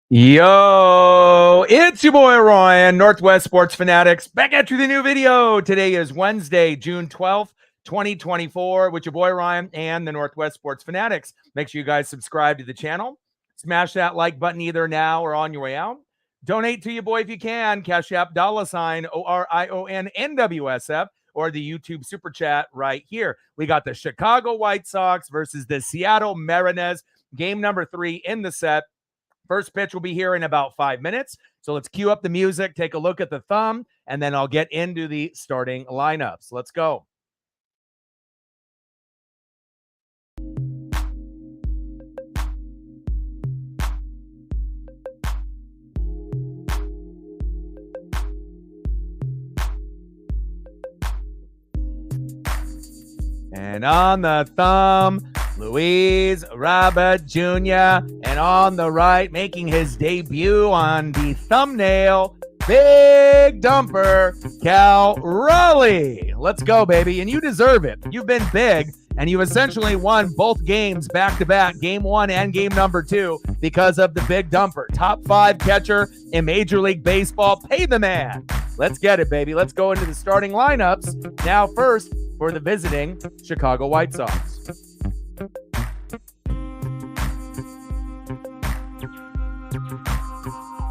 Yo, it's your boy Ryan, Northwest Sports Fanatics, back at you with a new video. Today is Wednesday, June 12th, 2024, with your boy Ryan and the Northwest Sports Fanatics. Make sure you guys subscribe to the channel. Smash that like button either now or on your way out. Donate to your boy if you can. Cash App $ ORION NWSF or the YouTube Super Chat right here. We got the Chicago White Sox versus the Seattle Mariners. Game number 3 in the set. First pitch will be here in about 5 minutes. So let's cue up the music, take a look at the thumb, and then I'll get into the starting lineups. Let's go. And on the thumb, Luis Robert Jr. And on the right, making his debut on the thumbnail, big dumper, Cal Raleigh. Let's go, baby. And you deserve it. You've been big, and you essentially won both games back-to-back, game 1 and game number 2, because of the big dumper. Top 5 catcher in Major League Baseball. Pay the man. Let's get it, baby. Let's go into the starting lineups. Now first, for the visiting Chicago White Sox.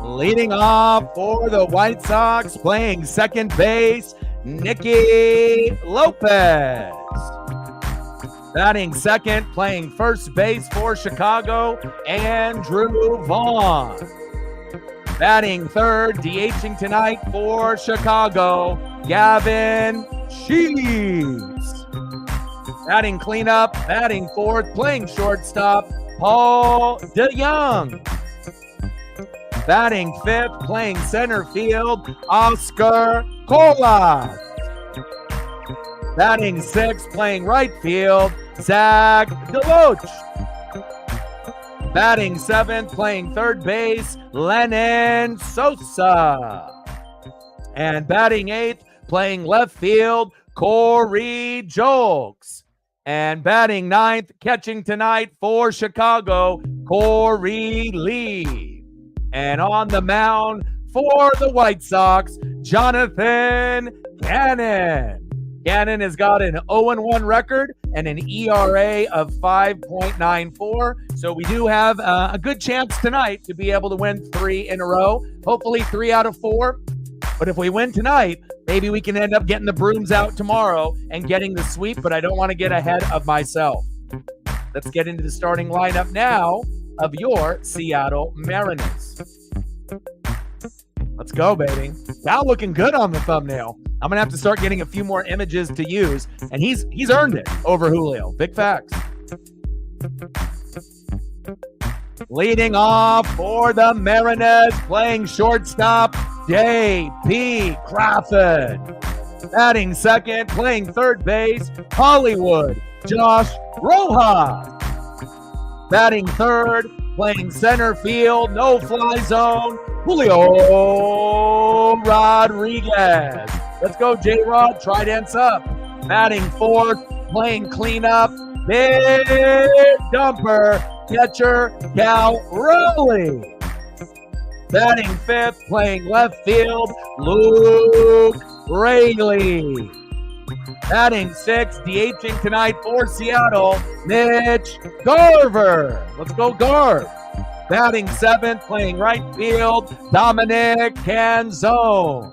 Leading off for the White Sox, playing second base, Nicky Lopez. Batting second, playing first base for Chicago, Andrew Vaughn. Batting third, DHing tonight for Chicago, Gavin Sheets. Batting cleanup, batting fourth, playing shortstop, Paul DeYoung. Batting fifth, playing center field, Oscar Colas. Batting sixth, playing right field, Zach Deloach. Batting seventh, playing third base, Lennon Sosa. And batting eighth, playing left field, Corey Julks. And batting ninth, catching tonight for Chicago, Corey Lee. And on the mound for the White Sox, Jonathan Cannon. Cannon has got an 0-1 record and an ERA of 5.94. So we do have a good chance tonight to be able to win 3 in a row. Hopefully 3 out of 4. But if we win tonight, maybe we can end up getting the brooms out tomorrow and getting the sweep, but I don't want to get ahead of myself. Let's get into the starting lineup now of your Seattle Mariners. Let's go, baby. Now looking good on the thumbnail. I'm going to have to start getting a few more images to use, and he's earned it over Julio. Big facts. Leading off for the Mariners, playing shortstop, J.P. Crawford. Batting second, playing third base, Hollywood, Josh Rojas. Batting third, playing center field, no-fly zone, Julio Rodriguez. Let's go, J-Rod. Tridents up. Batting fourth, playing cleanup, big dumper, catcher Cal Raleigh. Batting fifth, playing left field, Luke Raley. Batting sixth, DHing tonight for Seattle, Mitch Garver. Let's go, Garv. Batting seventh, playing right field, Dominic Canzone.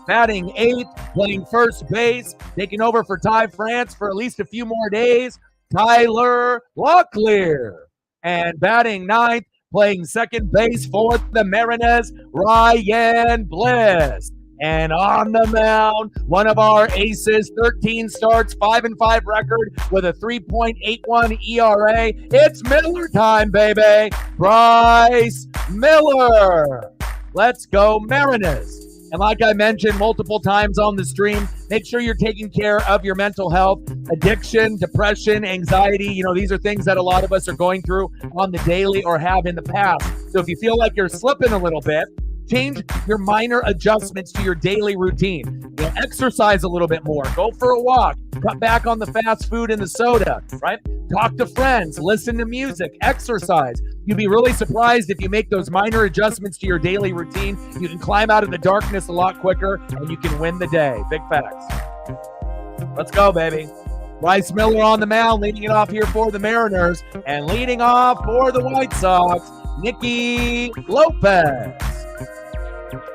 Batting eighth, playing first base, taking over for Ty France for at least a few more days, Tyler Locklear. And batting ninth, playing second base for the Mariners, Ryan Bliss. And on the mound, one of our aces, 13 starts, 5-5 record with a 3.81 ERA. It's Miller time, baby. Bryce Miller. Let's go, Mariners. And like I mentioned multiple times on the stream, make sure you're taking care of your mental health, addiction, depression, anxiety. You know, these are things that a lot of us are going through on the daily or have in the past. So if you feel like you're slipping a little bit, change your minor adjustments to your daily routine. Exercise a little bit more. Go for a walk. Cut back on the fast food and the soda, right? Talk to friends. Listen to music. Exercise. You'd be really surprised if you make those minor adjustments to your daily routine. You can climb out of the darkness a lot quicker, and you can win the day. Big facts. Let's go, baby. Bryce Miller on the mound, leading it off here for the Mariners, and leading off for the White Sox, Nicky Lopez.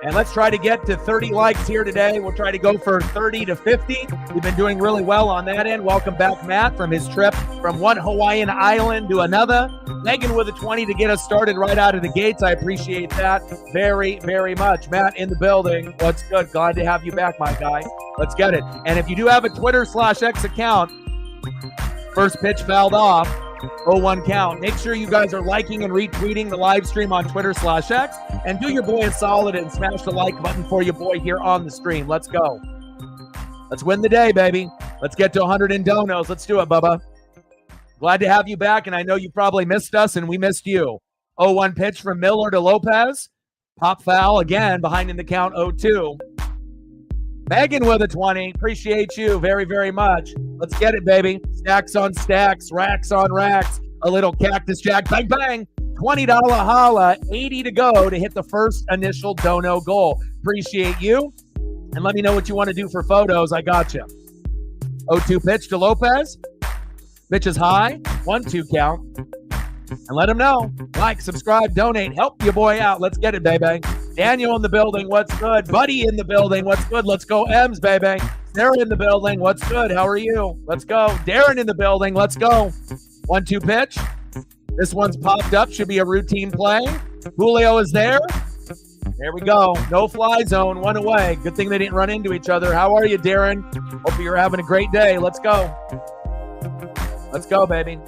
And let's try to get to 30 likes here today. We'll try to go for 30 to 50. We've been doing really well on that end. Welcome back, Matt, from his trip from one Hawaiian island to another. Megan with a 20 to get us started right out of the gates. I appreciate that very, very much. Matt in the building. What's good? Glad to have you back, my guy. Let's get it. And if you do have a Twitter/X account, first pitch fouled off. 0-1 count. Make sure you guys are liking and retweeting the live stream on Twitter/X, and do your boy a solid and smash the like button for your boy here on the stream. Let's go. Let's win the day, baby. Let's get to 100 in donos. Let's do it, Bubba. Glad to have you back, and I know you probably missed us, and we missed you. 0-1 pitch from Miller to Lopez. Pop foul again, behind in the count 0-2. Megan with a 20. Appreciate you very, very much. Let's get it, baby. Stacks on stacks, racks on racks. A little cactus jack. Bang, bang. $20 holla. 80 to go to hit the first initial dono goal. Appreciate you. And let me know what you want to do for photos. I got you. 0-2 pitch to Lopez. Pitch is high. 1-2 count. And let him know. Like, subscribe, donate. Help your boy out. Let's get it, baby. Daniel in the building. What's good? Buddy in the building. What's good? Let's go, Ems, baby. Sarah in the building. What's good? How are you? Let's go. Darren in the building. Let's go. 1-2 pitch. This one's popped up. Should be a routine play. Julio is there. There we go. No fly zone. One away. Good thing they didn't run into each other. How are you, Darren? Hope you're having a great day. Let's go. Let's go, baby.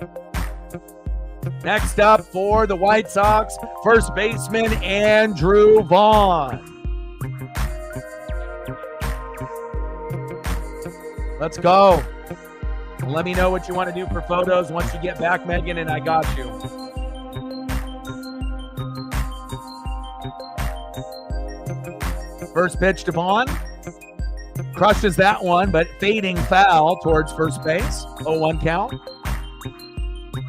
Next up for the White Sox, first baseman Andrew Vaughn. Let's go. Let me know what you want to do for photos once you get back, Megan, and I got you. First pitch to Vaughn. Crushes that one, but fading foul towards first base. 0-1 count.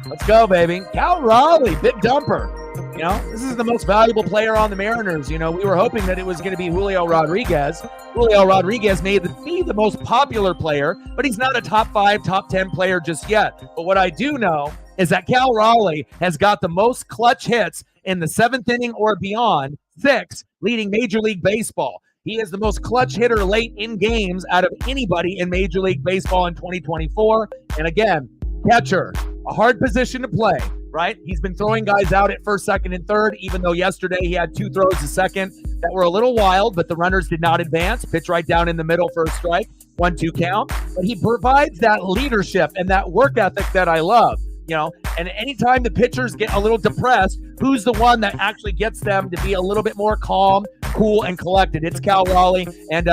Let's go, baby. Cal Raleigh, big dumper. You know, this is the most valuable player on the Mariners. You know, we were hoping that it was going to be Julio Rodriguez. Julio Rodriguez may be the most popular player, but he's not a top 5, top 10 player just yet. But what I do know is that Cal Raleigh has got the most clutch hits in the 7th inning or beyond, 6, leading Major League Baseball. He is the most clutch hitter late in games out of anybody in Major League Baseball in 2024. And again, catcher, a hard position to play, right? He's been throwing guys out at first, second, and third, even though yesterday he had 2 throws to second that were a little wild, but the runners did not advance. Pitch right down in the middle for a strike. 1-2 count. But he provides that leadership and that work ethic that I love. You know, and anytime the pitchers get a little depressed, who's the one that actually gets them to be a little bit more calm, cool, and collected? It's Cal Raleigh. And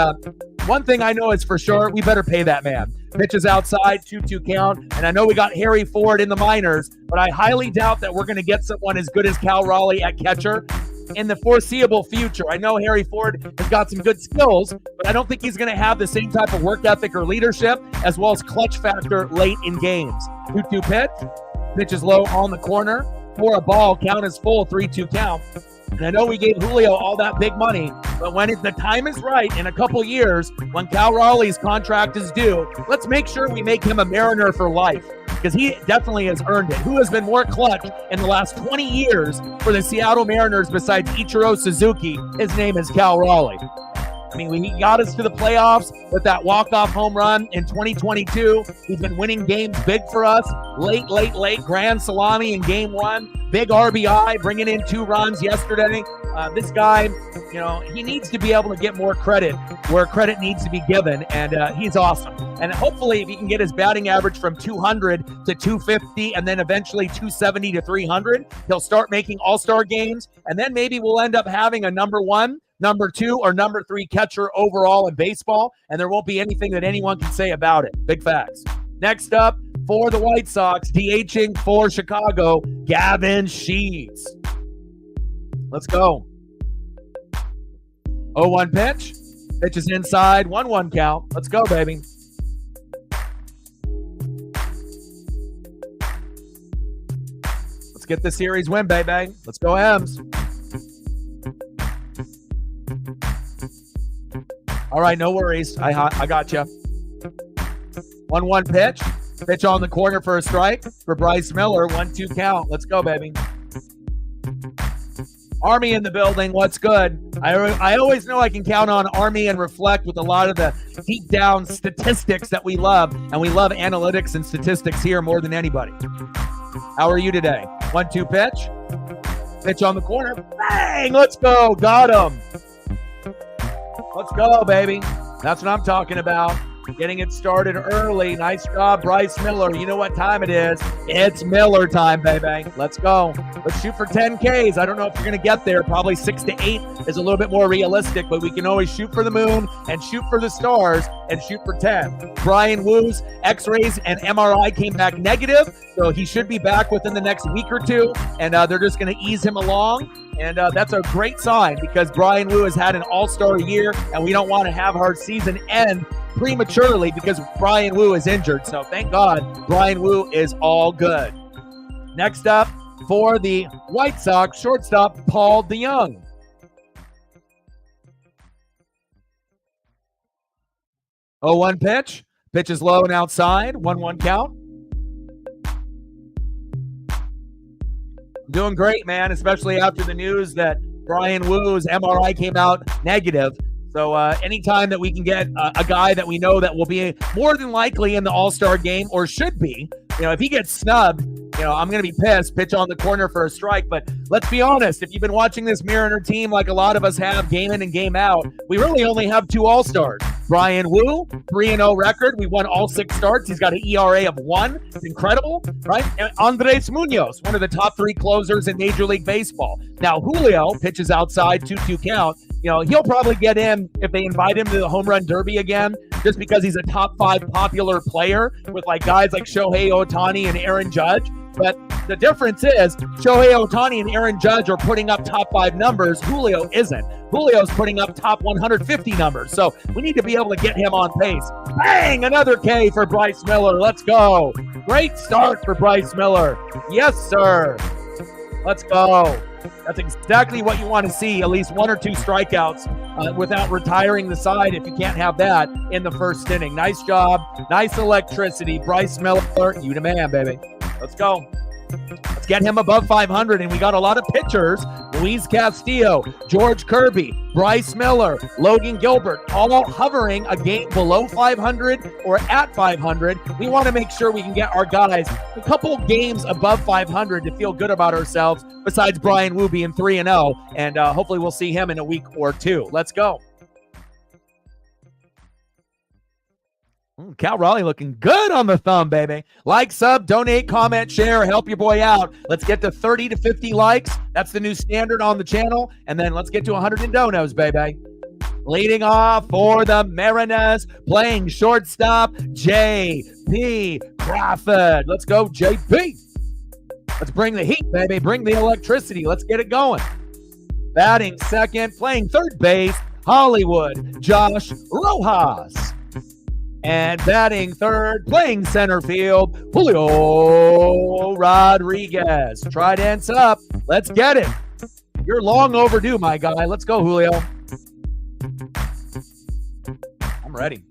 one thing I know is for sure, we better pay that man. Pitches outside, 2-2 count. And I know we got Harry Ford in the minors, but I highly doubt that we're going to get someone as good as Cal Raleigh at catcher in the foreseeable future. I know Harry Ford has got some good skills, but I don't think he's going to have the same type of work ethic or leadership as well as clutch factor late in games. 2-2 pitch. Pitch is low on the corner. For a ball, count is full, 3-2 count. And I know we gave Julio all that big money, but when the time is right in a couple years, when Cal Raleigh's contract is due, let's make sure we make him a Mariner for life, because he definitely has earned it. Who has been more clutch in the last 20 years for the Seattle Mariners besides Ichiro Suzuki? His name is Cal Raleigh. I mean, he got us to the playoffs with that walk-off home run in 2022. He's been winning games big for us. Late grand salami in game 1. Big RBI, bringing in 2 runs yesterday. This guy, you know, he needs to be able to get more credit where credit needs to be given, and he's awesome. And hopefully, if he can get his batting average from 200 to 250 and then eventually 270 to 300, he'll start making all-star games, and then maybe we'll end up having a number 1, number 2, or number 3 catcher overall in baseball, and there won't be anything that anyone can say about it. Big facts. Next up, for the White Sox, DHing for Chicago, Gavin Sheets. Let's go. 0-1 pitch. Pitch is inside. 1-1 count. Let's go, baby. Let's get the series win, baby. Let's go, M's. All right, no worries. I got you. 1-1 pitch. Pitch on the corner for a strike for Bryce Miller. 1-2 count. Let's go, baby. Army in the building. What's good? I always know I can count on Army and Reflect with a lot of the deep down statistics that we love. And we love analytics and statistics here more than anybody. How are you today? 1-2 pitch. Pitch on the corner. Bang! Let's go. Got him. Let's go, baby. That's what I'm talking about. Getting it started early. Nice job, Bryce Miller. You know what time it is. It's Miller time, baby. Let's go. Let's shoot for 10 Ks. I don't know if you're going to get there. Probably 6 to 8 is a little bit more realistic, but we can always shoot for the moon and shoot for the stars and shoot for 10. Brian Woo's X-rays and MRI came back negative, so he should be back within the next week or two, and they're just going to ease him along. And that's a great sign because Brian Woo has had an all-star year, and we don't want to have our season end prematurely because Brian Woo is injured. So thank God Brian Woo is all good. Next up for the White Sox, shortstop Paul DeYoung. Oh, 1 pitch. Pitch is low and outside. 1-1 count. Doing great, man, especially after the news that Brian Woo's MRI came out negative. So anytime that we can get a guy that we know that will be more than likely in the All-Star game or should be, if he gets snubbed, I'm going to be pissed. Pitch on the corner for a strike. But let's be honest, if you've been watching this Mariner team like a lot of us have game in and game out, we really only have 2 All-Stars. Brian Woo, 3-0 record. We won all 6 starts. He's got an ERA of 1. It's incredible, right? And Andres Munoz, one of the top 3 closers in Major League Baseball. Now, Julio pitches outside, 2-2 count. He'll probably get in if they invite him to the home run derby again, just because he's a top 5 popular player with guys like Shohei Ohtani and Aaron Judge. But the difference is Shohei Ohtani and Aaron Judge are putting up top 5 numbers. Julio isn't. Julio's putting up top 150 numbers. So we need to be able to get him on pace. Bang! Another K for Bryce Miller. Let's go. Great start for Bryce Miller. Yes, sir. Let's go. That's exactly what you want to see, at least 1 or 2 strikeouts without retiring the side if you can't have that in the first inning. Nice job. Nice electricity. Bryce Miller, you the man, baby. Let's go. Let's get him above 500, and we got a lot of pitchers. Luis Castillo, George Kirby, Bryce Miller, Logan Gilbert, all hovering a game below 500 or at 500. We want to make sure we can get our guys a couple games above 500 to feel good about ourselves, besides Brian Woo being 3-0, and hopefully we'll see him in a week or 2. Let's go. Cal Raleigh looking good on the thumb, baby. Like, sub, donate, comment, share, help your boy out. Let's get to 30 to 50 likes. That's the new standard on the channel. And then let's get to 100 in donos, baby. Leading off for the Mariners, playing shortstop, J.P. Crawford. Let's go, J.P. Let's bring the heat, baby. Bring the electricity. Let's get it going. Batting second, playing third base, Hollywood, Josh Rojas. And batting third, playing center field, Julio Rodriguez. Trident's up. Let's get it. You're long overdue, my guy. Let's go, Julio. I'm ready.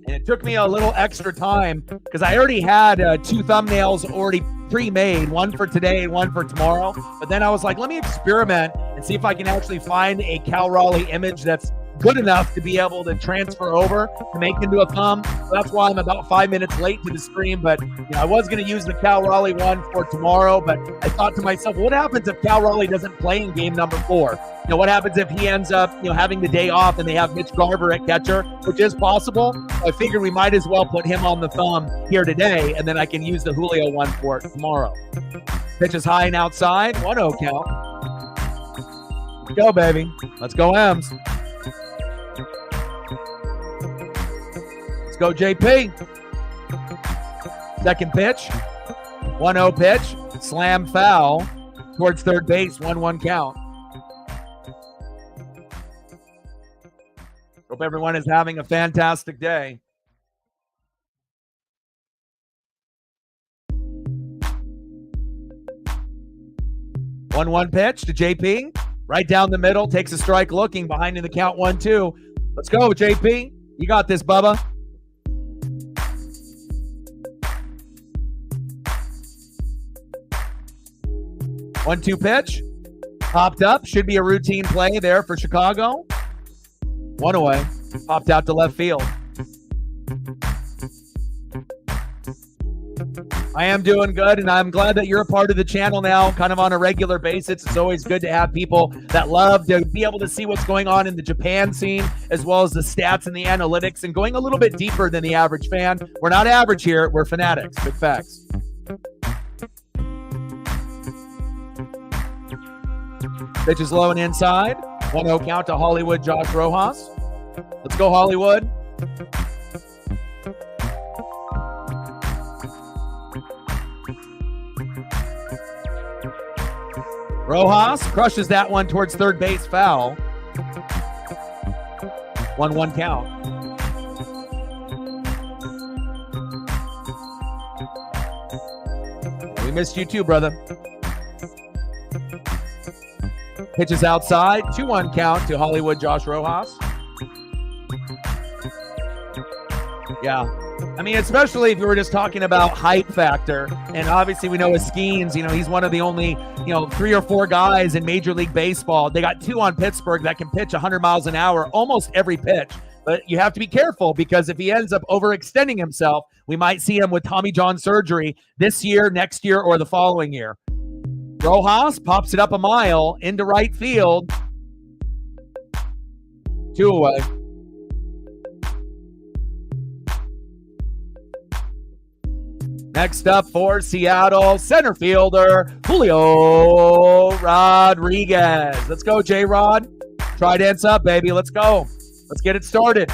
And it took me a little extra time because I already had 2 thumbnails already pre-made, one for today and one for tomorrow. But then I was like, let me experiment and see if I can actually find a Cal Raleigh image that's good enough to be able to transfer over to make into a thumb. So that's why I'm about 5 minutes late to the stream. But I was going to use the Cal Raleigh one for tomorrow, but I thought to myself, what happens if Cal Raleigh doesn't play in game number 4? What happens if he ends up having the day off and they have Mitch Garver at catcher, which is possible. I figured we might as well put him on the thumb here today, and then I can use the Julio one for tomorrow. Pitch is high and outside, 1-0 count. Let's go, baby. Let's go, M's. Let's go, JP. Second pitch, 1-0 pitch, slam foul towards third base, 1-1 count. Hope everyone is having a fantastic day. One pitch to JP. Right down the middle. Takes a strike looking. Behind in the count 1-2. Let's go, JP. You got this, Bubba. One-two pitch. Popped up. Should be a routine play there for Chicago. One away. Popped out to left field. I am doing good, and I'm glad that you're a part of the channel now, kind of on a regular basis. It's always good to have people that love to be able to see what's going on in the Japan scene, as well as the stats and the analytics, and going a little bit deeper than the average fan. We're not average here. We're fanatics. Big facts. Pitch is low and inside. 1-0 count to Hollywood, Josh Rojas. Let's go, Hollywood. Rojas crushes that one towards third base, foul. 1-1 count. We missed you too, brother. Pitches outside, 2-1 count to Hollywood, Josh Rojas. Yeah. I mean, especially if you were just talking about height factor, and obviously we know Eskeens, he's one of the only, 3 or 4 guys in Major League Baseball. They got 2 on Pittsburgh that can pitch 100 miles an hour almost every pitch. But you have to be careful, because if he ends up overextending himself, we might see him with Tommy John surgery this year, next year, or the following year. Rojas pops it up a mile into right field. 2 away. Next up for Seattle, center fielder Julio Rodriguez. Let's go, J-Rod. Trident's up, baby. Let's go. Let's get it started.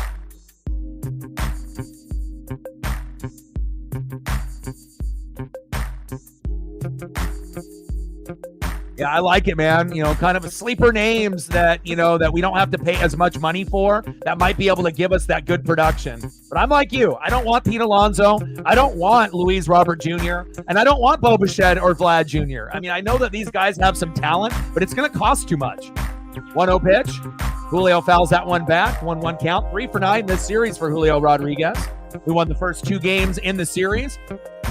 Yeah, I like it, man. Kind of sleeper names that, that we don't have to pay as much money for, that might be able to give us that good production. But I'm like you. I don't want Pete Alonso. I don't want Luis Robert Jr. And I don't want Bo Bichette or Vlad Jr. I mean, I know that these guys have some talent, but it's going to cost too much. 1-0 pitch. Julio fouls that one back. 1-1 count. 3 for 9 this series for Julio Rodriguez. We won the first 2 games in the series,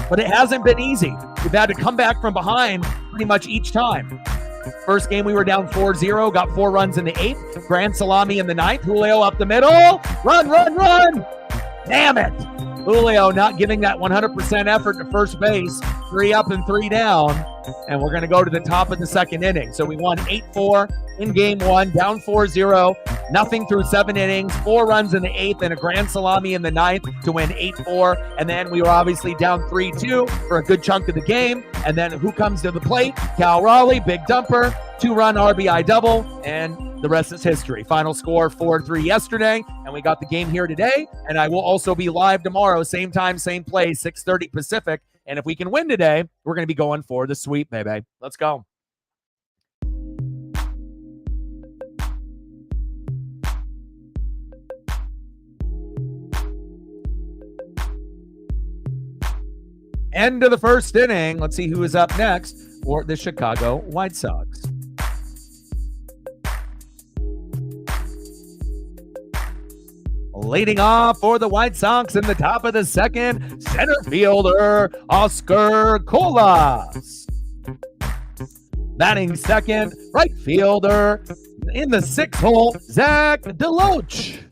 but it hasn't been easy. We've had to come back from behind pretty much each time. First game we were down 4-0, got 4 runs in the 8th. Grand salami in the 9th. Julio up the middle. Run, run, run! Damn it! Julio not giving that 100% effort to first base. 3 up and 3 down. And we're going to go to the top of the second inning. So we won 8-4 in game 1, down 4-0. Nothing through 7 innings, 4 runs in the 8th, and a grand salami in the 9th to win 8-4. And then we were obviously down 3-2 for a good chunk of the game. And then who comes to the plate? Cal Raleigh, big dumper, 2-run RBI double, and the rest is history. Final score 4-3 yesterday, and we got the game here today. And I will also be live tomorrow, same time, same place, 6:30 Pacific. And if we can win today, we're going to be going for the sweep, baby. Let's go. End of the first inning. Let's see who is up next for the Chicago White Sox. Leading off for the White Sox in the top of the second, center fielder Oscar Colas. Batting second, right fielder in the 6th hole, Zach DeLoach.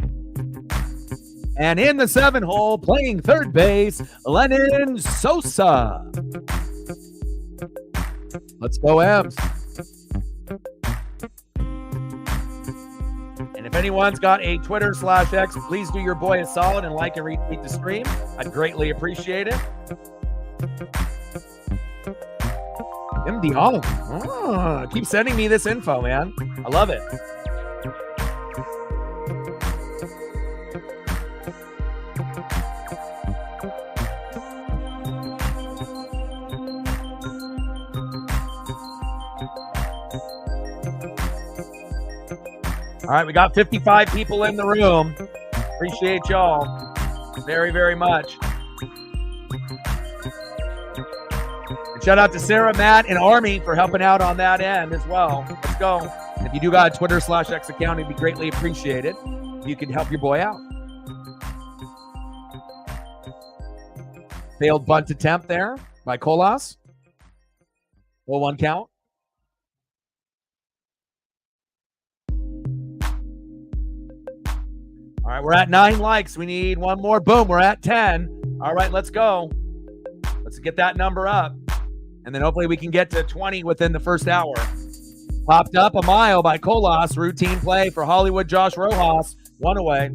And in the 7th hole, playing third base, Lennon Sosa. Let's go, M's. And if anyone's got a Twitter/X, please do your boy a solid and like and retweet the stream. I'd greatly appreciate it. MD Holland. Keep sending me this info, man. I love it. All right, we got 55 people in the room. Appreciate y'all very, very much. And shout out to Sarah, Matt, and Army for helping out on that end as well. Let's go. And if you do got a Twitter/X account, it'd be greatly appreciated. You can help your boy out. Failed bunt attempt there by Colas. 0-1 count. All right, we're at 9 likes. We need one more. Boom, we're at 10. All right, let's go. Let's get that number up. And then hopefully we can get to 20 within the first hour. Popped up a mile by Colas. Routine play for Hollywood Josh Rojas. 1 away.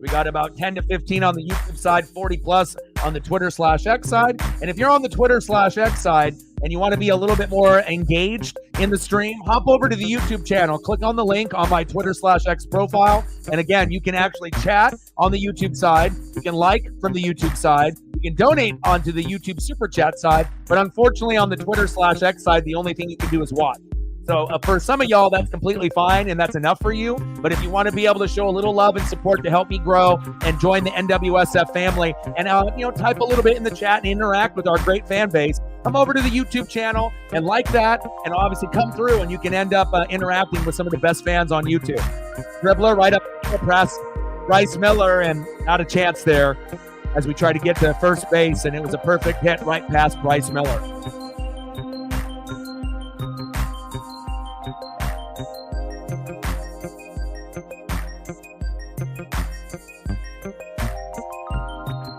We got about 10 to 15 on the YouTube side, 40 plus on the Twitter/X side. And if you're on the Twitter/X side and you want to be a little bit more engaged in the stream, hop over to the YouTube channel. Click on the link on my Twitter/X profile. And again, you can actually chat on the YouTube side. You can like from the YouTube side. You can donate onto the YouTube Super Chat side. But unfortunately, on the Twitter/X side, the only thing you can do is watch. So for some of y'all, that's completely fine, and that's enough for you. But if you want to be able to show a little love and support to help me grow and join the NWSF family and type a little bit in the chat and interact with our great fan base, come over to the YouTube channel and like that, and obviously come through, and you can end up interacting with some of the best fans on YouTube. Dribbler right up the press, Bryce Miller, and not a chance there as we try to get to first base, and it was a perfect hit right past Bryce Miller.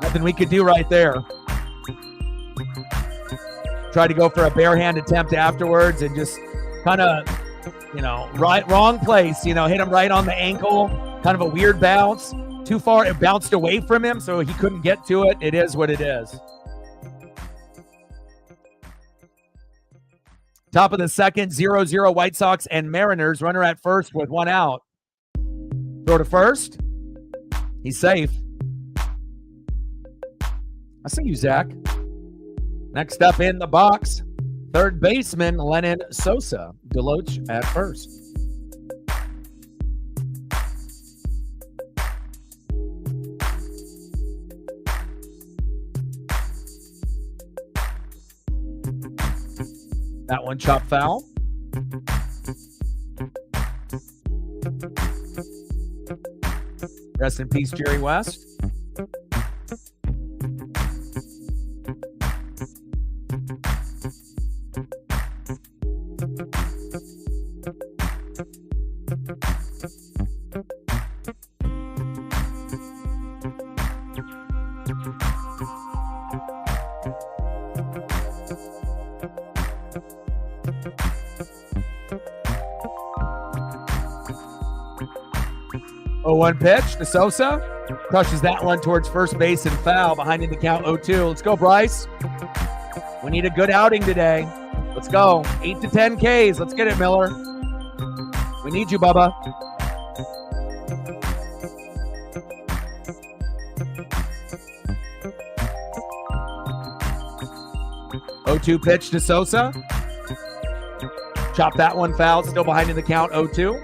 Nothing we could do right there. Try to go for a bare hand attempt afterwards and just kind of, wrong place, hit him right on the ankle. Kind of a weird bounce. Too far, it bounced away from him, so he couldn't get to it. It is what it is. Top of the second, 0-0 White Sox and Mariners. Runner at first with 1 out. Throw to first. He's safe. I see you, Zach. Next up in the box, third baseman Lennon Sosa. Deloach at first. That one chopped foul. Rest in peace, Jerry West. One pitch to Sosa. Crushes that one towards first base and foul. Behind in the count 0-2. Let's go, Bryce. We need a good outing today. Let's go. 8 to 10 Ks. Let's get it, Miller. We need you, Bubba. (0-2) pitch to Sosa. Chop that one foul. Still behind in the count 0-2.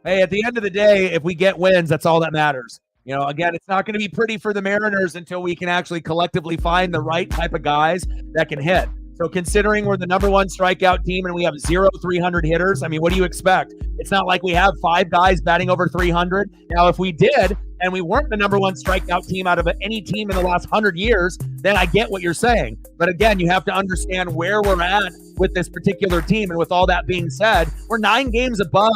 Hey, at the end of the day, if we get wins, that's all that matters. Again, it's not going to be pretty for the Mariners until we can actually collectively find the right type of guys that can hit. So considering we're the number 1 strikeout team and we have 0 300 hitters, what do you expect? It's not like we have 5 guys batting over 300. Now, if we did and we weren't the number 1 strikeout team out of any team in the last 100 years, then I get what you're saying. But again, you have to understand where we're at with this particular team. And with all that being said, we're 9 games above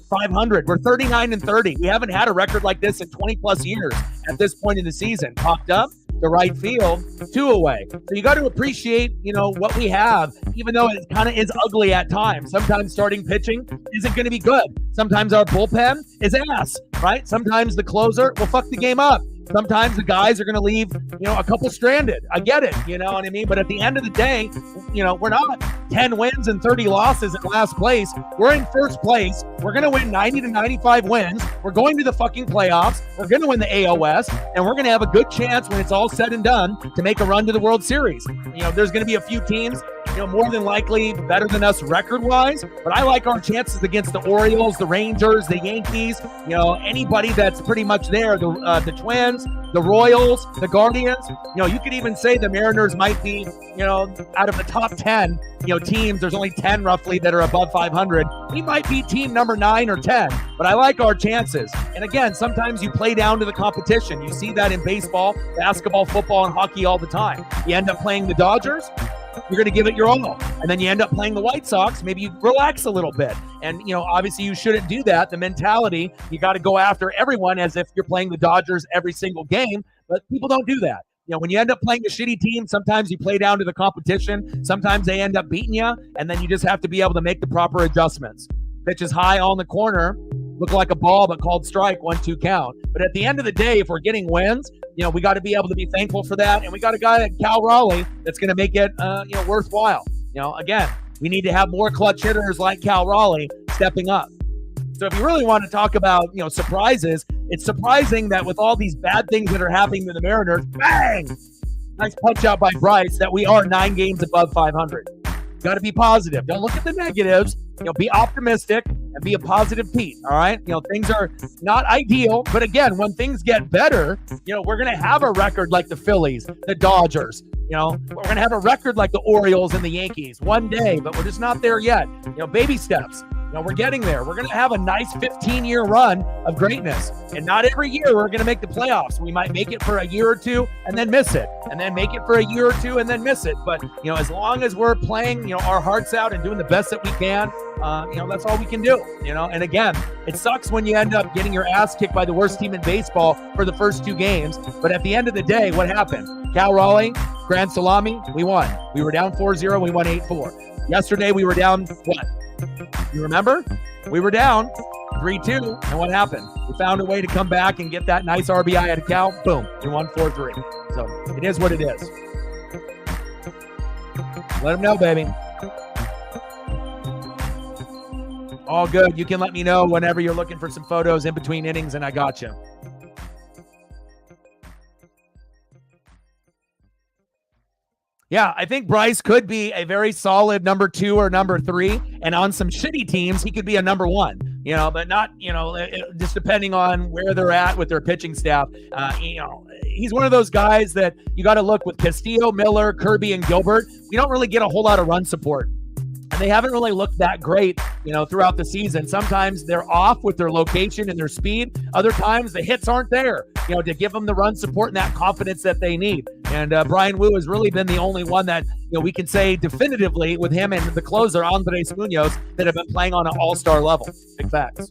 500. We're 39-30. We haven't had a record like this in 20 plus years at this point in the season. Popped up the right field, 2 away. So you got to appreciate, what we have, even though it kind of is ugly at times. Sometimes starting pitching isn't going to be good. Sometimes our bullpen is ass, right? Sometimes the closer will fuck the game up. Sometimes the guys are going to leave, a couple stranded. I get it, you know what I mean? But at the end of the day, we're not 10 wins and 30 losses in last place. We're in first place. We're going to win 90 to 95 wins. We're going to the fucking playoffs. We're going to win the AOS, and we're going to have a good chance when it's all said and done to make a run to the World Series. There's going to be a few teams, more than likely better than us record-wise, but I like our chances against the Orioles, the Rangers, the Yankees, anybody that's pretty much there, the Twins, the Royals, the Guardians. You could even say the Mariners might be, out of the top 10, teams, there's only 10 roughly that are above 500. We might be team number 9 or 10, but I like our chances. And again, sometimes you play down to the competition. You see that in baseball, basketball, football, and hockey all the time. You end up playing the Dodgers, you're going to give it your all. And then you end up playing the White Sox, maybe you relax a little bit. And, obviously you shouldn't do that. The mentality, you got to go after everyone as if you're playing the Dodgers every single game, but people don't do that. When you end up playing a shitty team, sometimes you play down to the competition. Sometimes they end up beating you, and then you just have to be able to make the proper adjustments. Pitch is high on the corner, look like a ball, but called strike, 1-2 count. But at the end of the day, if we're getting wins, we got to be able to be thankful for that. And we got a guy like Cal Raleigh that's going to make it, worthwhile. Again, we need to have more clutch hitters like Cal Raleigh stepping up. So if you really want to talk about, surprises, it's surprising that with all these bad things that are happening to the Mariners, bang! Nice punch out by Bryce that we are 9 games above 500. Got to be positive. Don't look at the negatives. Be optimistic and be a positive Pete. All right. Things are not ideal, but again, when things get better, we're going to have a record like the Phillies, the Dodgers. We're going to have a record like the Orioles and the Yankees one day, but we're just not there yet. Baby steps. We're getting there. We're going to have a nice 15-year run of greatness. And not every year we're going to make the playoffs. We might make it for a year or two and then miss it. And then make it for a year or two and then miss it. But, as long as we're playing, our hearts out and doing the best that we can, that's all we can do, And again, it sucks when you end up getting your ass kicked by the worst team in baseball for the first 2 games. But at the end of the day, what happened? Cal Raleigh, grand salami, we won. We were down 4-0, we won 8-4. Yesterday, we were down, what? You remember? We were down 3-2, and what happened? We found a way to come back and get that nice RBI out of Cal. Boom, we won 4-3. So it is what it is. Let them know, baby. All good. You can let me know whenever you're looking for some photos in between innings, and I got you. Yeah, I think Bryce could be a very solid number 2 or number 3, and on some shitty teams, he could be a number 1, but not, just depending on where they're at with their pitching staff. He's one of those guys that you got to look with Castillo, Miller, Kirby, and Gilbert. We don't really get a whole lot of run support. And they haven't really looked that great, throughout the season. Sometimes they're off with their location and their speed. Other times the hits aren't there, to give them the run support and that confidence that they need. And Brian Wu has really been the only one that, we can say definitively with him and the closer, Andres Munoz, that have been playing on an all-star level. Big facts.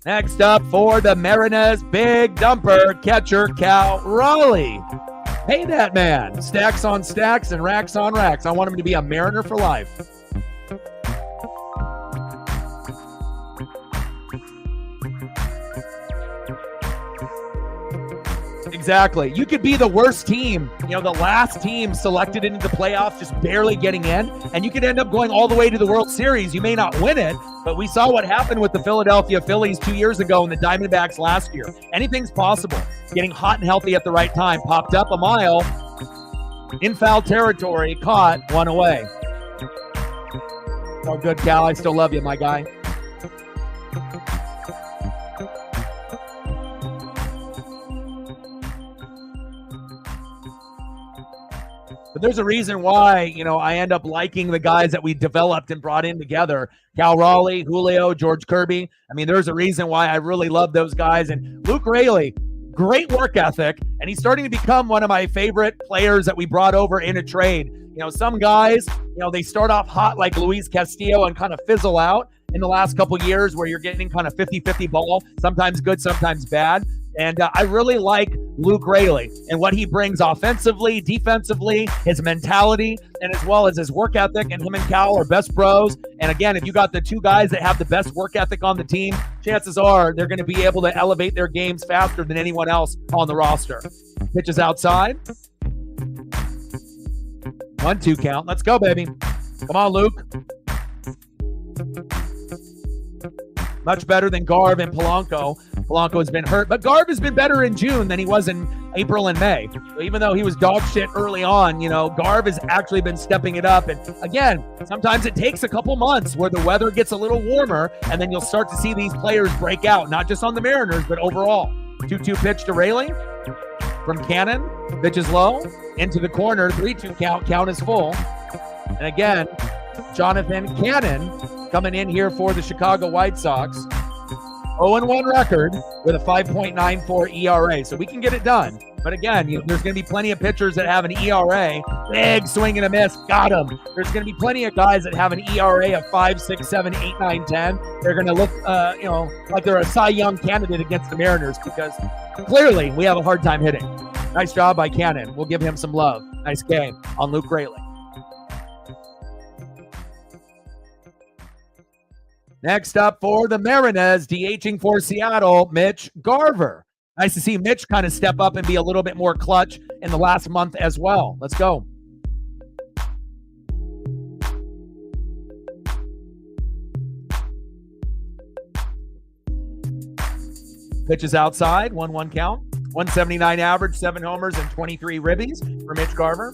Next up for the Mariners, big dumper catcher Cal Raleigh. Pay that man. Stacks on stacks and racks on racks. I want him to be a Mariner for life. Exactly. You could be the worst team, the last team selected into the playoffs, just barely getting in, and you could end up going all the way to the World Series. You may not win it, but we saw what happened with the Philadelphia Phillies 2 years ago and the Diamondbacks last year. Anything's possible. Getting hot and healthy at the right time. Popped up a mile, in foul territory, caught, one away. Oh, good, Cal. I still love you, my guy. But there's a reason why, I end up liking the guys that we developed and brought in together. Cal Raleigh, Julio, George Kirby. I mean, there's a reason why I really love those guys. And Luke Raley, great work ethic. And he's starting to become one of my favorite players that we brought over in a trade. Some guys, they start off hot like Luis Castillo and kind of fizzle out in the last couple years where you're getting kind of 50-50 ball, sometimes good, sometimes bad. And I really like Luke Raley, and what he brings offensively, defensively, his mentality, and as well as his work ethic. And him and Cal are best bros. And again, if you got the two guys that have the best work ethic on the team, chances are they're going to be able to elevate their games faster than anyone else on the roster. Pitches outside. 1-2 count. Let's go, baby. Come on, Luke. Much better than Garv and Polanco. Polanco has been hurt, but Garv has been better in June than he was in April and May. So even though he was dog shit early on, Garv has actually been stepping it up. And again, sometimes it takes a couple months where the weather gets a little warmer, and then you'll start to see these players break out, not just on the Mariners, but overall. 2-2 pitch to Raley from Cannon. Pitch is low, into the corner, 3-2 count. Count is full. And again, Jonathan Cannon coming in here for the Chicago White Sox. 0-1 record with a 5.94 ERA. So we can get it done. But again, there's going to be plenty of pitchers that have an ERA. Big swing and a miss. Got him. There's going to be plenty of guys that have an ERA of 5, 6, 7, 8, 9, 10. They're going to look, like they're a Cy Young candidate against the Mariners because clearly we have a hard time hitting. Nice job by Cannon. We'll give him some love. Nice game on Luke Raley. Next up for the Mariners, DHing for Seattle, Mitch Garver. Nice to see Mitch kind of step up and be a little bit more clutch in the last month as well. Let's go. Pitch is outside, 1-1 count. 179 average, 7 homers, and 23 ribbies for Mitch Garver.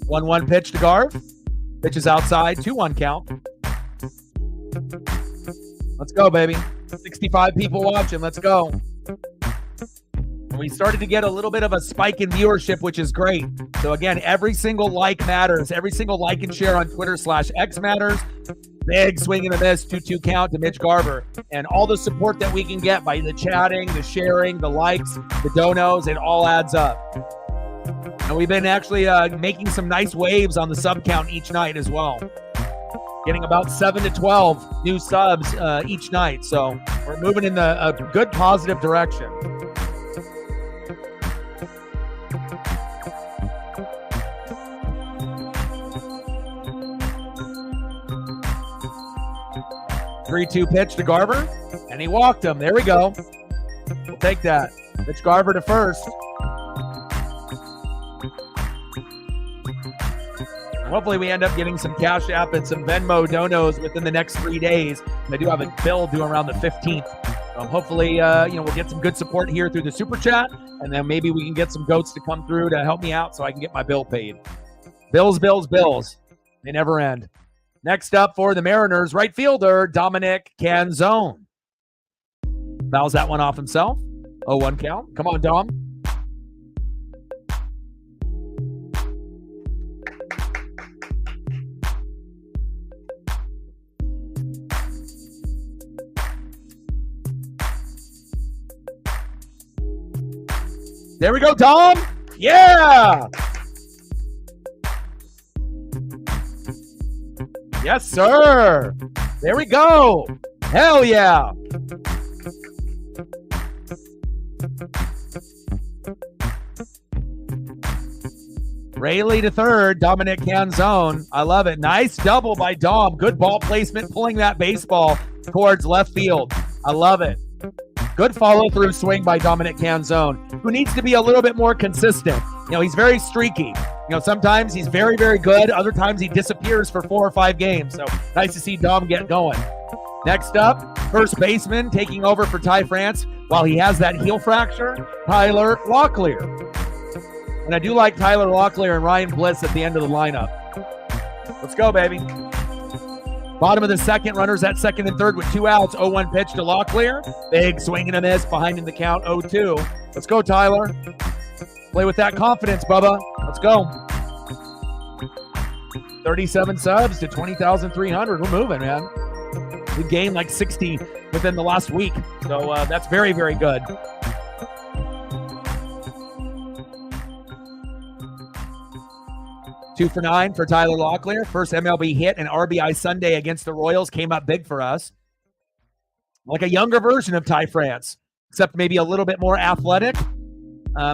One pitch to Garv. Pitch is outside, 2-1 count. Let's go, baby. 65 people watching. Let's go. We started to get a little bit of a spike in viewership, which is great. So again, every single like matters. Every single like and share on Twitter/X matters. Big swing and a miss, 2-2 count to Mitch Garver. And all the support that we can get by the chatting, the sharing, the likes, the donos, it all adds up. And we've been actually making some nice waves on the sub count each night as well. Getting about 7 to 12 new subs each night. So we're moving in a good positive direction. Three-two pitch to Garver, and he walked him. There we go. We'll take that. Mitch Garver to first. Hopefully we end up getting some Cash App and some Venmo donos within the next 3 days. I do have a bill due around the 15th. Hopefully, we'll get some good support here through the Super Chat, and then maybe we can get some goats to come through to help me out so I can get my bill paid. Bills, bills, bills. They never end. Next up for the Mariners, right fielder, Dominic Canzone. Fouls that one off himself. 0-1 count. Come on, Dom. There we go, Dom. Yeah. Yes, sir. There we go. Hell yeah. Raley to third, Dominic Canzone. I love it. Nice double by Dom. Good ball placement, pulling that baseball towards left field. I love it. Good follow-through swing by Dominic Canzone, who needs to be a little bit more consistent. He's very streaky. Sometimes he's very, very good. Other times he disappears for 4 or 5 games. So nice to see Dom get going. Next up, first baseman taking over for Ty France while he has that heel fracture, Tyler Locklear. And I do like Tyler Locklear and Ryan Bliss at the end of the lineup. Let's go, baby. Bottom of the second, runners at second and third with 2 outs. 0-1 pitch to Locklear. Big swing and a miss behind in the count, 0-2. Let's go, Tyler. Play with that confidence, Bubba. Let's go. 37 subs to 20,300. We're moving, man. We gained like 60 within the last week. So that's very, very good. Two for 9 for Tyler Locklear. First MLB hit and RBI Sunday against the Royals came up big for us. like a younger version of Ty France, except maybe a little bit more athletic,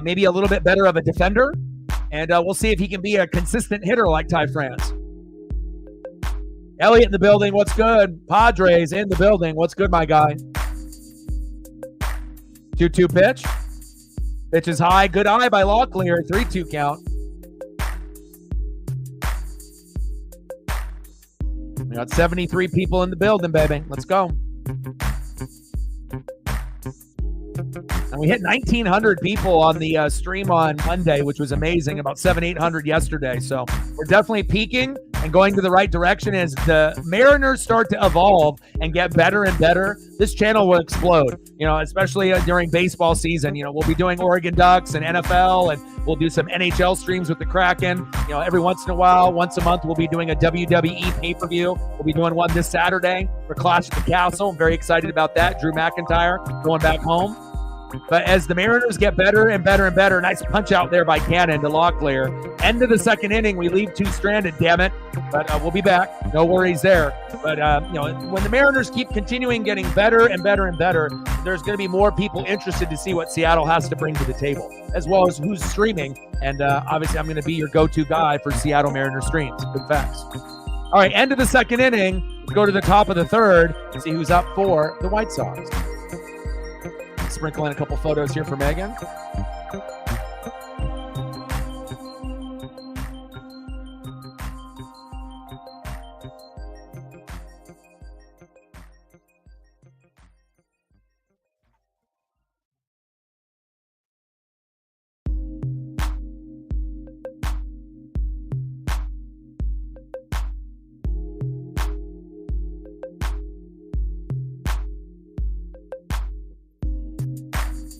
maybe a little bit better of a defender. And we'll see if he can be a consistent hitter like Ty France. Elliott in the building. What's good? Padres in the building. What's good, my guy? 2-2 pitch. Pitch is high. Good eye by Locklear. 3-2 count. We got 73 people in the building, baby. Let's go. And we hit 1,900 people on the stream on Monday, which was amazing. About 700-800 yesterday. So we're definitely peaking and going to the right direction. As the Mariners start to evolve and get better and better, this channel will explode, especially during baseball season. We'll be doing Oregon Ducks and NFL, and we'll do some NHL streams with the Kraken. Every once in a while, once a month, we'll be doing a WWE pay-per-view. We'll be doing one this Saturday for Clash at the Castle. I'm very excited about that. Drew McIntyre going back home. But as the Mariners get better and better and better, nice punch out there by Cannon to Locklear. End of the second inning, we leave 2 stranded, damn it. But we'll be back. No worries there. But, when the Mariners keep continuing getting better and better and better, there's going to be more people interested to see what Seattle has to bring to the table, as well as who's streaming. And obviously, I'm going to be your go-to guy for Seattle Mariners streams. Big facts. All right, end of the second inning. Let's go to the top of the third and see who's up for the White Sox. Sprinkle in a couple photos here for Megan.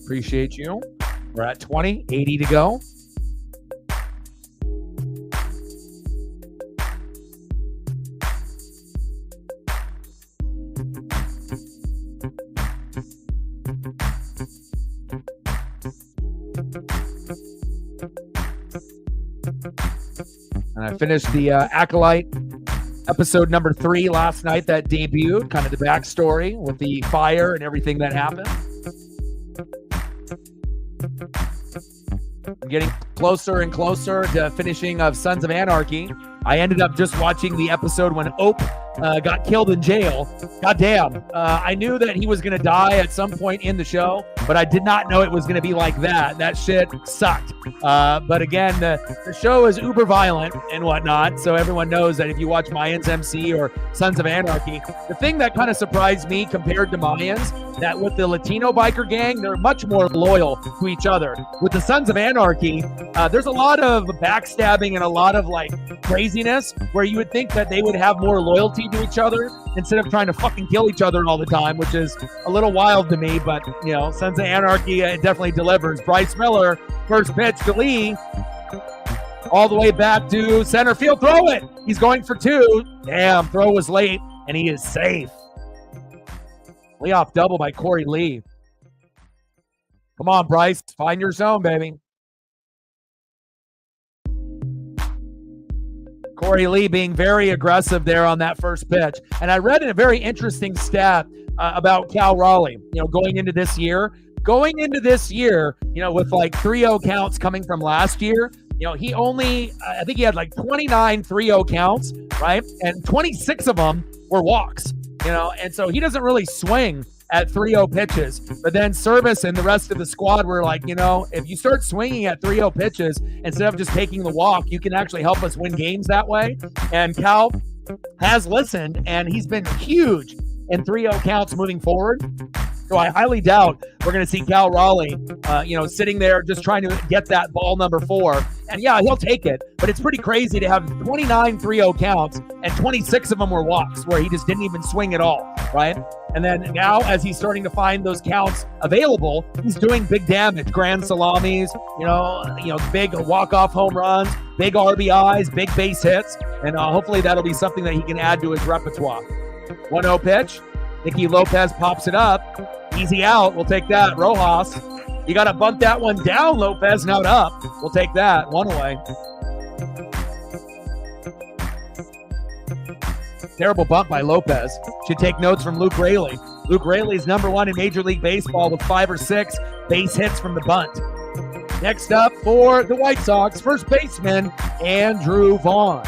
Appreciate you. We're at 20, 80 to go. And I finished the Acolyte episode number 3 last night that debuted, kind of the backstory with the fire and everything that happened. I'm getting closer and closer to finishing of Sons of Anarchy. I ended up just watching the episode when Ope got killed in jail. Goddamn. I knew that he was going to die at some point in the show, but I did not know it was going to be like that. That shit sucked. But again, the show is uber violent and whatnot, so everyone knows that if you watch Mayans MC or Sons of Anarchy, the thing that kind of surprised me compared to Mayans, that with the Latino biker gang, they're much more loyal to each other. With the Sons of Anarchy, there's a lot of backstabbing and a lot of craziness where you would think that they would have more loyalty to each other instead of trying to fucking kill each other all the time, which is a little wild to me. But Sons of Anarchy, it definitely delivers. Bryce Miller, first pitch to Lee, all the way back to center field. Throw it. He's going for 2. Damn, throw was late, and he is safe. Leadoff double by Corey Lee. Come on, Bryce. Find your zone, baby. Corey Lee being very aggressive there on that first pitch. And I read a very interesting stat about Cal Raleigh, going into this year. Going into this year, with 3-0 counts coming from last year, he only, I think he had 29 3-0 counts, right? And 26 of them were walks. And so he doesn't really swing at 3-0 pitches. But then Service and the rest of the squad were like, if you start swinging at 3-0 pitches instead of just taking the walk, you can actually help us win games that way. And Cal has listened, and he's been huge in 3-0 counts moving forward. So I highly doubt we're going to see Cal Raleigh, sitting there just trying to get that ball number 4. And yeah, he'll take it, but it's pretty crazy to have 29 3-0 counts and 26 of them were walks where he just didn't even swing at all, right? And then now as he's starting to find those counts available, he's doing big damage, grand salamis, big walk-off home runs, big RBIs, big base hits, and hopefully that'll be something that he can add to his repertoire. 1-0 pitch. Nicky Lopez pops it up. Easy out. We'll take that. Rojas. You got to bunt that one down, Lopez, not up. We'll take that. 1 away. Terrible bunt by Lopez. Should take notes from Luke Raley. Luke Raley's #1 in Major League Baseball with 5 or 6 base hits from the bunt. Next up for the White Sox, first baseman Andrew Vaughn.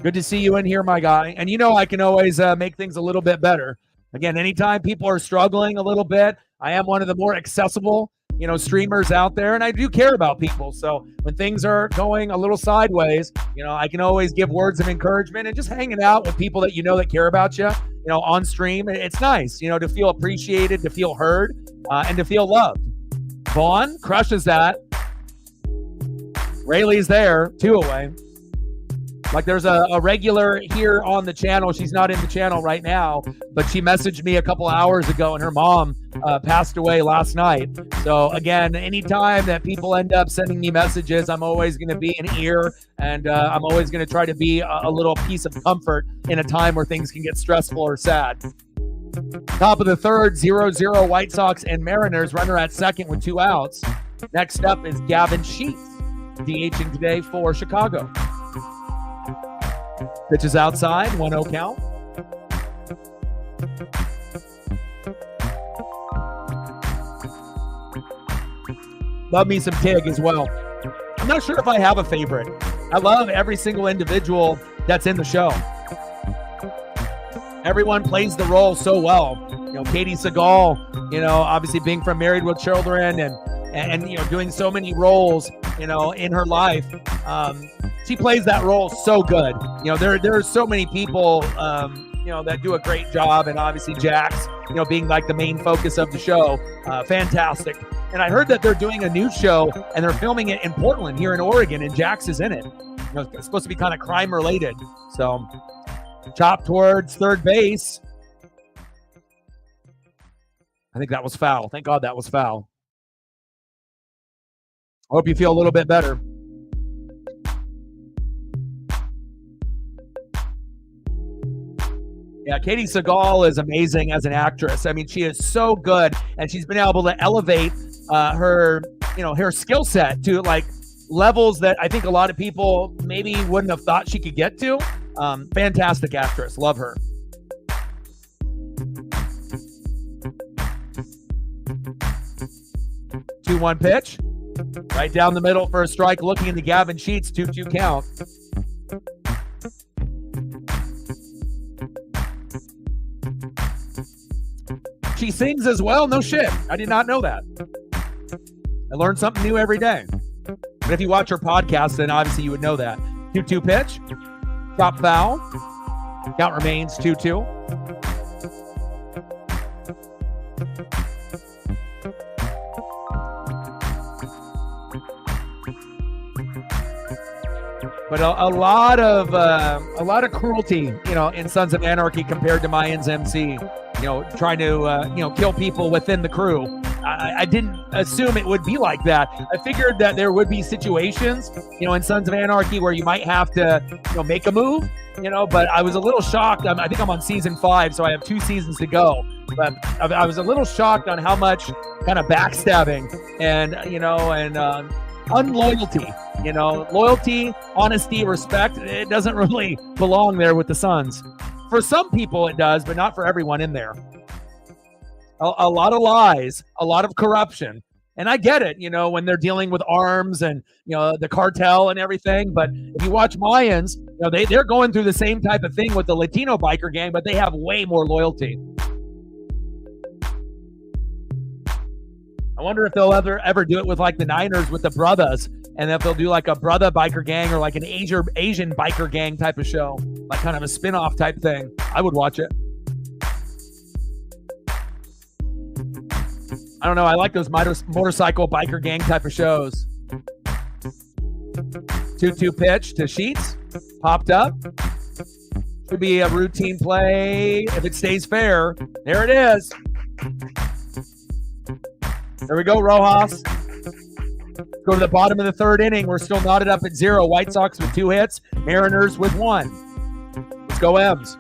Good to see you in here, my guy. And you know I can always make things a little bit better. Again, anytime people are struggling a little bit, I am one of the more accessible, streamers out there, and I do care about people. So when things are going a little sideways, I can always give words of encouragement, and just hanging out with people that that care about you, on stream. It's nice, to feel appreciated, to feel heard, and to feel loved. Vaughn crushes that. Rayleigh's there, 2 away. Like there's a regular here on the channel. She's not in the channel right now, but she messaged me a couple hours ago, and her mom passed away last night. So again, anytime that people end up sending me messages, I'm always going to be an ear, and I'm always going to try to be a little piece of comfort in a time where things can get stressful or sad. Top of the third, 0-0 White Sox and Mariners. Runner at second with 2 outs. Next up is Gavin Sheets, DHing today for Chicago. Pitches outside, 1-0 count. Love me some Tig as well. I'm not sure if I have a favorite. I love every single individual that's in the show. Everyone plays the role so well. Katie Seagal, obviously being from Married with Children and doing so many roles, in her life. She plays that role so good. There are so many people, that do a great job, and obviously Jax, being like the main focus of the show. Fantastic. And I heard that they're doing a new show, and they're filming it in Portland here in Oregon, and Jax is in it. It's supposed to be kind of crime related. So chop towards third base. I think that was foul. Thank God that was foul. I hope you feel a little bit better. Yeah, Katie Seagal is amazing as an actress. I mean, she is so good, and she's been able to elevate her skill set to like levels that I think a lot of people maybe wouldn't have thought she could get to. Fantastic actress. Love her. Two 2-1 pitch. Right down the middle for a strike, looking into Gavin Sheets, 2-2 count. She sings as well? No shit. I did not know that. I learn something new every day. But if you watch her podcast, then obviously you would know that. 2-2 pitch. Chop foul. Count remains 2-2. But a lot of cruelty, in Sons of Anarchy compared to Mayans MC, trying to, kill people within the crew. I didn't assume it would be like that. I figured that there would be situations, in Sons of Anarchy where you might have to, make a move, but I was a little shocked. I think I'm on season 5, so I have 2 seasons to go. But I was a little shocked on how much kind of backstabbing and, unloyalty, loyalty, honesty, respect. It doesn't really belong there with the Sons. For some people it does, but not for everyone in there. A lot of lies, a lot of corruption. And I get it, when they're dealing with arms and, the cartel and everything. But if you watch Mayans, they're going through the same type of thing with the Latino biker gang, but they have way more loyalty. I wonder if they'll ever do it with like the Niners with the brothers, and if they'll do like a brother biker gang or like an Asian biker gang type of show, like kind of a spin-off type thing. I would watch it. I don't know. I like those motorcycle biker gang type of shows. 2-2 pitch to Sheets. Popped up. Could be a routine play if it stays fair. There it is. There we go, Rojas. Go to the bottom of the 3rd inning. We're still knotted up at 0. White Sox with 2 hits. Mariners with 1. Let's go, M's.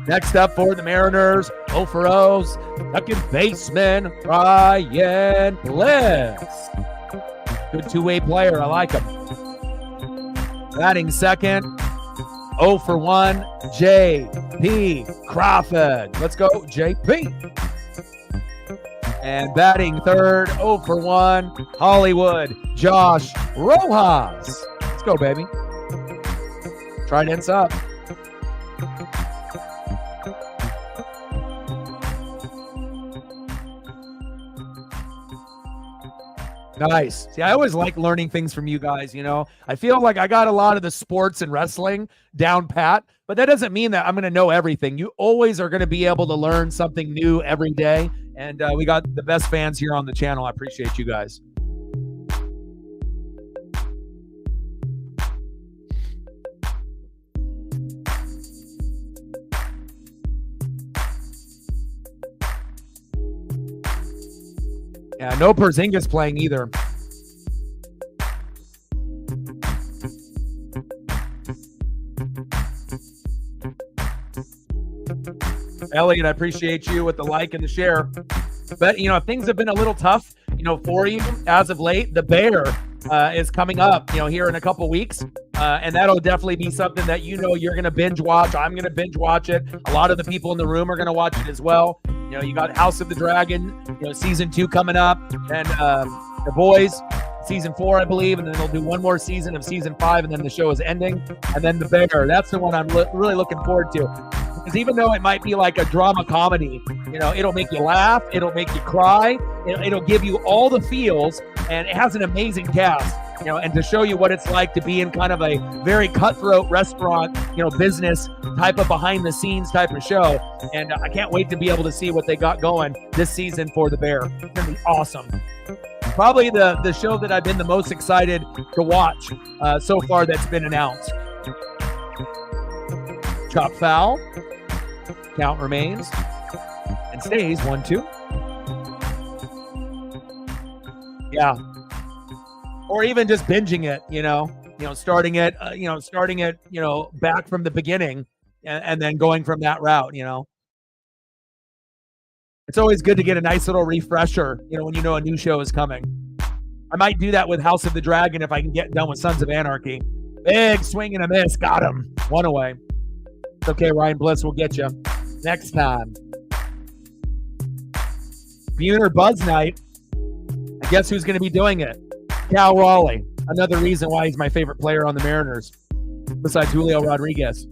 Next up for the Mariners, 0 for 0's, second baseman, Ryan Bliss. Good two-way player. I like him. Batting second, 0 for 1, J.P. Crawford. Let's go, J.P. And batting third, 0 for 1, Hollywood, Josh Rojas. Let's go, baby. Trident's up. Nice. See, I always like learning things from you guys, you know. I feel like I got a lot of the sports and wrestling down pat, but that doesn't mean that I'm going to know everything. You always are going to be able to learn something new every day, and we got the best fans here on the channel. I appreciate you guys. Yeah, no Porzingis playing either. Elliot, I appreciate you with the like and the share. But, you know, things have been a little tough, you know, for you as of late. The Bear is coming up, you know, here in a couple weeks. And that'll definitely be something that, you know, you're going to binge watch. I'm going to binge watch it. A lot of the people in the room are going to watch it as well. You know, you got House of the Dragon, you know, season 2 coming up, and The Boys, season 4, I believe, and then they'll do one more season of season 5, and then the show is ending. And then The Bear, that's the one I'm really looking forward to. Because even though it might be like a drama comedy, you know, it'll make you laugh, it'll make you cry, it'll give you all the feels, and it has an amazing cast. You know, and to show you what it's like to be in kind of a very cutthroat restaurant, you know, business type of behind the scenes type of show. And I can't wait to be able to see what they got going this season for The Bear. It's going to be awesome. Probably the show that I've been the most excited to watch so far that's been announced. Chop foul. Count remains and stays 1-2. Yeah. Or even just binging it, you know, starting it, back from the beginning and then going from that route, you know. It's always good to get a nice little refresher, you know, when you know a new show is coming. I might do that with House of the Dragon if I can get done with Sons of Anarchy. Big swing and a miss. Got him. One away. It's okay, Ryan Bliss will get you next time. Buhner Buzz Night. I guess who's going to be doing it? Cal Raleigh, another reason why he's my favorite player on the Mariners, besides Julio Rodriguez.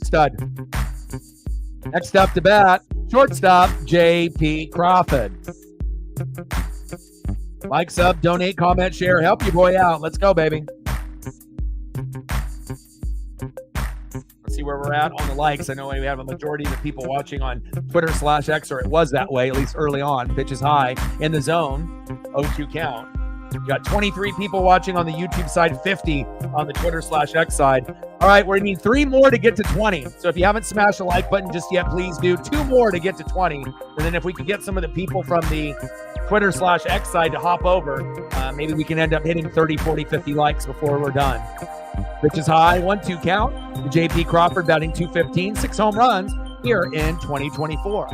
Stud. Next up to bat, shortstop, J.P. Crawford. Like, sub, donate, comment, share, help your boy out. Let's go, baby. Let's see where we're at on the likes. I know we have a majority of the people watching on Twitter/X, or it was that way, at least early on. Pitch is high in the zone, 0-2 count. You got 23 people watching on the YouTube side, 50 on the Twitter/X side. All right, we need 3 more to get to 20. So if you haven't smashed the like button just yet, please do. 2 more to get to 20. And then if we could get some of the people from the Twitter/X side to hop over, maybe we can end up hitting 30, 40, 50 likes before we're done. Pitch is high, 1-2 count. The J.P. Crawford batting .215, 6 home runs here in 2024.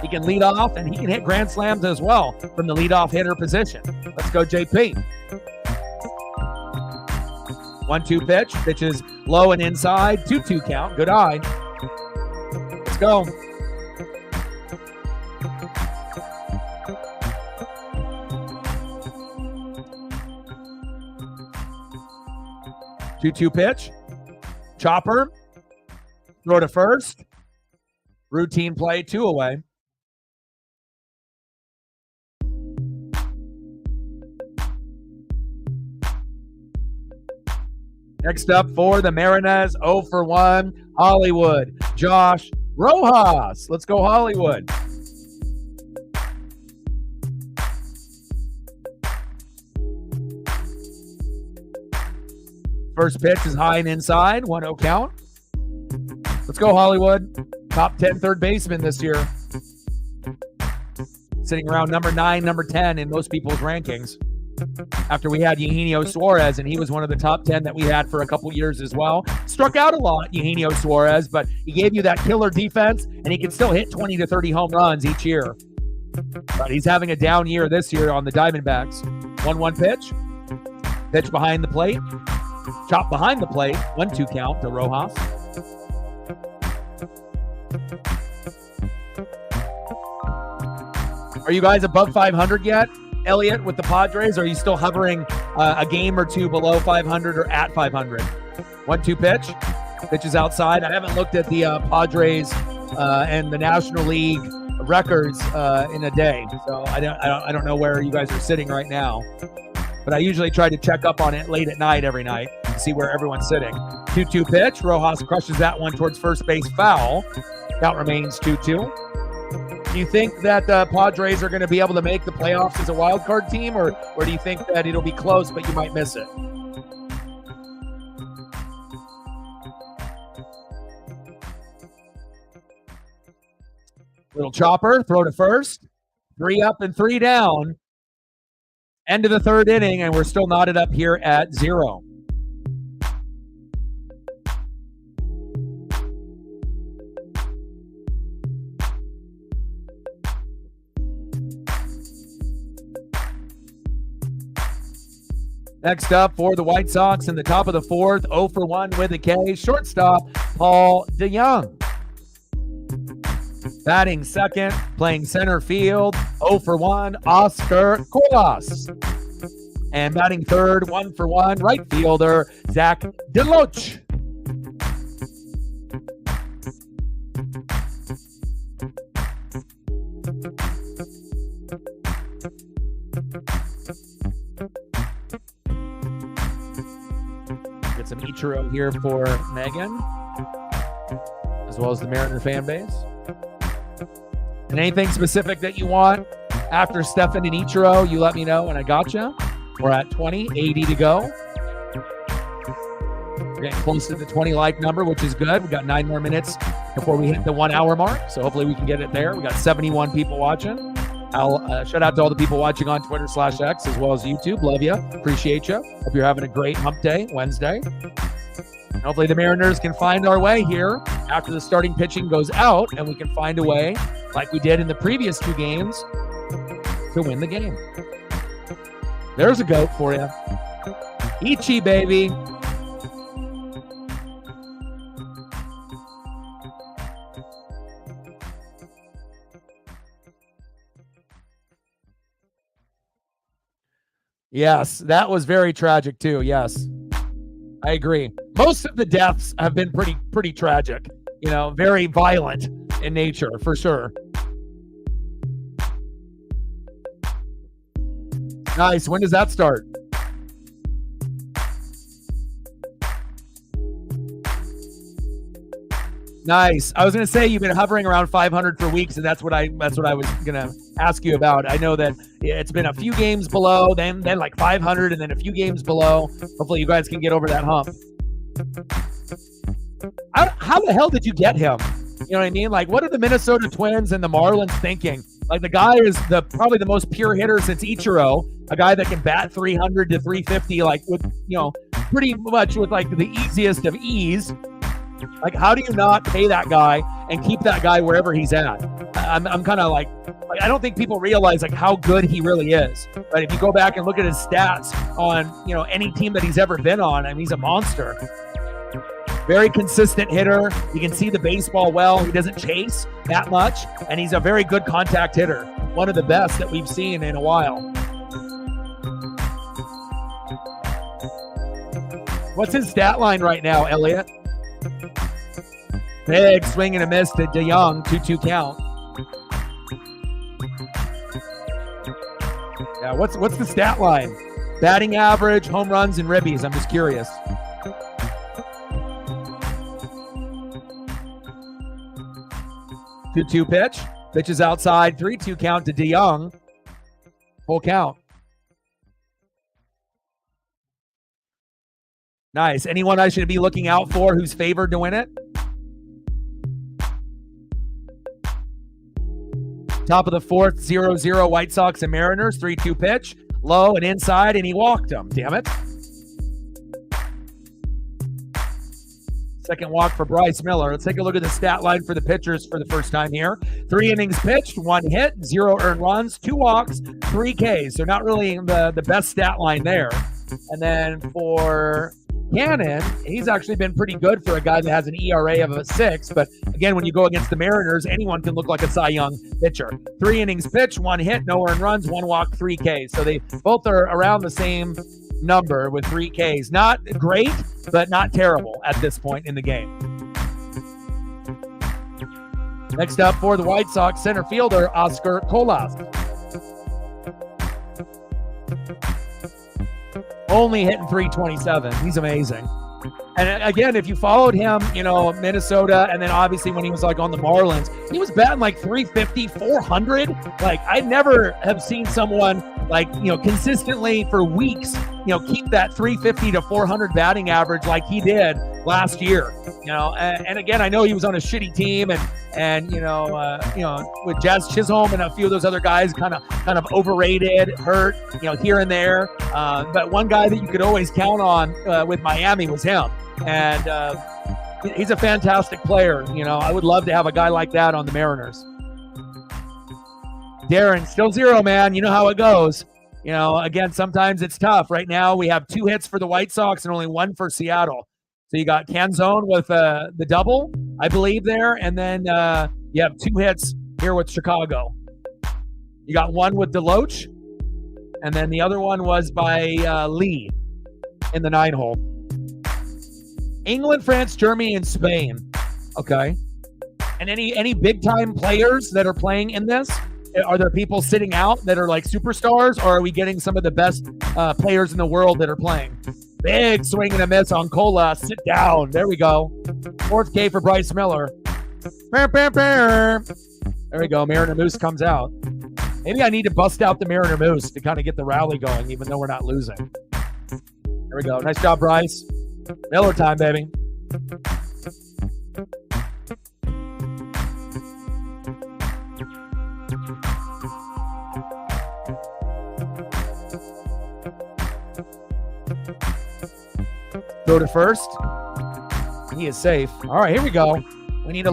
He can lead off, and he can hit grand slams as well from the leadoff hitter position. Let's go, JP. 1-2 pitch. Pitch is low and inside. 2-2 count. Good eye. Let's go. Two pitch. Chopper. Throw to first. Routine play, 2 away. Next up for the Mariners, 0 for 1, Hollywood, Josh Rojas. Let's go, Hollywood. First pitch is high and inside, 1-0 count. Let's go, Hollywood. Top 10 third baseman this year. Sitting around number 9, number 10 in most people's rankings. after we had Eugenio Suarez, and he was one of the top 10 that we had for a couple years as well. Struck out a lot, Eugenio Suarez, but he gave you that killer defense, and he can still hit 20 to 30 home runs each year. But he's having a down year this year on the Diamondbacks. 1-1 pitch. Pitch behind the plate. Chop behind the plate. 1-2 count to Rojas. Are you guys above 500 yet, Elliot, with the Padres? Or are you still hovering a game or two below 500 or at 500? 1-2 pitch. Pitch is outside. I haven't looked at the Padres and the National League records in a day, so I don't know where you guys are sitting right now. But I usually try to check up on it late at night every night to see where everyone's sitting. 2-2 pitch. Rojas crushes that one towards first base, foul. Count remains 2-2. Do you think that the Padres are going to be able to make the playoffs as a wild card team, or do you think that it'll be close but you might miss it? Little chopper, throw to first. 3 up and 3 down. End of the third inning, and we're still knotted up here at 0. Next up for the White Sox in the top of the fourth, 0 for 1 with a K, shortstop Paul DeJong. Batting second, playing center field, 0 for 1, Oscar Colas. And batting third, 1 for 1, right fielder, Zach DeLoach. Get some Ichiro here for Megan, as well as the Mariner fan base. And anything specific that you want after Stefan and Ichiro, you let me know and I gotcha. We're at 20, 80 to go. We're getting close to the 20 like number, which is good. We've got 9 more minutes before we hit the 1 hour mark. So hopefully we can get it there. We got 71 people watching. I'll shout out to all the people watching on Twitter/X as well as YouTube. Love you. Appreciate you. Hope you're having a great hump day, Wednesday. And hopefully the Mariners can find our way here after the starting pitching goes out, and we can find a way, like we did in the previous 2 games, to win the game. There's a goat for you. Ichi, baby. Yes, that was very tragic too. Yes, I agree. Most of the deaths have been pretty tragic. You know, very violent in nature, for sure. Nice. When does that start? Nice. I was going to say you've been hovering around 500 for weeks, and that's what I was going to ask you about. I know that it's been a few games below, then like 500, and then a few games below. Hopefully, you guys can get over that hump. How the hell did you get him? You know what I mean? Like, what are the Minnesota Twins and the Marlins thinking? Like, the guy is probably the most pure hitter since Ichiro, a guy that can bat 300 to 350, like with, pretty much with like the easiest of ease. Like, how do you not pay that guy and keep that guy wherever he's at? I'm kind of like, I don't think people realize like how good he really is. But if you go back and look at his stats on, any team that he's ever been on, I mean, he's a monster. Very consistent hitter. You can see the baseball well. He doesn't chase that much, and he's a very good contact hitter. One of the best that we've seen in a while. What's his stat line right now, Elliot? Big swing and a miss to DeJong, 2-2 count. Yeah, what's the stat line? Batting average, home runs, and ribbies. I'm just curious. Two pitch. Pitch is outside. 3-2 count to DeJong. Full count. Nice. Anyone I should be looking out for who's favored to win it? Top of the fourth, 0-0 White Sox and Mariners. 3-2 pitch. low and inside, and he walked him. Damn it. Second walk for Bryce Miller. Let's take a look at the stat line for the pitchers for the first time here. 3 innings pitched, 1 hit, 0 earned runs, 2 walks, 3 Ks. So not really the best stat line there. And then for Cannon, he's actually been pretty good for a guy that has an ERA of a 6. But again, when you go against the Mariners, anyone can look like a Cy Young pitcher. 3 innings pitched, 1 hit, no earned runs, 1 walk, 3 Ks. So they both are around the same number with 3 Ks. Not great, but not terrible at this point in the game. Next up for the White Sox, center fielder Oscar Colas. Only hitting .327. He's amazing. And again, if you followed him, Minnesota, and then obviously when he was like on the Marlins, he was batting like 350, 400. Like I never have seen someone like, consistently for weeks, keep that 350 to 400 batting average like he did last year. And again, I know he was on a shitty team and with Jazz Chisholm and a few of those other guys kind of overrated, hurt, here and there. But one guy that you could always count on with Miami was him. And he's a fantastic player. I would love to have a guy like that on the Mariners. Darren, still 0, man. You know how it goes. Again, sometimes it's tough. Right now, we have 2 hits for the White Sox and only 1 for Seattle. So you got Canzone with the double, I believe, there. And then you have 2 hits here with Chicago. You got 1 with DeLoach. And then the other one was by Lee in the 9-hole. England, France, Germany, and Spain. Okay. And any big-time players that are playing in this? Are there people sitting out that are like superstars, or are we getting some of the best players in the world that are playing? Big swing and a miss on Cola. Sit down. There we go. 4th K for Bryce Miller. There we go. Mariner Moose comes out. Maybe I need to bust out the Mariner Moose to kind of get the rally going, even though we're not losing. There we go. Nice job, Bryce. Miller time, baby. Go to first. He is safe. All right, here we go. We need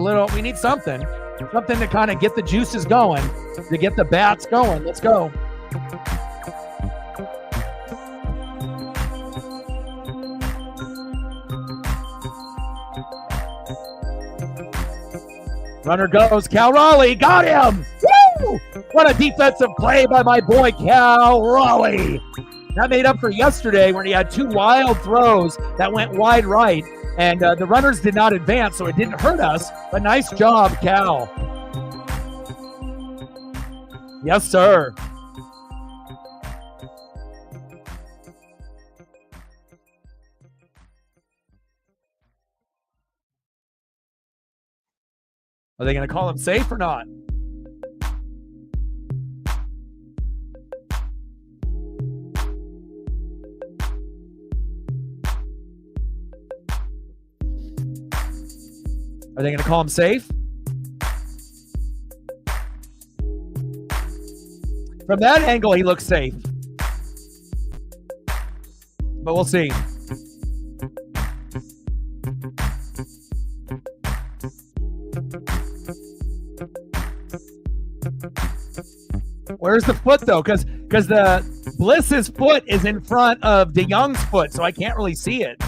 something to kind of get the juices going, to get the bats going. Let's go. Runner goes. Cal Raleigh got him. Woo! What a defensive play by my boy Cal Raleigh. That made up for yesterday when he had 2 wild throws that went wide right, and the runners did not advance, so it didn't hurt us, but nice job, Cal. Yes, sir. Are they going to call him safe or not? Are they going to call him safe? From that angle, he looks safe. But we'll see. Where's the foot, though? Because the Bliss's foot is in front of DeYoung's foot, so I can't really see it.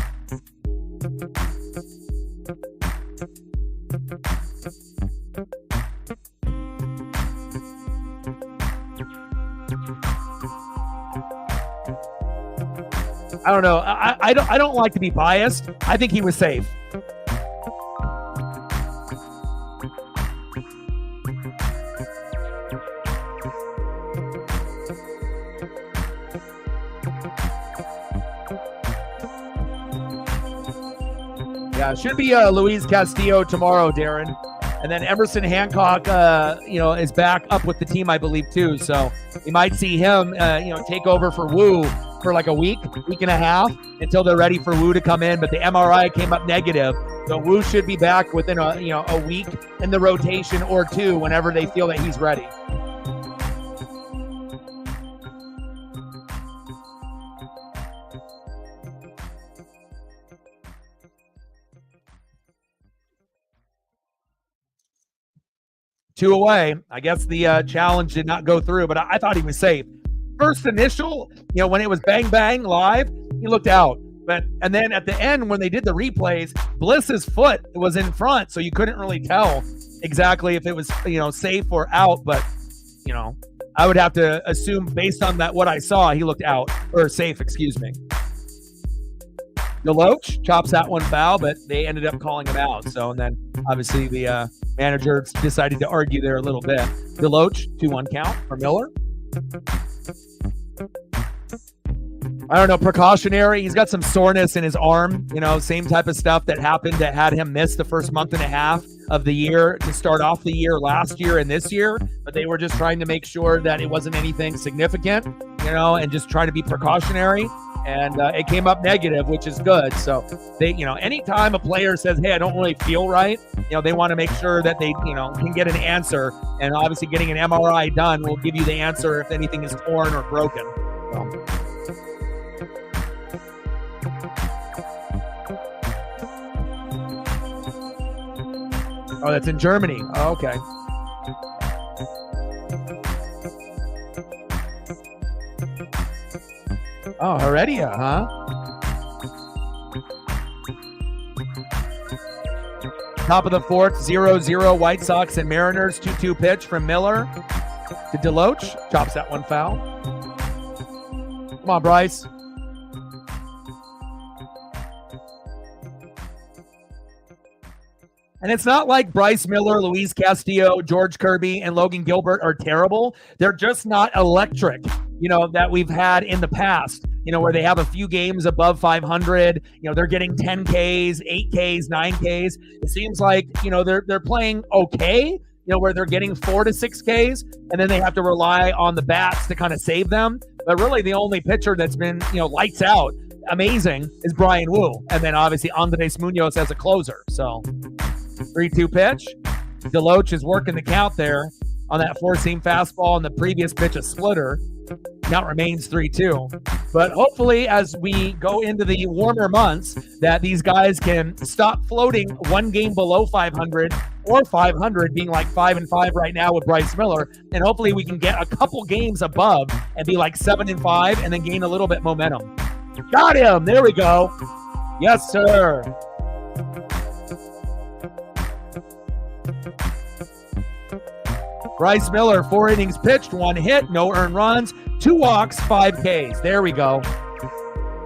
I don't know. I don't like to be biased. I think he was safe. Yeah, it should be Luis Castillo tomorrow, Darren. And then Emerson Hancock, is back up with the team, I believe, too. So you might see him, take over for Wu for like a week and a half until they're ready for Wu to come in. But the MRI came up negative. So Wu should be back within a week in the rotation or 2 whenever they feel that he's ready. 2 away. I guess the challenge did not go through, but I thought he was safe. First initial, when it was bang, bang live, he looked out. And then at the end, when they did the replays, Bliss's foot was in front, so you couldn't really tell exactly if it was, safe or out. But, I would have to assume based on that what I saw, he looked out, or safe, excuse me. Deloach chops that one foul, but they ended up calling him out. So, and then obviously the manager decided to argue there a little bit. Deloach, 2-1 count for Miller. I don't know, precautionary. He's got some soreness in his arm, same type of stuff that happened that had him miss the first month and a half of the year to start off the year last year and this year. But they were just trying to make sure that it wasn't anything significant, and just trying to be precautionary. And it came up negative, which is good. So they, anytime a player says, hey, I don't really feel right, they want to make sure that they, can get an answer. And obviously getting an MRI done will give you the answer if anything is torn or broken. So. Oh, that's in Germany. Oh, okay. Oh, Heredia, huh? Top of the fourth, 0-0 White Sox and Mariners. 2-2 pitch from Miller to Deloach. Chops that one foul. Come on, Bryce. And it's not like Bryce Miller, Luis Castillo, George Kirby, and Logan Gilbert are terrible. They're just not electric, that we've had in the past, where they have a few games above 500. They're getting 10 Ks, 8 Ks, 9 Ks. It seems like, they're playing okay, where they're getting 4 to 6 Ks, and then they have to rely on the bats to kind of save them. But really the only pitcher that's been, lights out, amazing, is Brian Wu. And then obviously Andres Munoz as a closer. So 3-2 pitch. Deloach is working the count there on that four-seam fastball, and the previous pitch a splitter. Count remains 3-2. But hopefully as we go into the warmer months that these guys can stop floating one game below 500 or 500, being like 5-5 right now with Bryce Miller. And hopefully we can get a couple games above and be like 7-5 and then gain a little bit momentum. Got him. There we go. Yes, sir. Bryce Miller, 4 innings pitched, 1 hit, no earned runs, 2 walks, 5 Ks. There we go.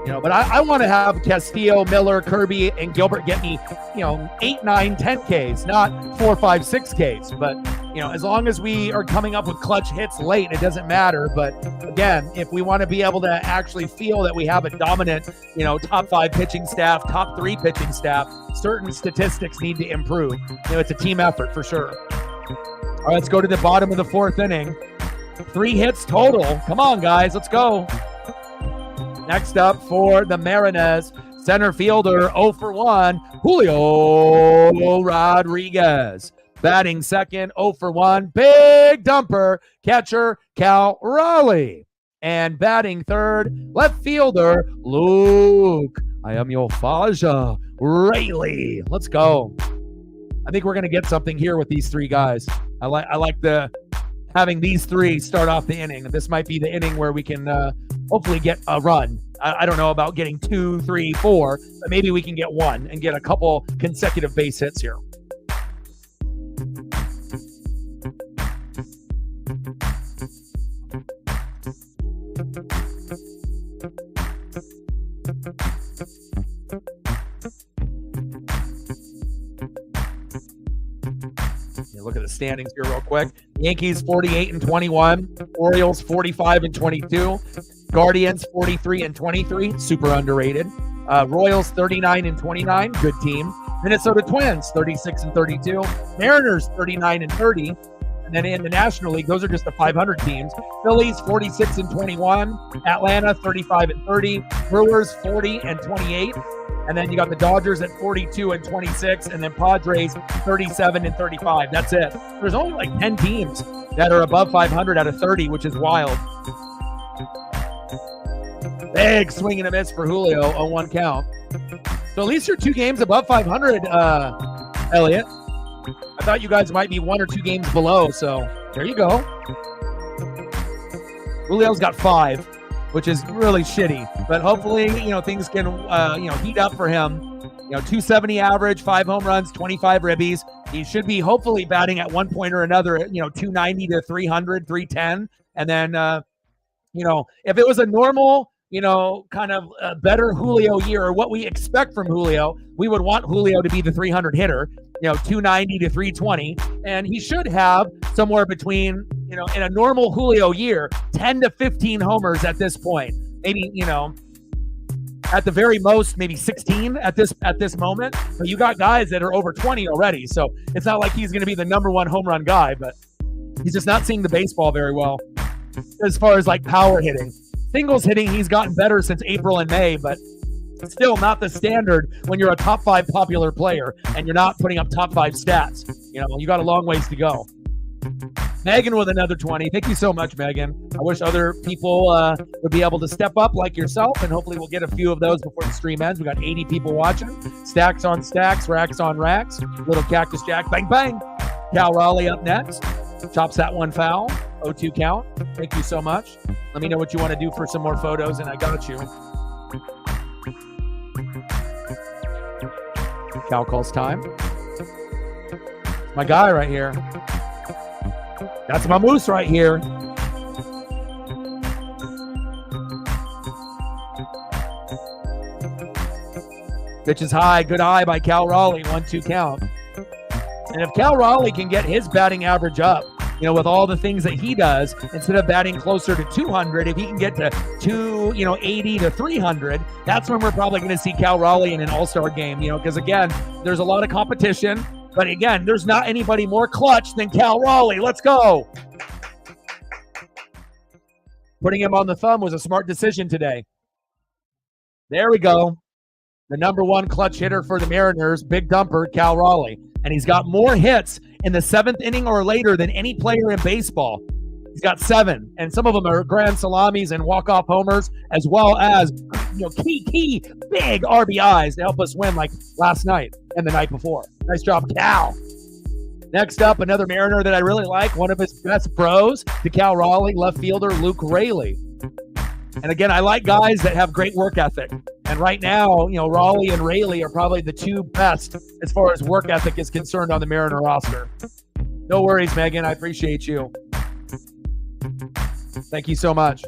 But I want to have Castillo, Miller, Kirby, and Gilbert get me, 8, 9, 10 Ks, not 4, 5, 6 Ks. But, as long as we are coming up with clutch hits late, it doesn't matter. But again, if we want to be able to actually feel that we have a dominant, top 5 pitching staff, top 3 pitching staff, certain statistics need to improve. It's a team effort for sure. All right, let's go to the bottom of the 4th inning. 3 hits total. Come on, guys. Let's go. Next up for the Mariners, center fielder 0 for 1, Julio Rodriguez. Batting second, 0 for 1, big dumper, catcher Cal Raleigh. And batting third, left fielder Luke, I am your father, Rayleigh. Let's go. I think we're going to get something here with these 3 guys. I like having these 3 start off the inning. This might be the inning where we can hopefully get a run. I don't know about getting 2, 3, 4, but maybe we can get 1 and get a couple consecutive base hits here. Look at the standings here real quick. Yankees 48-21, Orioles 45-22, Guardians 43-23, super underrated. Royals 39-29, good team. Minnesota Twins 36-32, Mariners 39-30. And then in the National League, those are just the 500 teams. Phillies 46-21, Atlanta 35-30, Brewers 40-28. And then you got the Dodgers at 42-26, and then Padres 37-35. That's it. There's only like 10 teams that are above 500 out of 30, which is wild. Big swing and a miss for Julio, 0-1 count. So at least you're 2 games above 500, Elliot. I thought you guys might be 1 or 2 games below, so there you go. Julio's got 5, which is really shitty. But hopefully, things can, heat up for him. 270 average, 5 home runs, 25 ribbies. He should be hopefully batting at one point or another, 290 to 300, 310. And then, if it was a normal, kind of a better Julio year, or what we expect from Julio, we would want Julio to be the 300 hitter, 290 to 320. And he should have somewhere between, in a normal Julio year, 10 to 15 homers at this point. Maybe, at the very most, maybe 16 at this moment. But you got guys that are over 20 already. So it's not like he's going to be the number 1 home run guy, but he's just not seeing the baseball very well as far as like power hitting. Singles hitting, he's gotten better since April and May, but still not the standard when you're a top 5 popular player and you're not putting up top 5 stats. You got a long ways to go. Megan with another 20. Thank you so much, Megan. I wish other people would be able to step up like yourself, and hopefully we'll get a few of those before the stream ends. We got 80 people watching. Stacks on stacks, racks on racks. Little Cactus Jack, bang, bang. Cal Raleigh up next. Chops that one foul. 0-2 count. Thank you so much. Let me know what you want to do for some more photos, and I got you. Cal calls time. My guy right here. That's my moose right here. Pitch is high. Good eye by Cal Raleigh. 1-2 count. And if Cal Raleigh can get his batting average up, with all the things that he does, instead of batting closer to 200, if he can get to 280 to 300, that's when we're probably going to see Cal Raleigh in an all-star game, because again, there's a lot of competition, but again, there's not anybody more clutch than Cal Raleigh. Let's go. Putting him on the thumb was a smart decision today. There we go. The number 1 clutch hitter for the Mariners, big dumper, Cal Raleigh. And he's got more hits in the 7th inning or later than any player in baseball. He's got 7, and some of them are grand salamis and walk-off homers, as well as key big RBIs to help us win like last night and the night before. Nice job, Cal. Next up, another Mariner that I really like, one of his best pros, the Cal Raleigh left fielder, Luke Raley. And again, I like guys that have great work ethic. And right now, Raleigh and Raley are probably the 2 best as far as work ethic is concerned on the Mariner roster. No worries, Megan. I appreciate you. Thank you so much.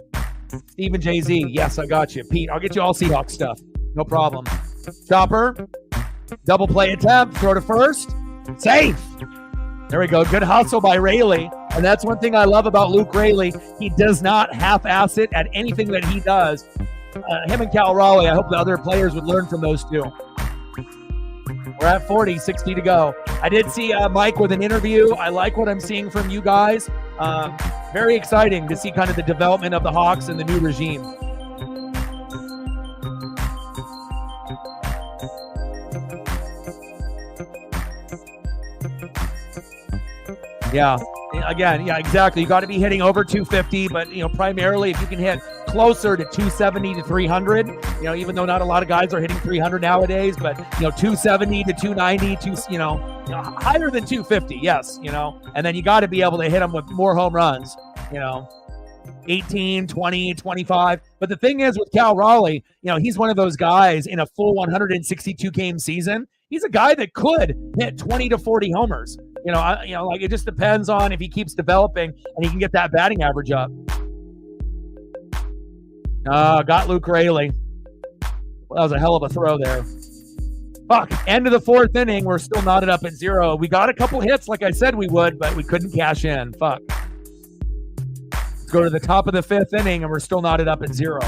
Stephen Jay-Z. Yes, I got you. Pete, I'll get you all Seahawks stuff. No problem. Chopper. Double play attempt. Throw to first. Safe. There we go. Good hustle by Raley. And that's one thing I love about Luke Raley. He does not half-ass it at anything that he does. Him and Cal Raleigh, I hope the other players would learn from those two. We're at 40, 60 to go. I did see Mike with an interview. I like what I'm seeing from you guys. Very exciting to see kind of the development of the Hawks and the new regime. Yeah. Again, yeah, exactly. You got to be hitting over 250, but primarily if you can hit closer to 270 to 300, even though not a lot of guys are hitting 300 nowadays, but 270 to 290, higher than 250, yes, and then you got to be able to hit them with more home runs, 18, 20, 25. But the thing is with Cal Raleigh, he's one of those guys in a full 162 game season. He's a guy that could hit 20 to 40 homers. Like it just depends on if he keeps developing and he can get that batting average up. Got Luke Raley. Well, that was a hell of a throw there. Fuck. End of the 4th inning. We're still knotted up at 0. We got a couple hits like I said we would, but we couldn't cash in. Fuck. Let's go to the top of the 5th inning and we're still knotted up at 0.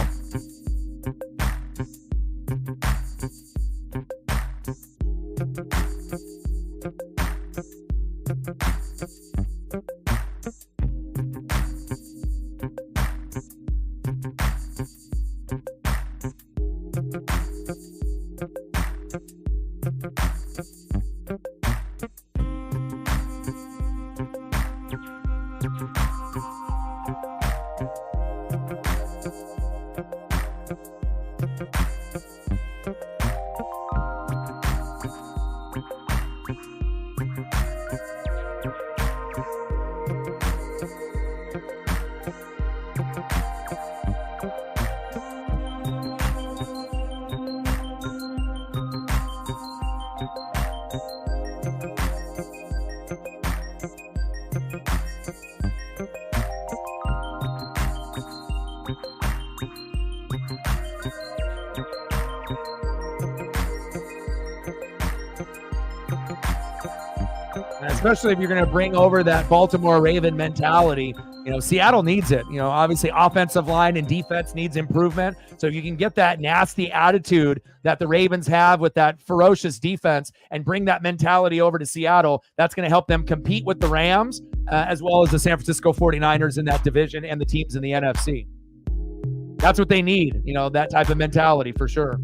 Especially if you're going to bring over that Baltimore Raven mentality. You know, Seattle needs it. You know, obviously offensive line and defense needs improvement. So if you can get that nasty attitude that the Ravens have with that ferocious defense and bring that mentality over to Seattle, that's going to help them compete with the Rams as well as the San Francisco 49ers in that division and the teams in the NFC. That's what they need, you know, that type of mentality for sure.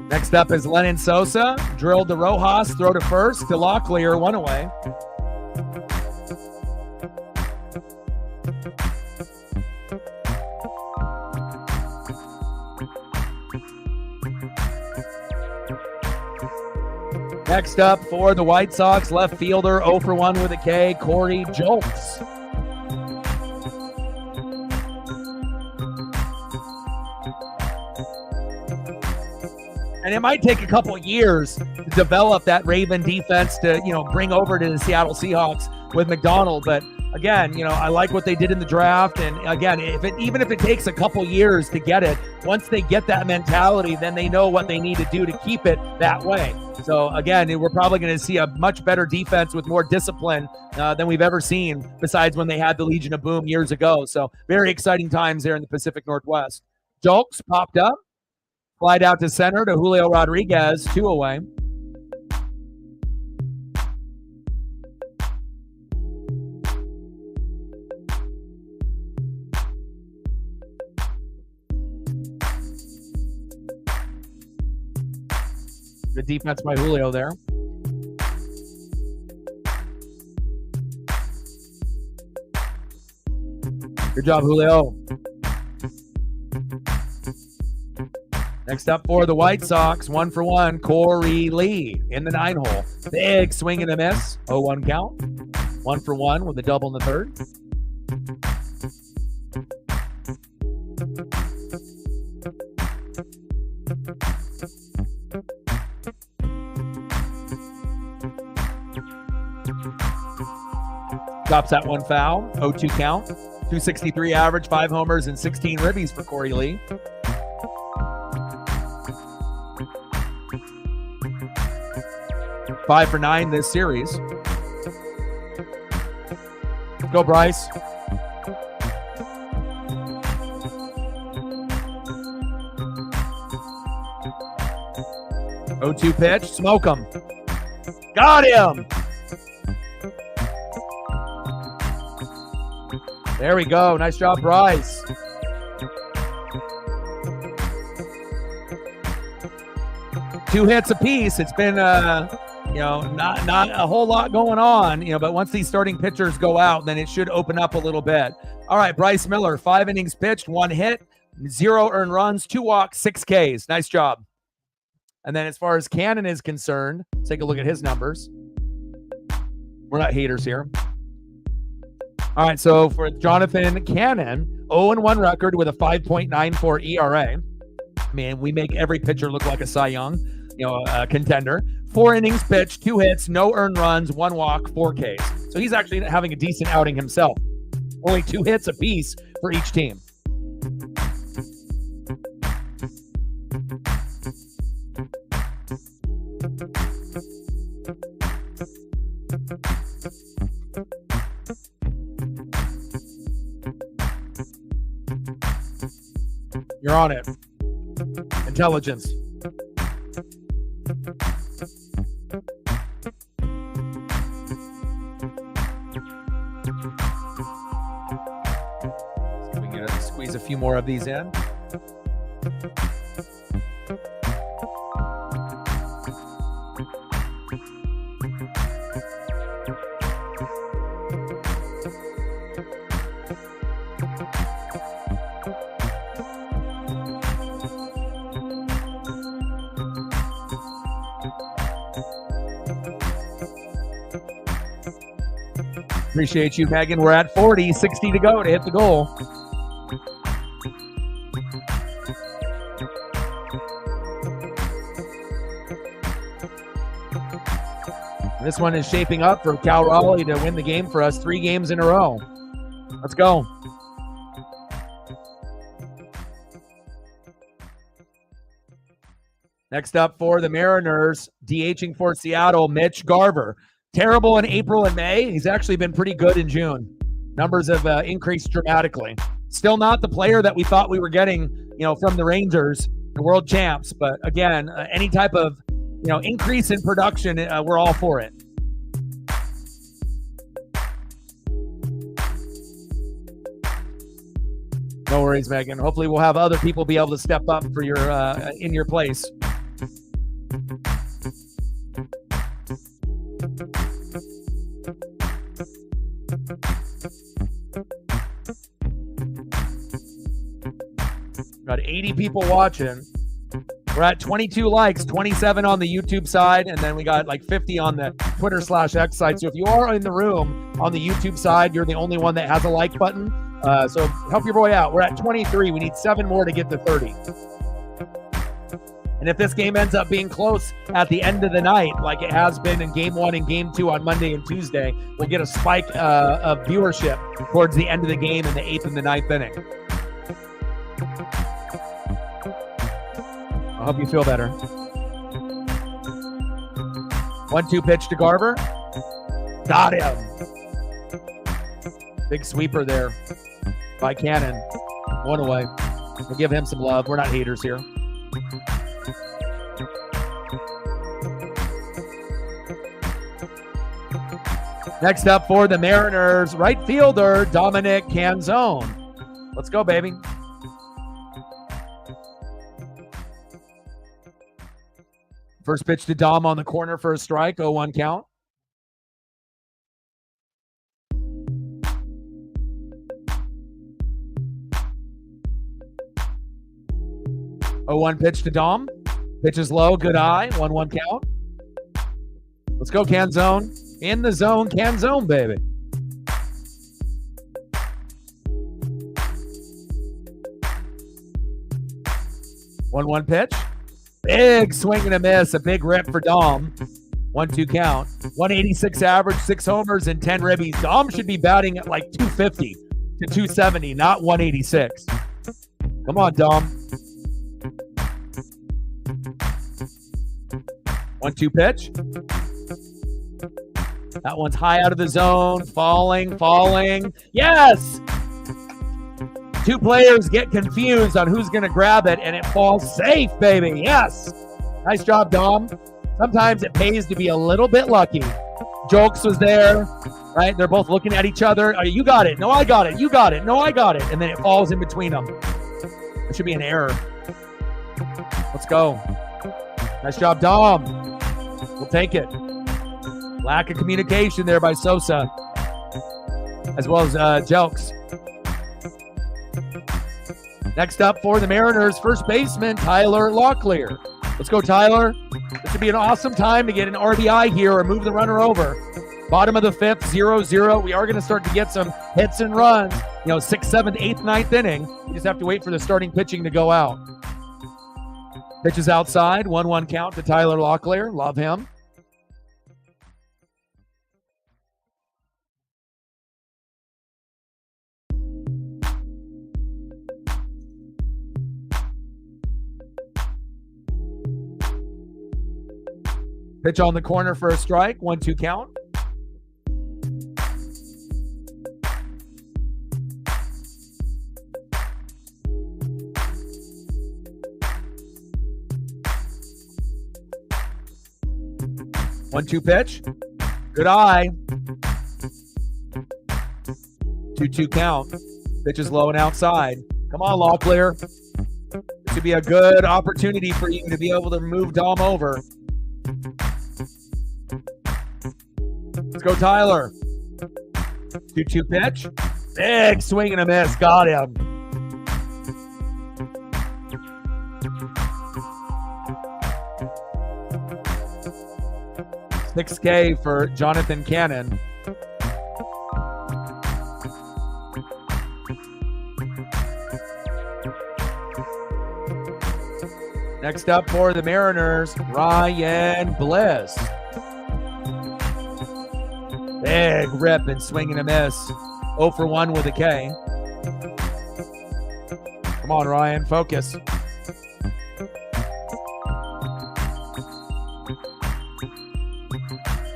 Next up is Lennon Sosa. Drilled to Rojas, throw to first, to Locklear, one away. Next up for the White Sox, left fielder, 0 for 1 with a K, Corey Julks. And it might take a couple of years to develop that Raven defense to, you know, bring over to the Seattle Seahawks with McDonald. But again, you know, I like what they did in the draft. And again, even if it takes a couple years to get it, once they get that mentality, then they know what they need to do to keep it that way. So again, we're probably going to see a much better defense with more discipline than we've ever seen, besides when they had the Legion of Boom years ago. So very exciting times there in the Pacific Northwest. Julks popped up. Slide out to center to Julio Rodriguez, 2 away. Good defense by Julio there. Good job, Julio. Next up for the White Sox, 1 for 1, Corey Lee in the 9-hole. Big swing and a miss, 0-1 count. 1 for 1 with a double in the third. Stops that one foul, 0-2 count. 263 average, 5 homers, and 16 ribbies for Corey Lee. Five for 9 this series. Go, Bryce. O2 pitch. Smoke him. Got him. There we go. Nice job, Bryce. Two hits apiece. It's been you know, not a whole lot going on, you know, but once these starting pitchers go out, then it should open up a little bit. All right, Bryce Miller, 5 innings pitched, 1 hit, 0 earned runs, 2 walks, 6 Ks. Nice job. And then as far as Cannon is concerned, let's take a look at his numbers. We're not haters here. All right, so for Jonathan Cannon, 0-1 record with a 5.94 ERA. I mean, we make every pitcher look like a Cy Young, you know, contender. 4 innings pitched, 2 hits, no earned runs, 1 walk, 4 Ks. So he's actually having a decent outing himself. Only 2 hits apiece for each team. You're on it. Intelligence. We can squeeze a few more of these in. Appreciate you, Megan. We're at 40, 60 to go to hit the goal. This one is shaping up for Cal Raleigh to win the game for us 3 games in a row. Let's go. Next up for the Mariners, DHing for Seattle, Mitch Garver. Terrible in April and May. He's actually been pretty good in June. Numbers have increased dramatically. Still not the player that we thought we were getting, from the Rangers, the world champs. But again, any type of, increase in production, we're all for it. No worries, Megan. Hopefully we'll have other people be able to step up for your in your place. Got 80 people watching. We're at 22 likes, 27 on the YouTube side, and then we got like 50 on the Twitter/X side. So if you are in the room on the YouTube side, you're the only one that has a like button. So help your boy out. We're at 23. We need 7 more to get to 30. And if this game ends up being close at the end of the night, like it has been in Game 1 and Game 2 on Monday and Tuesday, we'll get a spike of viewership towards the end of the game in the 8th and the 9th inning. I hope you feel better. 1-2 pitch to Garver. Got him. Big sweeper there by Cannon. 1 away. We'll give him some love. We're not haters here. Next up for the Mariners, right fielder, Dominic Canzone. Let's go, baby. First pitch to Dom on the corner for a strike, 0-1 count. Oh, 1 pitch to Dom. Pitch is low, good eye, 1-1 count. Let's go, Canzone. In the zone, Canzone, baby. One pitch. Big swing and a miss. A big rip for Dom. 1-2 count. 186 average, 6 homers, and 10 ribbies. Dom should be batting at like 250 to 270, not 186. Come on, Dom. 1-2 pitch. That one's high out of the zone. Falling. Yes! 2 players get confused on who's going to grab it, and it falls safe, baby. Yes! Nice job, Dom. Sometimes it pays to be a little bit lucky. Jokes was there, right? They're both looking at each other. Oh, you got it. No, I got it. You got it. No, I got it. And then it falls in between them. It should be an error. Let's go. Nice job, Dom. We'll take it. Lack of communication there by Sosa, as well as Jelks. Next up for the Mariners, first baseman, Tyler Locklear. Let's go, Tyler. This would be an awesome time to get an RBI here or move the runner over. Bottom of the 5th, 0-0. We are going to start to get some hits and runs, 6th, 7th, 8th, 9th inning. We just have to wait for the starting pitching to go out. Pitches outside, 1-1 count to Tyler Locklear. Love him. Pitch on the corner for a strike, 1-2 count. One-two pitch. Good eye. 2-2 count. Pitch is low and outside. Come on, Locklear. This would be a good opportunity for you to be able to move Dom over. Let's go, Tyler. 2-2 pitch. Big swing and a miss. Got him. $6K for Jonathan Cannon. Next up for the Mariners, Ryan Bliss. Big rip and swing and a miss. 0 for 1 with a K. Come on, Ryan, focus.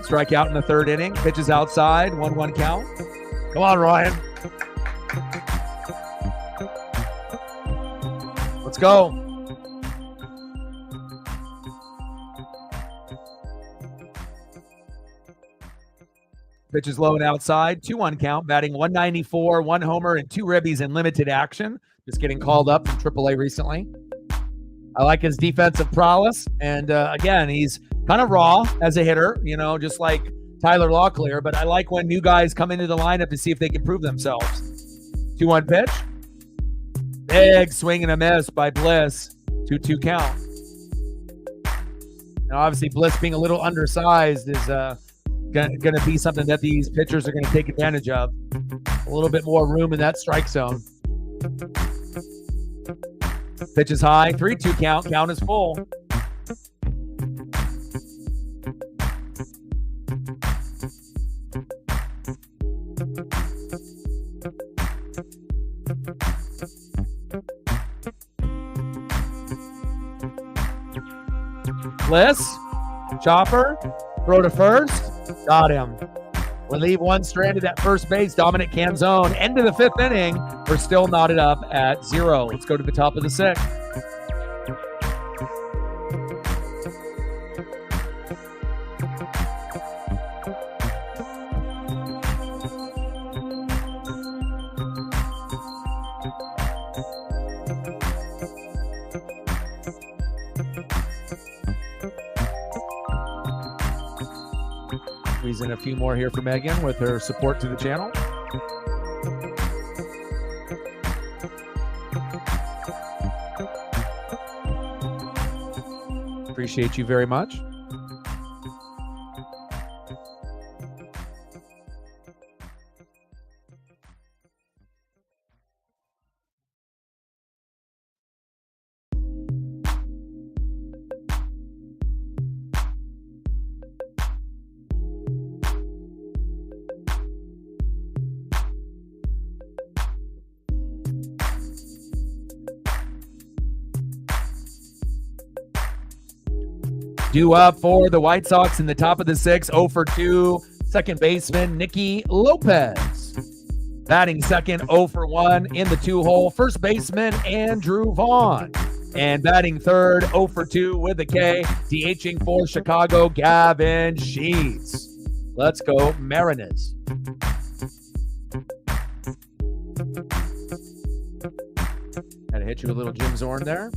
Strikeout in the third inning. Pitches outside. 1-1 count. Come on, Ryan. Let's go. Pitches low and outside. 2-1 count. Batting .194, 1 homer, and 2 ribbies in limited action. Just getting called up from AAA recently. I like his defensive prowess. And again, he's kind of raw as a hitter, you know, just like Tyler Locklear. But I like when new guys come into the lineup to see if they can prove themselves. 2-1 pitch. Big swing and a miss by Bliss. 2-2 count. Now, obviously, Bliss being a little undersized is going to be something that these pitchers are going to take advantage of. A little bit more room in that strike zone. Pitch is high. 3-2 count. Count is full. Bliss, chopper, throw to first, got him. We'll leave one stranded at first base. Dominic Canzone. End of the 5th inning. We're still knotted up at 0. Let's go to the top of the 6th. Squeeze in a few more here for Megan with her support to the channel. Appreciate you very much. Due up for the White Sox in the top of the 6th, 0 for 2, second baseman Nicky Lopez. Batting second, 0 for 1 in the 2-hole, first baseman Andrew Vaughn. And batting third, 0 for 2 with a K, DHing for Chicago, Gavin Sheets. Let's go, Mariners. Had to hit you a little Jim Zorn there.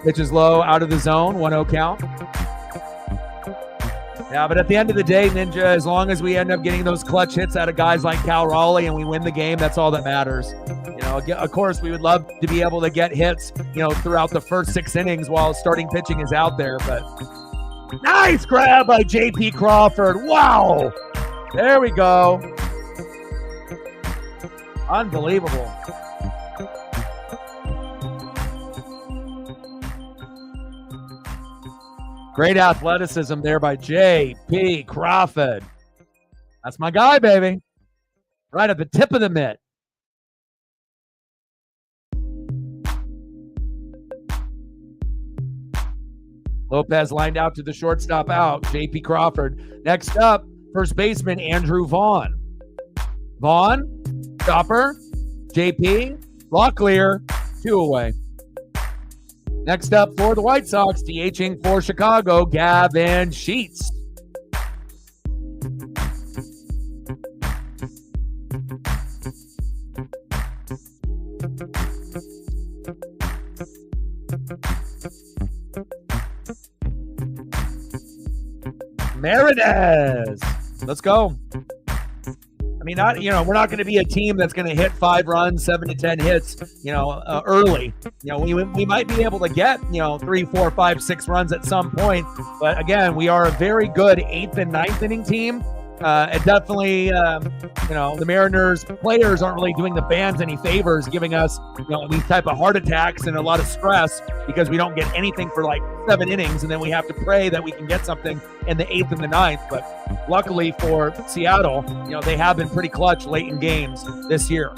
Pitch is low, out of the zone, 1-0 count. Yeah, but at the end of the day, Ninja, as long as we end up getting those clutch hits out of guys like Cal Raleigh and we win the game, that's all that matters. You know, of course, we would love to be able to get hits, you know, throughout the first 6 innings while starting pitching is out there. But nice grab by J.P. Crawford. Wow. There we go. Unbelievable. Great athleticism there by J.P. Crawford. That's my guy, baby. Right at the tip of the mitt. Lopez lined out to the shortstop out. J.P. Crawford. Next up, first baseman Andrew Vaughn. Vaughn, chopper, JP, block clear, 2 away. Next up for the White Sox, DHing for Chicago, Gavin Sheets. Marinez. Let's go. I mean, we're not going to be a team that's going to hit 5 runs, 7 to 10 hits, early. We might be able to get, 3, 4, 5, 6 runs at some point. But again, we are a very good 8th and 9th inning team. It definitely, the Mariners players aren't really doing the fans any favors, giving us, these type of heart attacks and a lot of stress because we don't get anything for like 7 innings, and then we have to pray that we can get something in the 8th and the 9th. But luckily for Seattle, they have been pretty clutch late in games this year.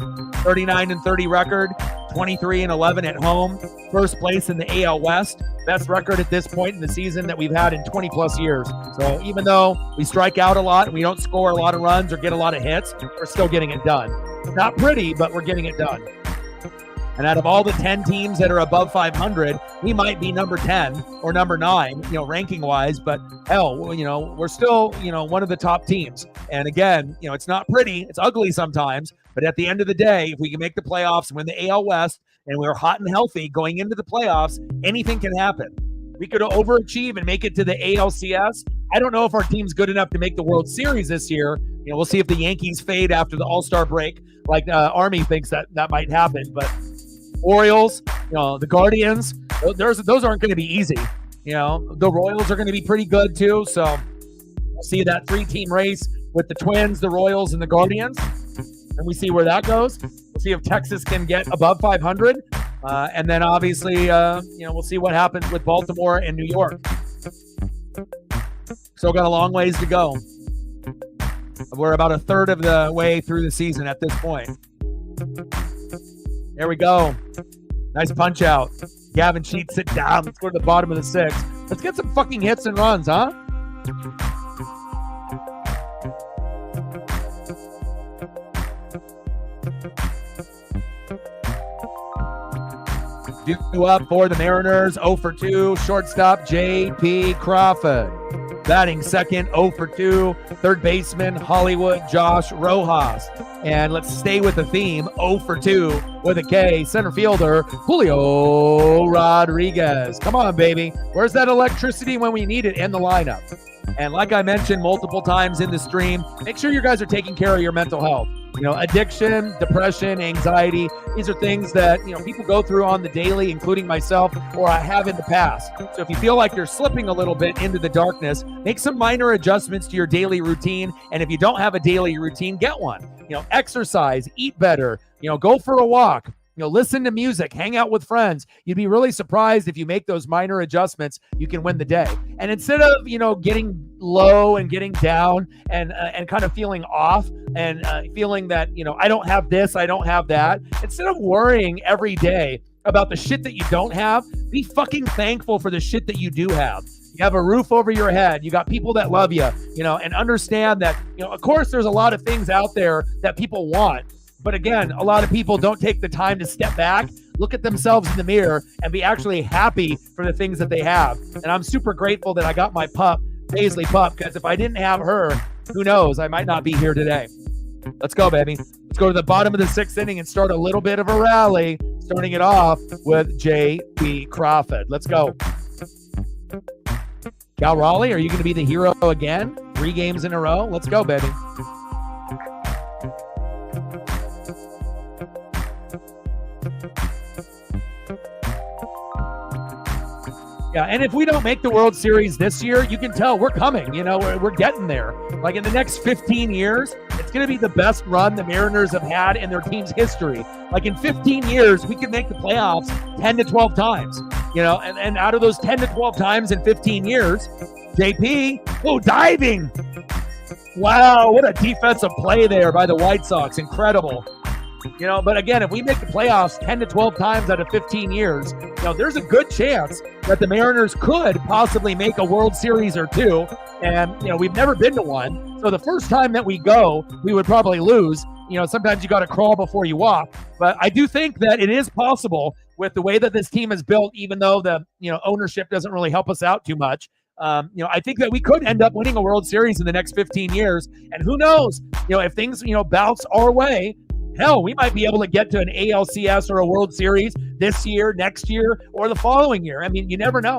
39-30 record, 23-11 at home, first place in the AL West. Best record at this point in the season that we've had in 20 plus years. So even though we strike out a lot and we don't score a lot of runs or get a lot of hits, we're still getting it done. Not pretty, but we're getting it done. And out of all the 10 teams that are above 500, we might be number 10 or number 9, ranking wise, but hell, we're still, one of the top teams. And again, it's not pretty, it's ugly sometimes, but at the end of the day, if we can make the playoffs and win the AL West and we're hot and healthy going into the playoffs, anything can happen. We could overachieve and make it to the ALCS. I don't know if our team's good enough to make the World Series this year. We'll see if the Yankees fade after the All-Star break, like Army thinks that might happen, but Orioles, the Guardians, those aren't going to be easy. The Royals are going to be pretty good too. So we'll see that 3-team race with the Twins, the Royals, and the Guardians. And we see where that goes. We'll see if Texas can get above 500. And then obviously, we'll see what happens with Baltimore and New York. Still got a long ways to go. We're about a third of the way through the season at this point. There we go. Nice punch out. Gavin Sheets, sit down. Let's go to the bottom of the 6th. Let's get some fucking hits and runs, huh? Due up for the Mariners, 0 for 2. Shortstop, J.P. Crawford. Batting second, 0 for 2. Third baseman, Hollywood Josh Rojas. And let's stay with the theme, 0 for 2 with a K. Center fielder, Julio Rodriguez. Come on, baby. Where's that electricity when we need it in the lineup? And like I mentioned multiple times in the stream, make sure you guys are taking care of your mental health. Addiction, depression, anxiety, these are things that, people go through on the daily, including myself, or I have in the past. So if you feel like you're slipping a little bit into the darkness, make some minor adjustments to your daily routine. And if you don't have a daily routine, get one. Exercise, eat better, go for a walk. Listen to music, hang out with friends. You'd be really surprised if you make those minor adjustments, you can win the day. And instead of, getting low and getting down and kind of feeling off and feeling that, I don't have this, I don't have that, instead of worrying every day about the shit that you don't have, be fucking thankful for the shit that you do have. You have a roof over your head. You got people that love you, and understand that, of course, there's a lot of things out there that people want. But again, a lot of people don't take the time to step back, look at themselves in the mirror, and be actually happy for the things that they have. And I'm super grateful that I got my pup, Paisley pup, because if I didn't have her, who knows, I might not be here today. Let's go, baby. Let's go to the bottom of the 6th inning and start a little bit of a rally, starting it off with J.P. Crawford. Let's go. Cal Raleigh, are you going to be the hero again? 3 games in a row? Let's go, baby. Yeah, and if we don't make the World Series this year, you can tell we're coming. We're getting there. Like in the next 15 years, it's going to be the best run the Mariners have had in their team's history. Like in 15 years, we could make the playoffs 10 to 12 times. And out of those 10 to 12 times in 15 years, JP, diving. Wow, what a defensive play there by the White Sox. Incredible. But again, if we make the playoffs 10 to 12 times out of 15 years, there's a good chance that the Mariners could possibly make a World Series or 2. And, we've never been to one. So the first time that we go, we would probably lose. sometimes you got to crawl before you walk. But I do think that it is possible with the way that this team is built, even though the ownership doesn't really help us out too much. I think that we could end up winning a World Series in the next 15 years. And who knows, if things, bounce our way, hell, we might be able to get to an ALCS or a World Series this year, next year, or the following year. I mean, you never know.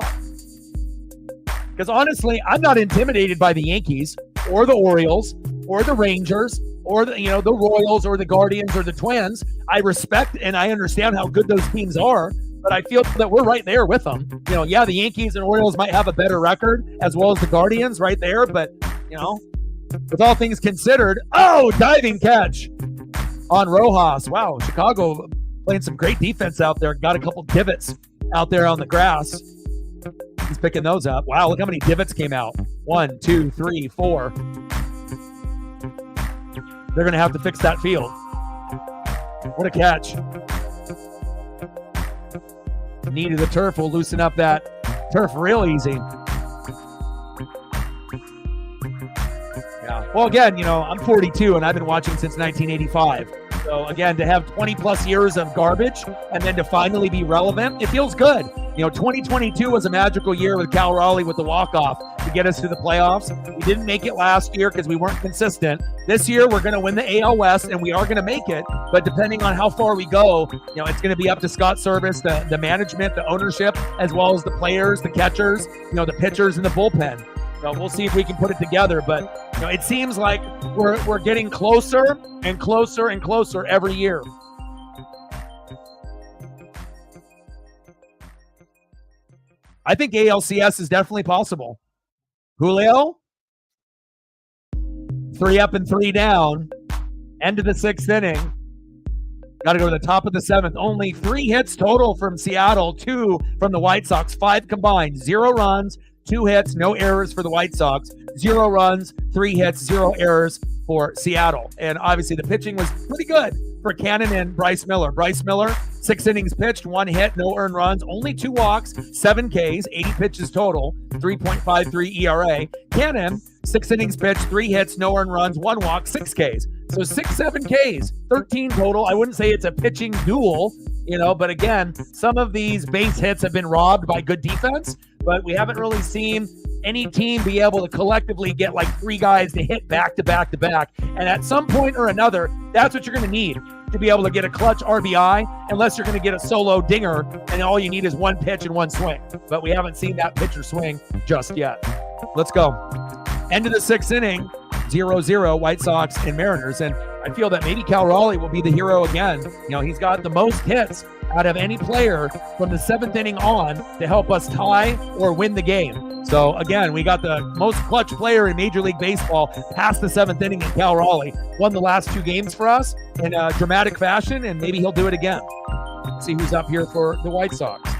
Because honestly, I'm not intimidated by the Yankees or the Orioles or the Rangers or the Royals or the Guardians or the Twins. I respect and I understand how good those teams are, but I feel that we're right there with them. The Yankees and Orioles might have a better record as well as the Guardians right there, but with all things considered, diving catch on Rojas. Wow, Chicago playing some great defense out there. Got a couple divots out there on the grass. He's picking those up. Wow, look how many divots came out. 1, 2, 3, 4. They're going to have to fix that field. What a catch. Knee to the turf will loosen up that turf real easy. Yeah. Well, again, I'm 42 and I've been watching since 1985. So again, to have 20 plus years of garbage and then to finally be relevant, it feels good. 2022 was a magical year with Cal Raleigh with the walk-off to get us to the playoffs. We didn't make it last year because we weren't consistent. This year, we're going to win the AL West, and we are going to make it. But depending on how far we go, it's going to be up to Scott Service, the management, the ownership, as well as the players, the catchers, the pitchers, and the bullpen. So we'll see if we can put it together. But it seems like we're getting closer and closer and closer every year. I think ALCS is definitely possible. Julio, 3 up and 3 down. End of the 6th inning. Got to go to the top of the 7th. Only 3 hits total from Seattle, 2 from the White Sox, 5 combined. 0 runs, 2 hits, no errors for the White Sox. 0 runs, 3 hits, 0 errors for Seattle. And obviously the pitching was pretty good for Cannon and Bryce Miller. Bryce Miller, 6 innings pitched, 1 hit, no earned runs, only 2 walks, 7 Ks, 80 pitches total, 3.53 ERA. Cannon, 6 innings pitched, 3 hits, no earned runs, 1 walk, 6 Ks. So 6, 7 Ks, 13 total. I wouldn't say it's a pitching duel, but again, some of these base hits have been robbed by good defense, but we haven't really seen any team be able to collectively get like 3 guys to hit back to back to back. And at some point or another, that's what you're going to need to be able to get a clutch RBI, unless you're going to get a solo dinger and all you need is 1 pitch and 1 swing. But we haven't seen that pitcher swing just yet. Let's go. End of the 6th inning, 0-0 White Sox and Mariners. And I feel that maybe Cal Raleigh will be the hero again. He's got the most hits out of any player from the 7th inning on to help us tie or win the game. So again, we got the most clutch player in Major League Baseball past the 7th inning in Cal Raleigh. Won the last 2 games for us in a dramatic fashion, and maybe he'll do it again. See who's up here for the White Sox.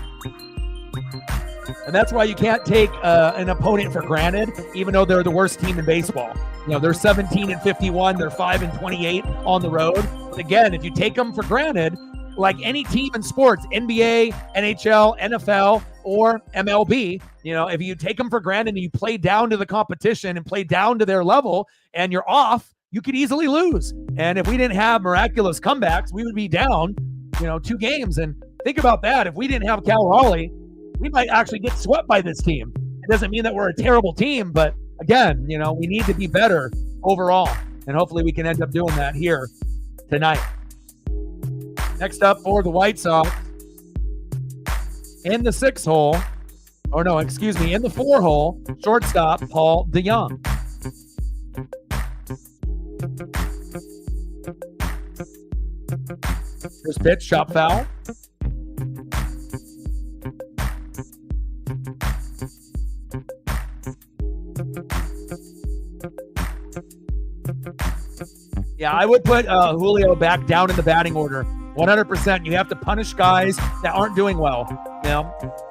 And that's why you can't take an opponent for granted, even though they're the worst team in baseball. They're 17-51, they're 5-28 on the road. But again, if you take them for granted, like any team in sports, NBA, NHL, NFL, or MLB, if you take them for granted and you play down to the competition and play down to their level and you're off, you could easily lose. And if we didn't have miraculous comebacks, we would be down, 2 games. And think about that. If we didn't have Cal Raleigh, we might actually get swept by this team. It doesn't mean that we're a terrible team, but again, we need to be better overall. And hopefully we can end up doing that here tonight. Next up for the White Sox, in the 6th hole, in the 4 hole, shortstop Paul DeYoung. First pitch, chop foul. Yeah, I would put Julio back down in the batting order. 100%. You have to punish guys that aren't doing well.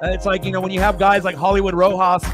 It's like, when you have guys like Hollywood Rojas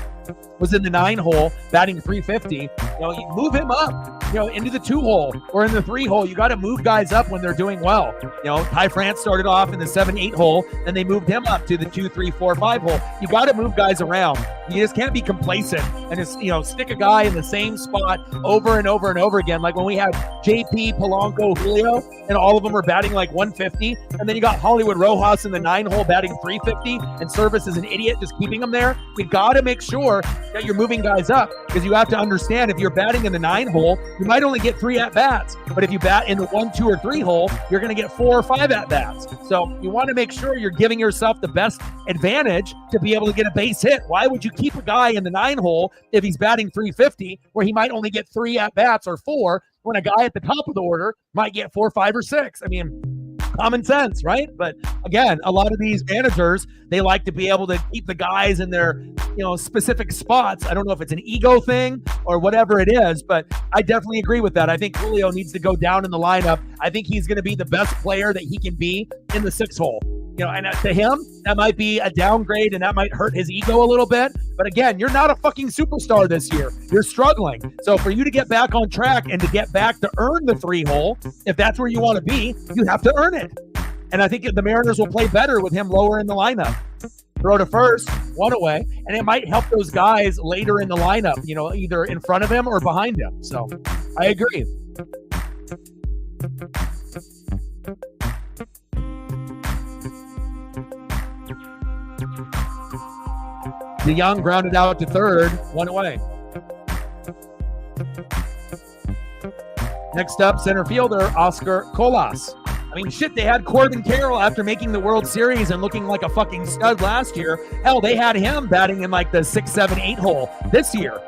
was in the 9 hole batting 350, you move him up, into the 2 hole or in the 3 hole. You got to move guys up when they're doing well. Ty France started off in the 7-8 hole, then they moved him up to the 2, 3, 4, 5 hole. You got to move guys around. You just can't be complacent and just, stick a guy in the same spot over and over and over again. Like when we had JP, Polanco, Julio, and all of them are batting like 150. And then you got Hollywood Rojas in the 9-hole batting 350, and Service is an idiot just keeping them there. We got to make sure that you're moving guys up, because you have to understand, if you're batting in the 9-hole, you might only get 3 at-bats. But if you bat in the 1, 2, or 3-hole, you're going to get 4 or 5 at-bats. So you want to make sure you're giving yourself the best advantage to be able to get a base hit. Why would you keep a guy in the 9-hole if he's batting 350, where he might only get 3 at-bats or 4, when a guy at the top of the order might get 4, 5, or 6? I mean, common sense, right? But again, a lot of these managers, they like to be able to keep the guys in their, specific spots. I don't know if it's an ego thing or whatever it is, but I definitely agree with that. I think Julio needs to go down in the lineup. I think he's going to be the best player that he can be in the 6-hole. And to him, that might be a downgrade, and that might hurt his ego a little bit. But again, you're not a fucking superstar this year. You're struggling. So for you to get back on track and to get back to earn the 3-hole, if that's where you want to be, you have to earn it. And I think the Mariners will play better with him lower in the lineup. Throw to first, 1 away, and it might help those guys later in the lineup, either in front of him or behind him. So I agree. DeYoung grounded out to third, 1 away. Next up, center fielder Oscar Colas. I mean, shit, they had Corbin Carroll after making the World Series and looking like a fucking stud last year. Hell, they had him batting in like the 6, 7, 8-hole this year.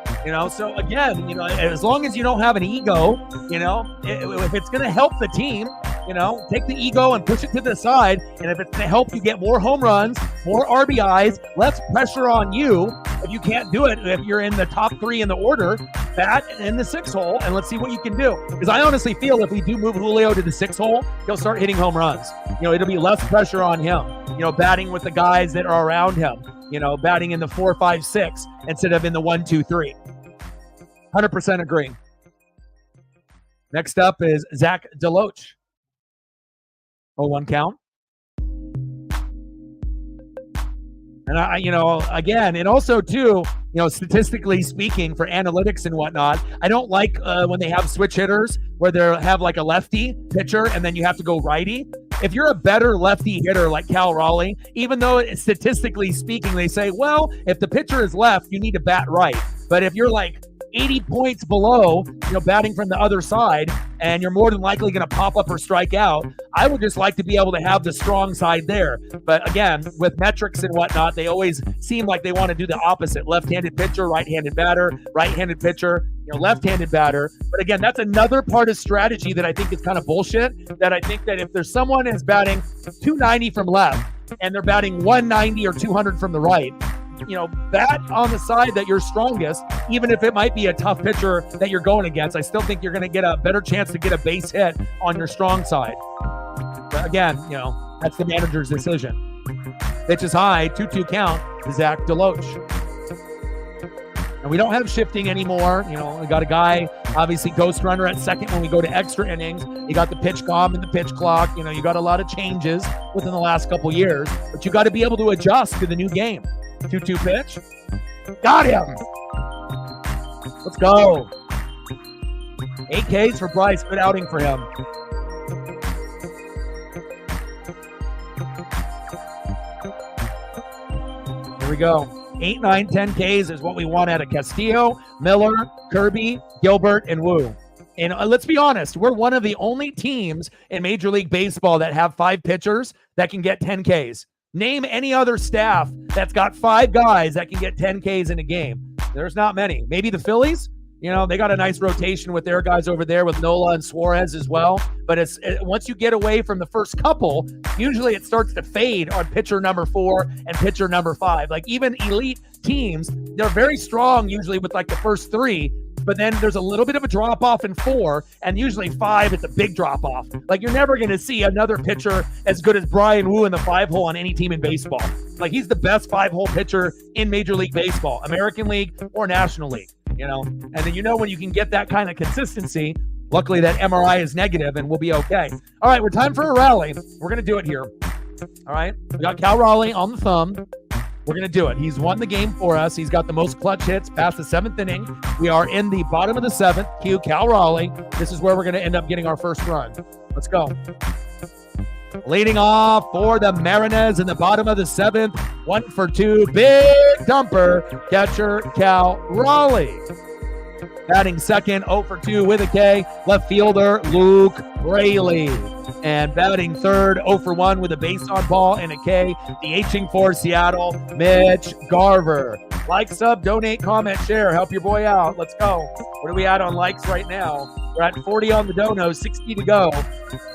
So again, as long as you don't have an ego, if it's going to help the team, take the ego and push it to the side. And if it's going to help you get more home runs, more RBIs, less pressure on you, if you can't do it, if you're in the top 3 in the order, bat in the 6-hole, and let's see what you can do. Because I honestly feel if we do move Julio to the 6-hole, he'll start hitting home runs. It'll be less pressure on him, batting with the guys that are around him, batting in the 4, 5, 6 instead of in the 1, 2, 3. 100% agree. Next up is Zach Deloach. 0-1 count. And again, and also too, statistically speaking, for analytics and whatnot, I don't like when they have switch hitters where they have like a lefty pitcher and then you have to go righty. If you're a better lefty hitter like Cal Raleigh, even though statistically speaking, they say, well, if the pitcher is left, you need to bat right. But if you're like 80 points below, batting from the other side, and you're more than likely going to pop up or strike out, I would just like to be able to have the strong side there. But again, with metrics and whatnot, they always seem like they want to do the opposite. Left-handed pitcher, right-handed batter, right-handed pitcher, left-handed batter. But again, that's another part of strategy that I think is kind of bullshit, that I think that if there's someone who's batting 290 from left and they're batting 190 or 200 from the right, bat on the side that you're strongest, even if it might be a tough pitcher that you're going against. I still think you're going to get a better chance to get a base hit on your strong side. But again, that's the manager's decision. Pitch is high, 2-2 count to Zach Deloach. And we don't have shifting anymore. We got a guy, obviously ghost runner at second when we go to extra innings. You got the pitch comm and the pitch clock. You got a lot of changes within the last couple years, but you got to be able to adjust to the new game. 2-2 pitch. Got him. Let's go. 8 Ks for Bryce. Good outing for him. Here we go. 8, 9, 10 Ks is what we want out of Castillo, Miller, Kirby, Gilbert, and Wu. And let's be honest, we're one of the only teams in Major League Baseball that have 5 pitchers that can get 10 Ks. Name any other staff that's got 5 guys that can get 10 Ks in a game. There's not many. Maybe the Phillies. They got a nice rotation with their guys over there with Nola and Suarez as well. But once you get away from the first couple, usually it starts to fade on pitcher number 4 and pitcher number 5. Like even elite teams, they're very strong usually with like the first 3. But then there's a little bit of a drop-off in 4, and usually 5, it's a big drop-off. Like, you're never going to see another pitcher as good as Brian Wu in the 5-hole on any team in baseball. Like, he's the best 5-hole pitcher in Major League Baseball, American League or National League, And then when you can get that kind of consistency, luckily that MRI is negative, and we'll be okay. All right, we're time for a rally. We're going to do it here. All right, we got Cal Raleigh on the thumb. We're going to do it. He's won the game for us. He's got the most clutch hits past the 7th inning. We are in the bottom of the 7th. Cue Cal Raleigh. This is where we're going to end up getting our first run. Let's go. Leading off for the Mariners in the bottom of the 7th. 1 for 2. Big dumper. Catcher Cal Raleigh. Batting second, 0 for 2 with a K. Left fielder Luke Raley. And batting third, 0 for 1 with a base on ball and a K. DHing for Seattle, Mitch Garver. Like, sub, donate, comment, share. Help your boy out. Let's go. What are we at on likes right now? We're at 40 on the dono, 60 to go.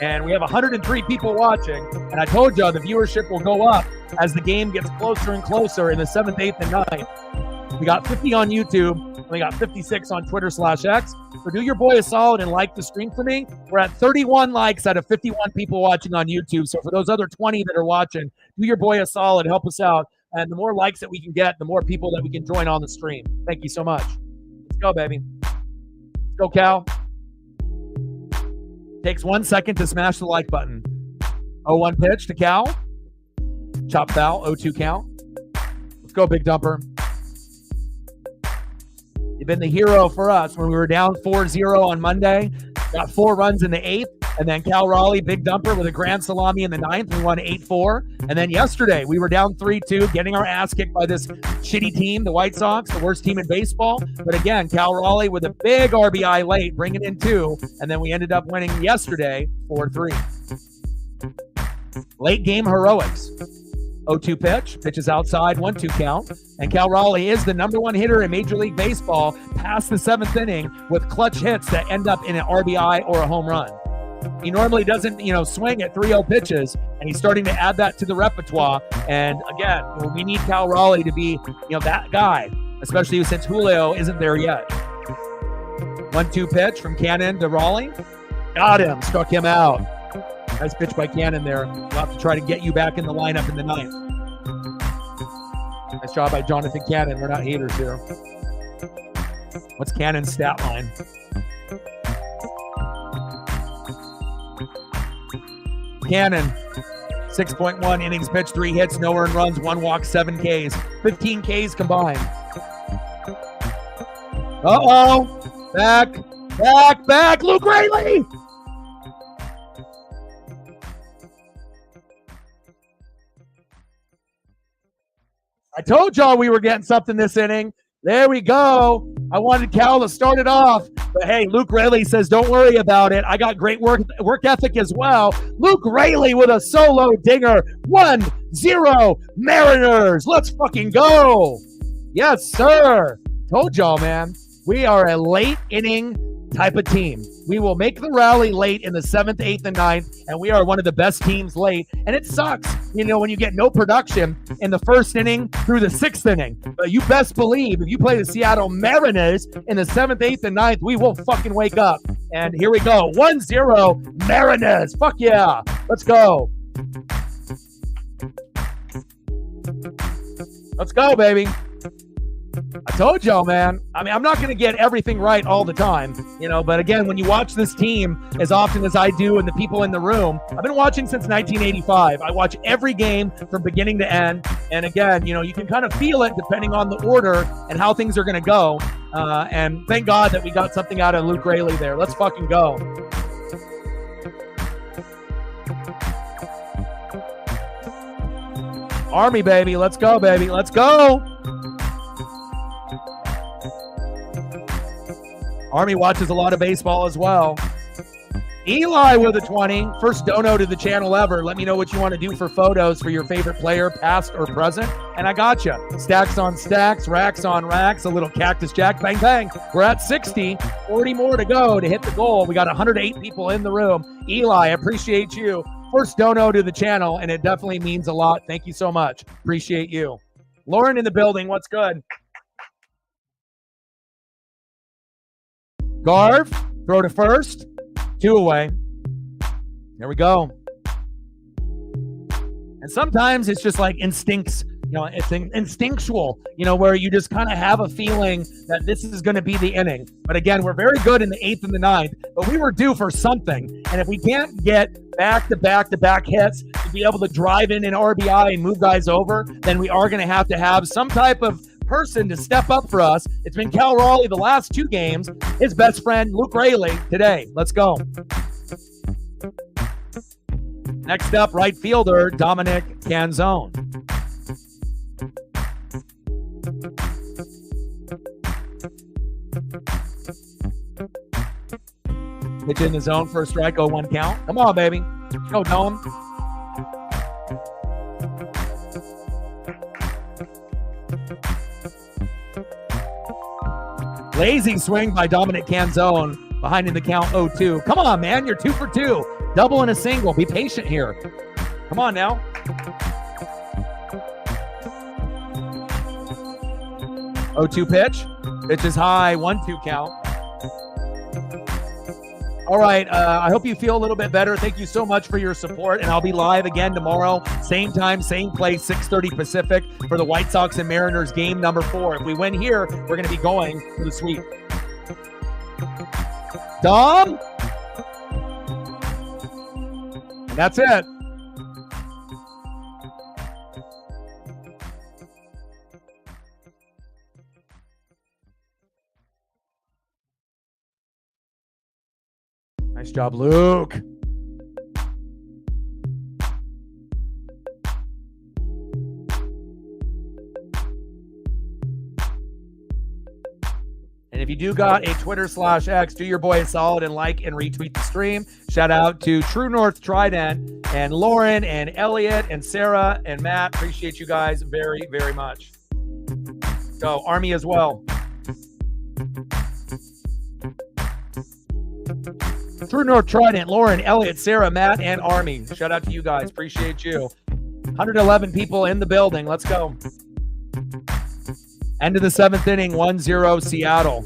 And we have 103 people watching. And I told you the viewership will go up as the game gets closer and closer in the 7th, 8th, and 9th. We got 50 on YouTube. We got 56 on Twitter/X. So do your boy a solid and like the stream for me. We're at 31 likes out of 51 people watching on YouTube. So for those other 20 that are watching, do your boy a solid, help us out. And the more likes that we can get, the more people that we can join on the stream. Thank you so much. Let's go, baby. Let's go, Cal. Takes 1 second to smash the like button. 0-1 pitch to Cal. Chop foul, 0-2 count. Let's go, big dumper. You've been the hero for us when we were down 4-0 on Monday. Got 4 runs in the 8th. And then Cal Raleigh, big dumper with a grand salami in the 9th. We won 8-4. And then yesterday, we were down 3-2, getting our ass kicked by this shitty team, the White Sox, the worst team in baseball. But again, Cal Raleigh with a big RBI late, bringing in 2. And then we ended up winning yesterday 4-3. Late game heroics. 0-2 pitch. Pitch is outside, 1-2 count. And Cal Raleigh is the number 1 hitter in Major League Baseball past the 7th inning with clutch hits that end up in an RBI or a home run. He normally doesn't, swing at 3-0 pitches, and he's starting to add that to the repertoire. And again, we need Cal Raleigh to be, that guy, especially since Julio isn't there yet. 1-2 pitch from Cannon to Raleigh. Got him. Struck him out. Nice pitch by Cannon there. We'll have to try to get you back in the lineup in the 9th. Nice job by Jonathan Cannon. We're not haters here. What's Cannon's stat line? Cannon, 6.1 innings pitched, 3 hits, no earned runs, 1 walk, 7 Ks. 15 Ks combined. Uh-oh. Back. Luke Raley. I told y'all we were getting something this inning. There we go. I wanted Cal to start it off. But hey, Luke Raley says, don't worry about it. I got great work ethic as well. Luke Raley with a solo dinger. 1-0 Mariners. Let's fucking go. Yes, sir. Told y'all, man. We are a late inning type of team. We will make the rally late in the 7th, 8th, and 9th, and we are one of the best teams late. And it sucks, when you get no production in the 1st inning through the 6th inning. But you best believe if you play the Seattle Mariners in the 7th, 8th, and 9th, we will fucking wake up. And here we go. 1-0 Mariners. Fuck yeah. Let's go. Let's go, baby. I told y'all, man. I'm not going to get everything right all the time, but again, when you watch this team as often as I do and the people in the room, I've been watching since 1985. I watch every game from beginning to end. And again, you can kind of feel it depending on the order and how things are going to go. And thank God that we got something out of Luke Raley there. Let's fucking go. Army, baby. Let's go, baby. Let's go. Army watches a lot of baseball as well. Eli with a 20. First dono to the channel ever. Let me know what you want to do for photos for your favorite player, past or present. And I got you. Stacks on stacks, racks on racks, a little cactus jack, bang, bang. We're at 60. 40 more to go to hit the goal. We got 108 people in the room. Eli, I appreciate you. First dono to the channel, and it definitely means a lot. Thank you so much. Appreciate you. Lauren in the building. What's good? Garv, throw to first, 2 away. There we go. And sometimes it's just like instincts, it's instinctual, where you just kind of have a feeling that this is going to be the inning. But again, we're very good in the 8th and the 9th, but we were due for something. And if we can't get back-to-back hits to be able to drive in an RBI and move guys over, then we are going to have some type of person to step up for us. It's been Cal Raleigh the last 2 games. His best friend, Luke Rayleigh, today. Let's go. Next up, right fielder, Dominic Canzone. Pitch in the zone for a strike, 0-1 count. Come on, baby. Go, Dome. Lazy swing by Dominic Canzone, behind in the count 0-2. Come on, man. You're 2 for 2. Double and a single. Be patient here. Come on now. Oh, 2 pitch. Pitch is high. 1-2 count. All right. I hope you feel a little bit better. Thank you so much for your support. And I'll be live again tomorrow. Same time, same place, 6:30 Pacific for the White Sox and Mariners game number 4. If we win here, we're going to be going to the sweep. Dom. And that's it. Nice job, Luke. And if you do got a Twitter/X, do your boy a solid and like and retweet the stream. Shout out to True North Trident and Lauren and Elliot and Sarah and Matt. Appreciate you guys very, very much. So Army as well. True North Trident, Lauren, Elliot, Sarah, Matt, and Army. Shout out to you guys. Appreciate you. 111 people in the building. Let's go. End of the 7th inning, 1-0 Seattle.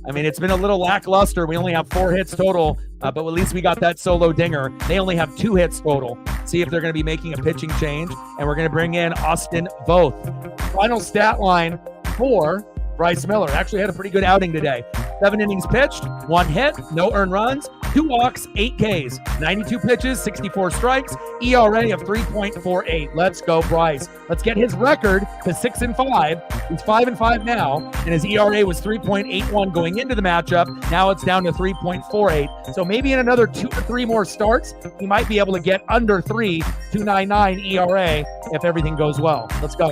I mean, it's been a little lackluster. We only have 4 hits total, but at least we got that solo dinger. They only have 2 hits total. See if they're going to be making a pitching change, and we're going to bring in Austin Voth. Final stat line for Bryce Miller. Actually had a pretty good outing today. 7 innings pitched, 1 hit, no earned runs, 2 walks, 8 Ks, 92 pitches, 64 strikes, ERA of 3.48. Let's go, Bryce. Let's get his record to 6-5. He's 5-5 now, and his ERA was 3.81 going into the matchup. Now it's down to 3.48. So maybe in another 2 or 3 more starts, he might be able to get under 3, 2.99 ERA if everything goes well. Let's go.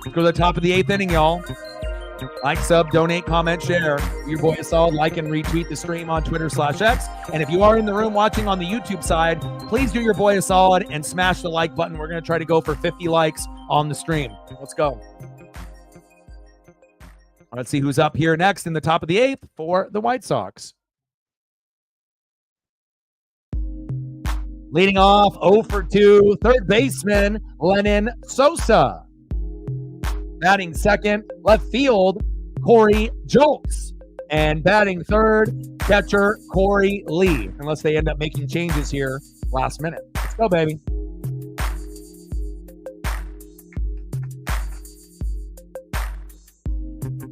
Let's go to the top of the 8th inning, y'all. Like, sub, donate, comment, share. Your boy is solid. Like and retweet the stream on Twitter/X. And if you are in the room watching on the YouTube side, please do your boy a solid and smash the like button. We're going to try to go for 50 likes on the stream. Let's go. Let's see who's up here next in the top of the 8th for the White Sox. Leading off, 0 for 2, third baseman, Lennon Sosa. Batting second, left field, Corey Jolks. And batting third, catcher Corey Lee. Unless they end up making changes here last minute. Let's go, baby.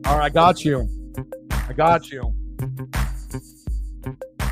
All right, I got you. I got you.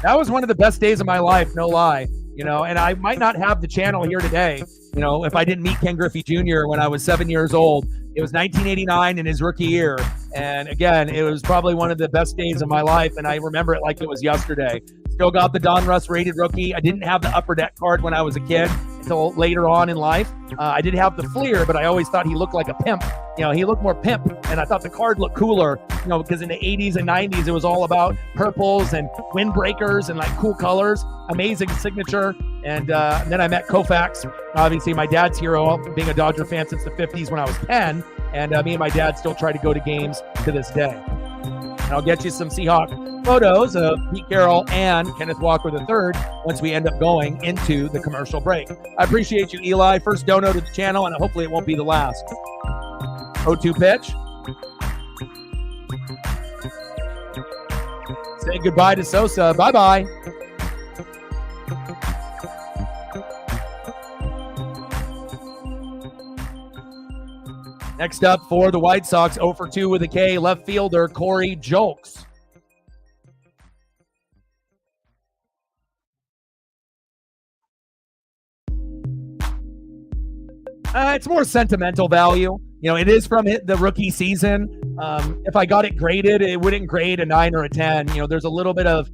That was one of the best days of my life, no lie. You know, and I might not have the channel here today, you know, if I didn't meet Ken Griffey Jr. when I was 7 years old. It was 1989 in his rookie year. And again, it was probably one of the best days of my life. And I remember it like it was yesterday. Still got the Don Russ rated rookie. I didn't have the upper deck card when I was a kid until later on in life. I did have the Fleer, but I always thought he looked like a pimp. You know, he looked more pimp, and I thought the card looked cooler, you know, because in the 80s and 90s, it was all about purples and windbreakers and like cool colors. Amazing signature. And then I met Koufax, obviously my dad's hero, being a Dodger fan since the 50s when I was 10. And me and my dad still try to go to games to this day. And I'll get you some Seahawk photos of Pete Carroll and Kenneth Walker III once we end up going into the commercial break. I appreciate you, Eli. First dono to the channel, and hopefully it won't be the last. 0-2 pitch. Say goodbye to Sosa. Bye-bye. Next up for the White Sox, 0 for 2 with a K, left fielder Corey Jolks. It's more sentimental value. It is from the rookie season. If I got it graded, it wouldn't grade a 9 or a 10. There's a little bit of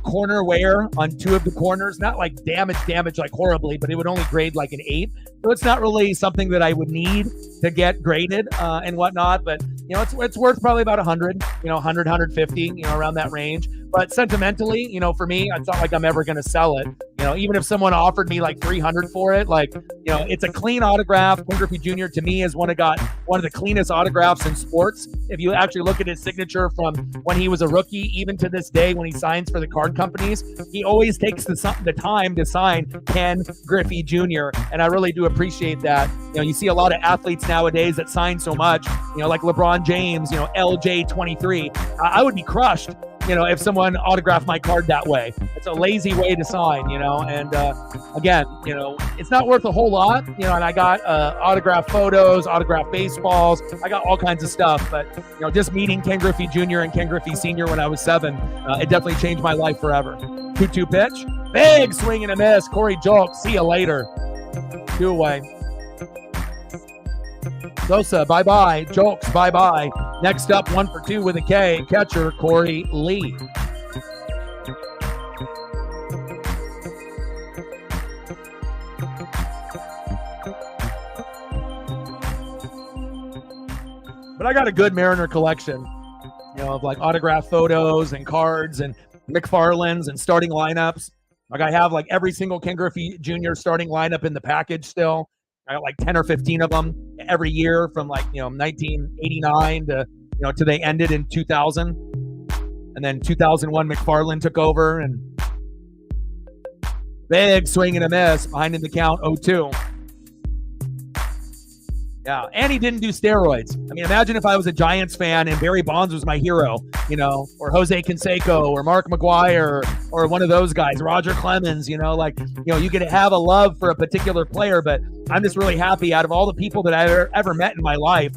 corner wear on 2 of the corners, not like damage like horribly, but it would only grade like an 8. So it's not really something that I would need to get graded and whatnot. But it's worth probably about 100, 100, 150, around that range. But sentimentally, for me, it's not like I'm ever going to sell it. Even if someone offered me like 300 for it, it's a clean autograph. Ken Griffey Jr. to me is got one of the cleanest autographs in sports. If you actually look at his signature from when he was a rookie, even to this day when he signs for the card companies, he always takes the time to sign Ken Griffey Jr. And I really do appreciate that. You see a lot of athletes nowadays that sign so much, like LeBron James, LJ23. I would be crushed, if someone autographed my card that way. It's a lazy way to sign, and again, it's not worth a whole lot, and I got autographed photos, autographed baseballs, I got all kinds of stuff, but, just meeting Ken Griffey Jr. and Ken Griffey Sr. when I was 7, it definitely changed my life forever. 2-2 pitch, big swing and a miss, Corey Julks, see you later. 2 away. Sosa, bye-bye. Julks, bye-bye. Next up, 1 for 2 with a K, catcher Corey Lee. But I got a good Mariner collection, of like autographed photos and cards and McFarland's and starting lineups. Like I have like every single Ken Griffey Jr. starting lineup in the package still. I got like 10 or 15 of them every year from 1989 to they ended in 2000. And then 2001 McFarland took over and big swing and a miss behind in the count 0-2. Yeah, and he didn't do steroids. I mean, imagine if I was a Giants fan and Barry Bonds was my hero, or Jose Canseco or Mark McGwire or one of those guys, Roger Clemens, you could have a love for a particular player, but I'm just really happy out of all the people that I ever met in my life,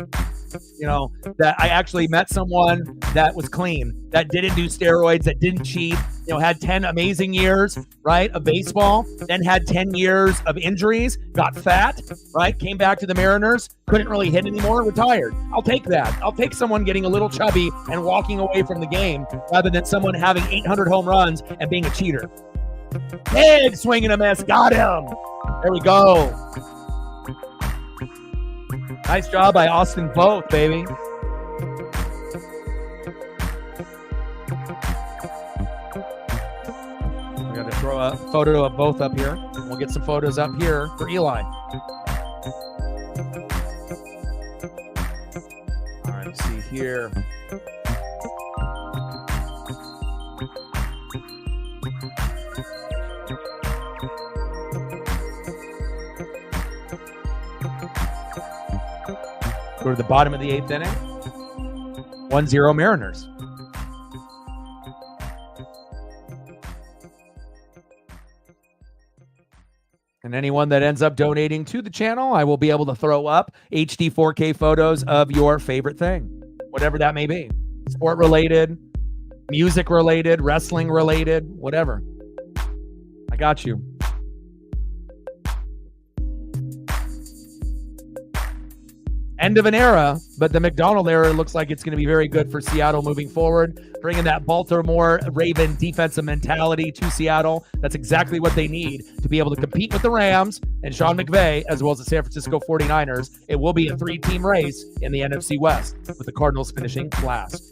that I actually met someone that was clean, that didn't do steroids, that didn't cheat, had 10 amazing years, right, of baseball, then had 10 years of injuries, got fat, right, came back to the Mariners, couldn't really hit anymore, retired. I'll take that. I'll take someone getting a little chubby and walking away from the game rather than someone having 800 home runs and being a cheater. Big swing and a miss. Got him. There we go. Nice job by Austin Voth, baby. We got to throw a photo of both up here. We'll get some photos up here for Eli. All right, let's see here. Go to the bottom of the 8th inning. 1-0 Mariners. And anyone that ends up donating to the channel, I will be able to throw up HD 4K photos of your favorite thing, whatever that may be. Sport related, music related, wrestling related, whatever. I got you. End of an era, but the McDonald era looks like it's going to be very good for Seattle moving forward, bringing that Baltimore Raven defensive mentality to Seattle. That's exactly what they need to be able to compete with the Rams and Sean McVay, as well as the San Francisco 49ers. It will be a 3-team race in the NFC West, with the Cardinals finishing last.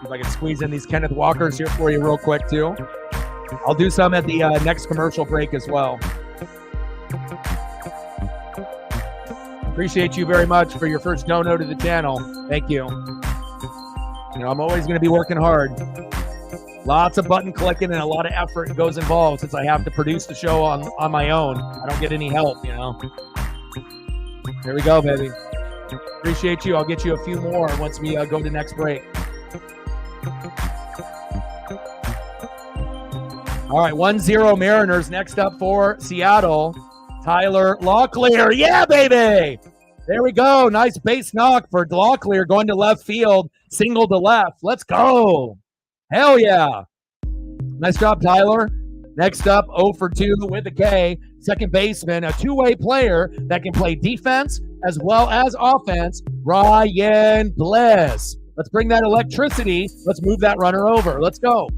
If I can squeeze in these Kenneth Walkers here for you real quick too. I'll do some at the next commercial break as well. Appreciate you very much for your first dono to the channel. Thank you. I'm always going to be working hard. Lots of button clicking and a lot of effort goes involved since I have to produce the show on my own. I don't get any help, Here we go, baby. Appreciate you. I'll get you a few more once we go to next break. All right, 1-0 Mariners. Next up for Seattle, Tyler Locklear. Yeah, baby. There we go. Nice base knock for Locklear going to left field. Single to left. Let's go. Hell yeah. Nice job, Tyler. Next up, 0 for 2 with a K. Second baseman, a two-way player that can play defense as well as offense, Ryan Bliss. Let's bring that electricity. Let's move that runner over. Let's go.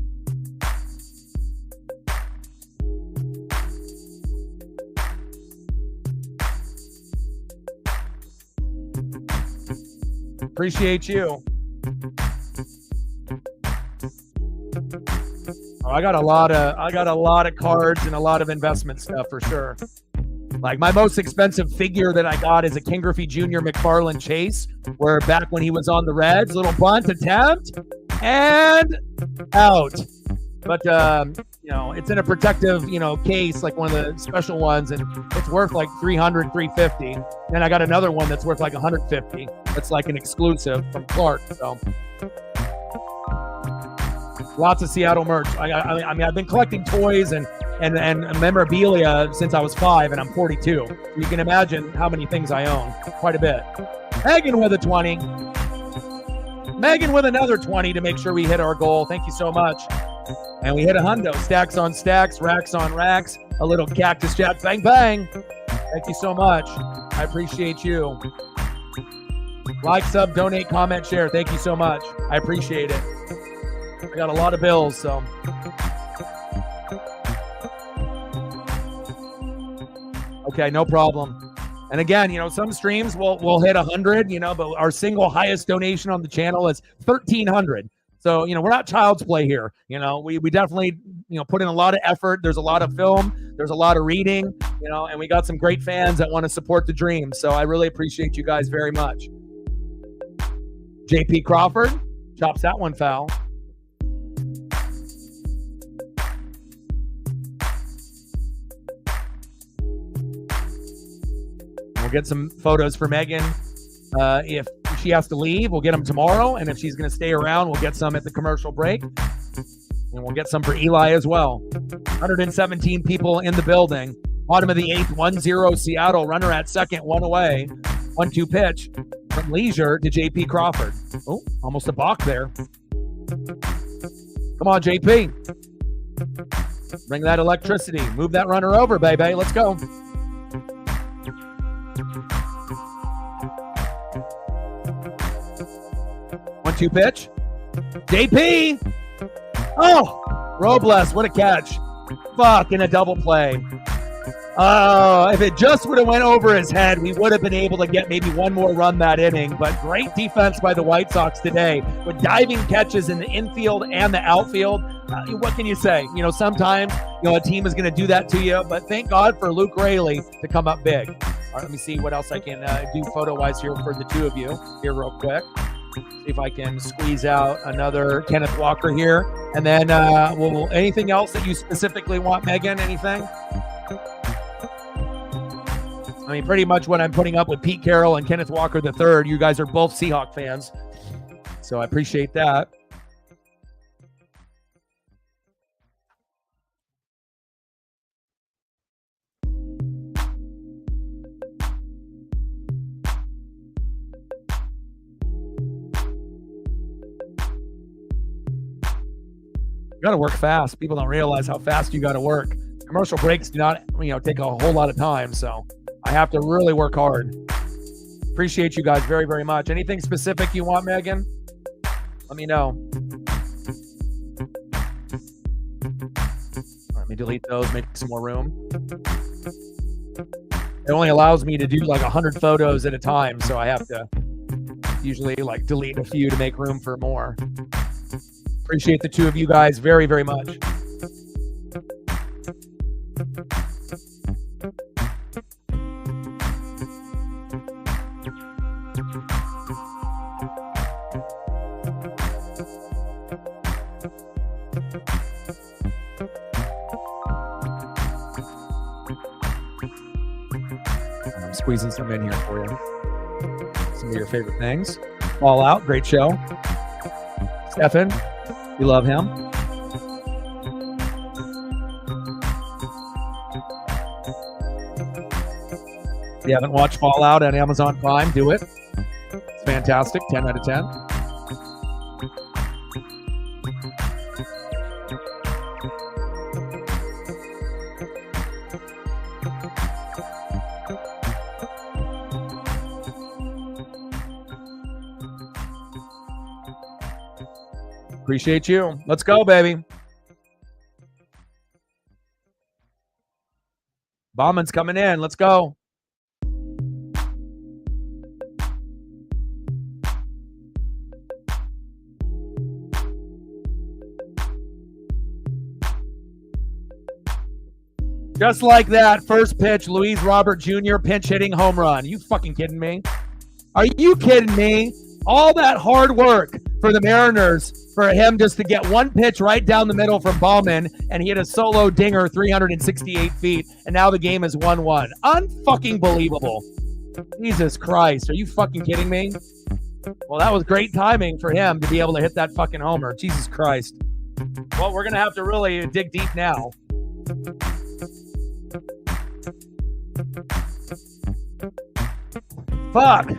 Appreciate you. Oh, I got a lot of cards and a lot of investment stuff for sure. Like my most expensive figure that I got is a King Griffey Jr. McFarland Chase, where back when he was on the Reds, little bunt attempt and out. But it's in a protective, case, like one of the special ones, and it's worth like $300, $350. And I got another one that's worth like $150. That's like an exclusive from Clark. So lots of Seattle merch. I mean, I've been collecting toys and memorabilia since I was 5, and I'm 42. You can imagine how many things I own. Quite a bit. Megan with a 20. Megan with another 20 to make sure we hit our goal. Thank you so much. And we hit a hundo. Stacks on stacks, racks on racks. A little Cactus Jack. Bang, bang. Thank you so much. I appreciate you. Like, sub, donate, comment, share. Thank you so much. I appreciate it. I got a lot of bills, so. Okay, no problem. And again, some streams will hit 100, but our single highest donation on the channel is 1,300. So, we're not child's play here. We definitely, put in a lot of effort. There's a lot of film. There's a lot of reading, and we got some great fans that want to support the dream. So I really appreciate you guys very much. JP Crawford chops that one foul. We'll get some photos for Megan. If she has to leave, we'll get them tomorrow. And if she's going to stay around, we'll get some at the commercial break. And we'll get some for Eli as well. 117 people in the building. Bottom of the 8th, 1-0 Seattle. Runner at second, one away. 1-2 pitch from Leisure to JP Crawford. Oh, almost a balk there. Come on, JP. Bring that electricity. Move that runner over, baby. Let's go. 1-2 pitch. JP. Oh, Robles, what a catch. Fuck, in a double play. Oh, if it just would have went over his head, we would have been able to get maybe one more run that inning. But great defense by the White Sox today with diving catches in the infield and the outfield. What can you say? Sometimes, a team is going to do that to you. But thank God for Luke Raley to come up big. All right, let me see what else I can do photo-wise here for the two of you here real quick. See if I can squeeze out another Kenneth Walker here. And then anything else that you specifically want, Megan? Anything? I mean, pretty much what I'm putting up with Pete Carroll and Kenneth Walker III. You guys are both Seahawk fans, so I appreciate that. You got to work fast. People don't realize how fast you got to work. Commercial breaks do not, take a whole lot of time, so I have to really work hard. Appreciate you guys very, very much. Anything specific you want, Megan? Let me know. Let me delete those, make some more room. It only allows me to do like 100 photos at a time, so I have to usually delete a few to make room for more. Appreciate the two of you guys very, very much. I'm squeezing some in here for you. some of your favorite things. Fallout, great show. Stefan, you love him. If you haven't watched Fallout on Amazon Prime, do it. It's fantastic. 10 out of 10. Appreciate you. Let's go, baby. Bauman's coming in. Let's go. Just like that, first pitch, Luis Robert Jr. pinch hitting home run. You fucking kidding me? Are you kidding me? All that hard work for the Mariners for him just to get one pitch right down the middle from Bauman, and he hit a solo dinger 368 feet, and now the game is 1-1. Unfucking believable. Jesus Christ. Are you fucking kidding me? Well, that was great timing for him to be able to hit that fucking homer. Jesus Christ. Well, we're going to have to really dig deep now. Fuck.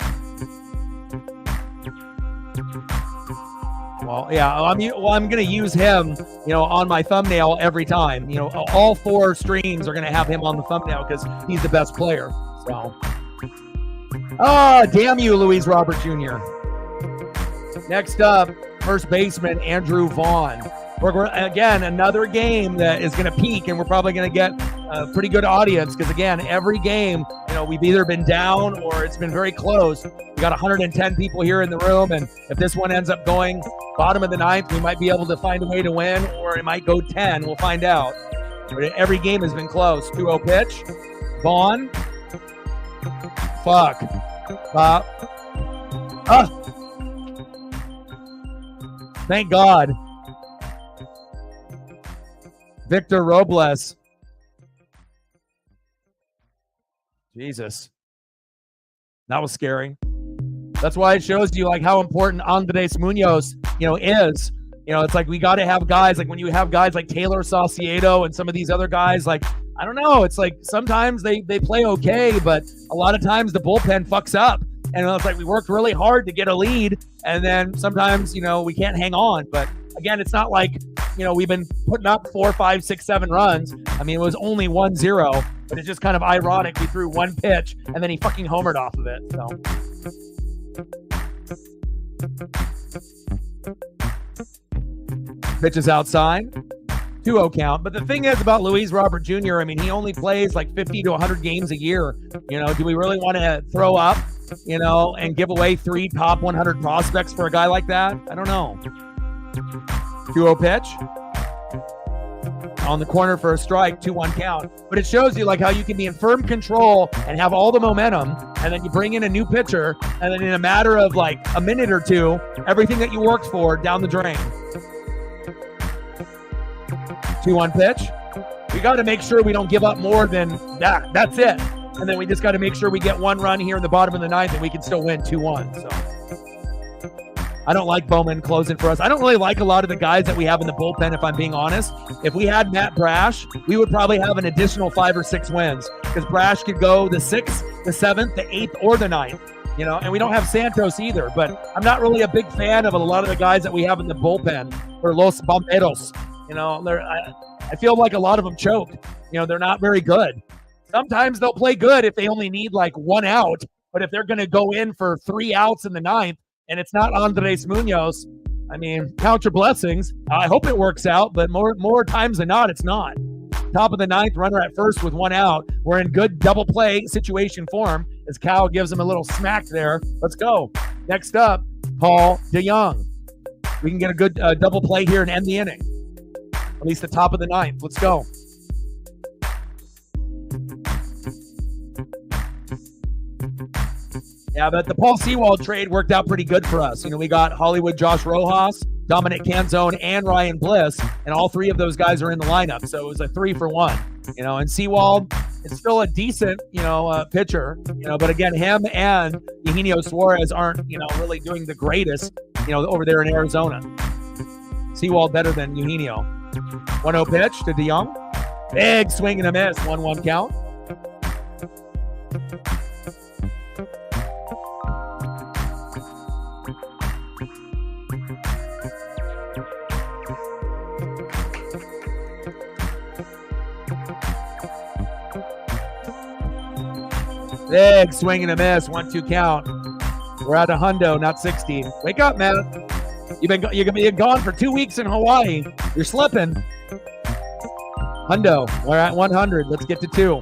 Well, yeah, I'm going to use him, on my thumbnail every time. All 4 streams are going to have him on the thumbnail because he's the best player. So, damn you, Luis Robert Jr. Next up, first baseman Andrew Vaughn. We're again, another game that is going to peak, and we're probably going to get a pretty good audience because, again, every game, we've either been down or it's been very close. We got 110 people here in the room, and if this one ends up going bottom of the 9th, we might be able to find a way to win, or it might go 10. We'll find out. But every game has been close. 2-0 pitch. Vaughn. Fuck. Thank God. Victor Robles. Jesus. That was scary. That's why it shows you how important Andres Munoz, is. It's like we got to have guys when you have guys like Taylor Saucedo and some of these other guys, I don't know. It's like sometimes they play okay, but a lot of times the bullpen fucks up. And it's like we worked really hard to get a lead, and then sometimes, we can't hang on. But again, it's not like, we've been putting up 4, 5, 6, 7 runs. I mean, it was only 1-0, but it's just kind of ironic. We threw one pitch, and then he fucking homered off of it. So. Pitches outside. 2-0 count. But the thing is about Luis Robert Jr., I mean, he only plays 50 to 100 games a year. Do we really want to throw up, and give away 3 top 100 prospects for a guy like that? I don't know. 2-0 pitch. On the corner for a strike, 2-1 count. But it shows you how you can be in firm control and have all the momentum, and then you bring in a new pitcher, and then in a matter of a minute or two, everything that you worked for down the drain. 2-1 pitch. We got to make sure we don't give up more than that. That's it. And then we just got to make sure we get 1 run here in the bottom of the 9th, and we can still win 2-1. So I don't like Bowman closing for us. I don't really like a lot of the guys that we have in the bullpen, if I'm being honest. If we had Matt Brash, we would probably have an additional 5 or 6 wins because Brash could go the 6th, the 7th, the 8th, or the 9th. And we don't have Santos either. But I'm not really a big fan of a lot of the guys that we have in the bullpen or Los Bomberos. I feel like a lot of them choke. They're not very good. Sometimes they'll play good if they only need 1 out. But if they're going to go in for 3 outs in the 9th, and it's not Andres Munoz, I mean, count your blessings. I hope it works out, but more times than not, it's not. Top of the 9th, runner at first with 1 out. We're in good double play situation form as Cal gives him a little smack there. Let's go. Next up, Paul DeYoung. We can get a good double play here and end the inning. At least the top of the 9th. Let's go. Yeah, but the Paul Sewald trade worked out pretty good for us. We got Hollywood Josh Rojas, Dominic Canzone, and Ryan Bliss, and all 3 of those guys are in the lineup. So it was a 3-for-1. And Sewald it's still a decent, pitcher, but again, him and Eugenio Suarez aren't, really doing the greatest, over there in Arizona. Seawald better than Eugenio. 1-0 pitch to DeYoung. Big swing and a miss. 1-1 count. Big swing and a miss. 1-2 count. We're at a hundo, not 60. Wake up, man. You've been gone for 2 weeks in Hawaii. You're slipping. Hundo, we're at 100. Let's get to 2.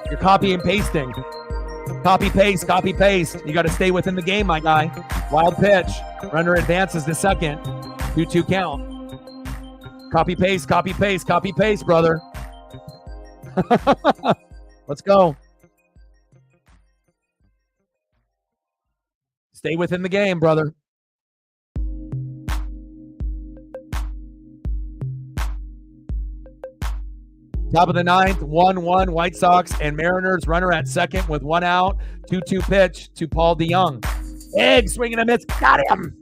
You're copy and pasting. Copy, paste, copy, paste. You got to stay within the game, my guy. Wild pitch. Runner advances to second. 2-2 count. Copy, paste, copy, paste, copy, paste, brother. Let's go. Stay within the game, brother. Top of the 9th, 1-1 White Sox and Mariners. Runner at second with 1 out. 2-2 pitch to Paul DeYoung. Big swing and a miss. Got him.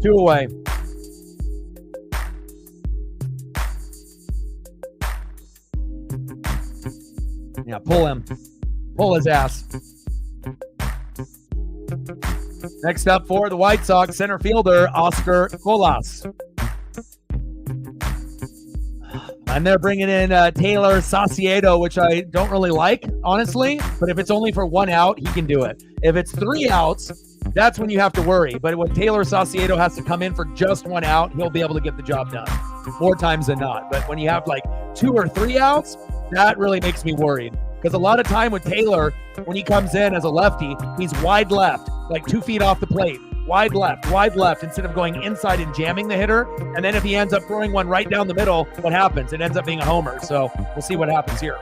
2 away. Yeah, pull him. Pull his ass. Next up for the White Sox, center fielder Oscar Colas. And they're bringing in Taylor Saucedo, which I don't really like, honestly. But if it's only for 1 out, he can do it. If it's 3 outs, that's when you have to worry. But when Taylor Saucedo has to come in for just 1 out, he'll be able to get the job done more times than not. But when you have like 2 or 3 outs, that really makes me worried. Because a lot of time with Taylor, when he comes in as a lefty, he's wide left, like 2 feet off the plate. Wide left, instead of going inside and jamming the hitter. And then if he ends up throwing one right down the middle, what happens? It ends up being a homer. So we'll see what happens here.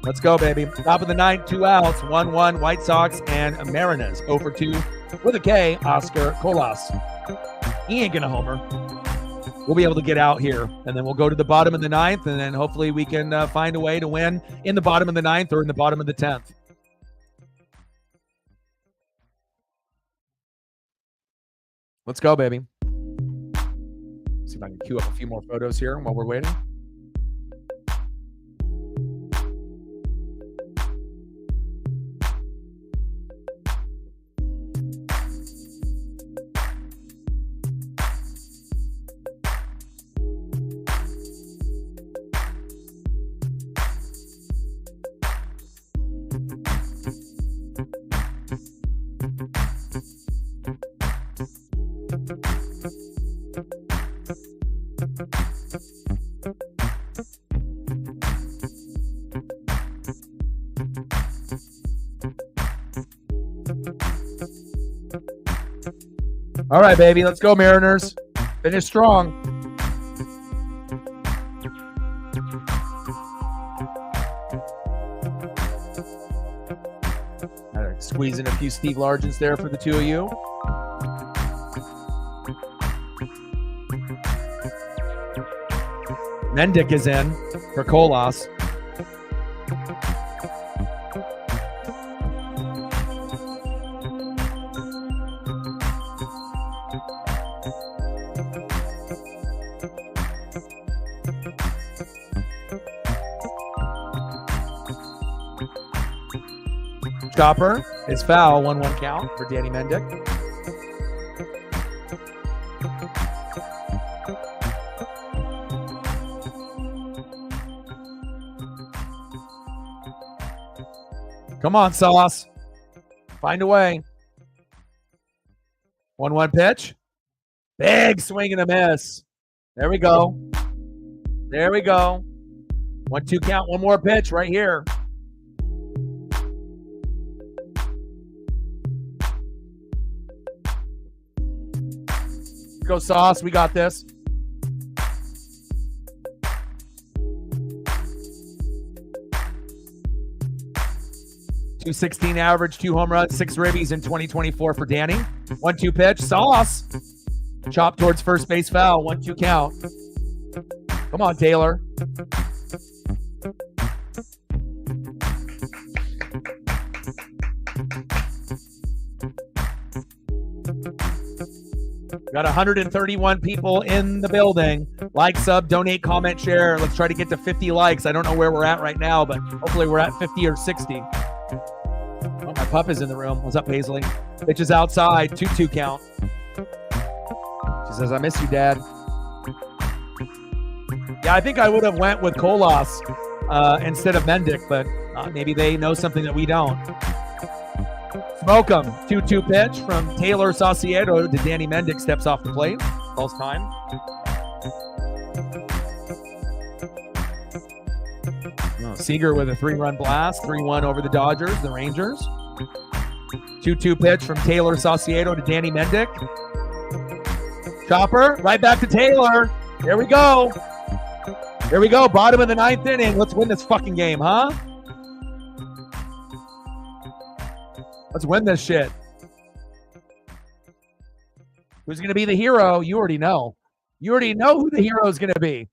Let's go, baby. Top of the 9th, 2 outs, 1-1 White Sox and Mariners. 0-2 with a K, Oscar Colas. He ain't going to homer. We'll be able to get out here, and then we'll go to the bottom of the 9th, and then hopefully we can find a way to win in the bottom of the 9th or in the bottom of the 10th. Let's go, baby. See if I can queue up a few more photos here while we're waiting. All right, baby. Let's go, Mariners. Finish strong. All right, squeezing a few Steve Largents there for the 2 of you. Mendick is in for Colas. Chopper is foul, 1-1 count for Danny Mendick. Come on, Sauce. Find a way. 1-1 pitch. Big swing and a miss. There we go. There we go. 1-2 count, 1 more pitch right here. Go, Sauce. We got this. .216 average, 2 home runs, 6 ribbies in 2024 for Danny. 1-2 pitch, Sauce. Chop towards first base foul, 1-2 count. Come on, Taylor. Got 131 people in the building. Like, sub, donate, comment, share. Let's try to get to 50 likes. I don't know where we're at right now, but hopefully we're at 50 or 60. Oh, my pup is in the room. What's up, Paisley? Bitch is outside. 2-2 count. She says, I miss you, Dad. Yeah, I think I would have went with Kolas instead of Mendick, but maybe they know something that we don't. Smoke 'em. 2-2 pitch from Taylor Saucedo to Danny Mendick. Steps off the plate. Calls time. Seager with a 3-run blast. 3-1 over the Dodgers, the Rangers. 2-2 pitch from Taylor Saucedo to Danny Mendick. Chopper, right back to Taylor. Here we go. Here we go. Bottom of the 9th inning. Let's win this fucking game, huh? Let's win this shit. Who's going to be the hero? You already know. You already know who the hero is going to be.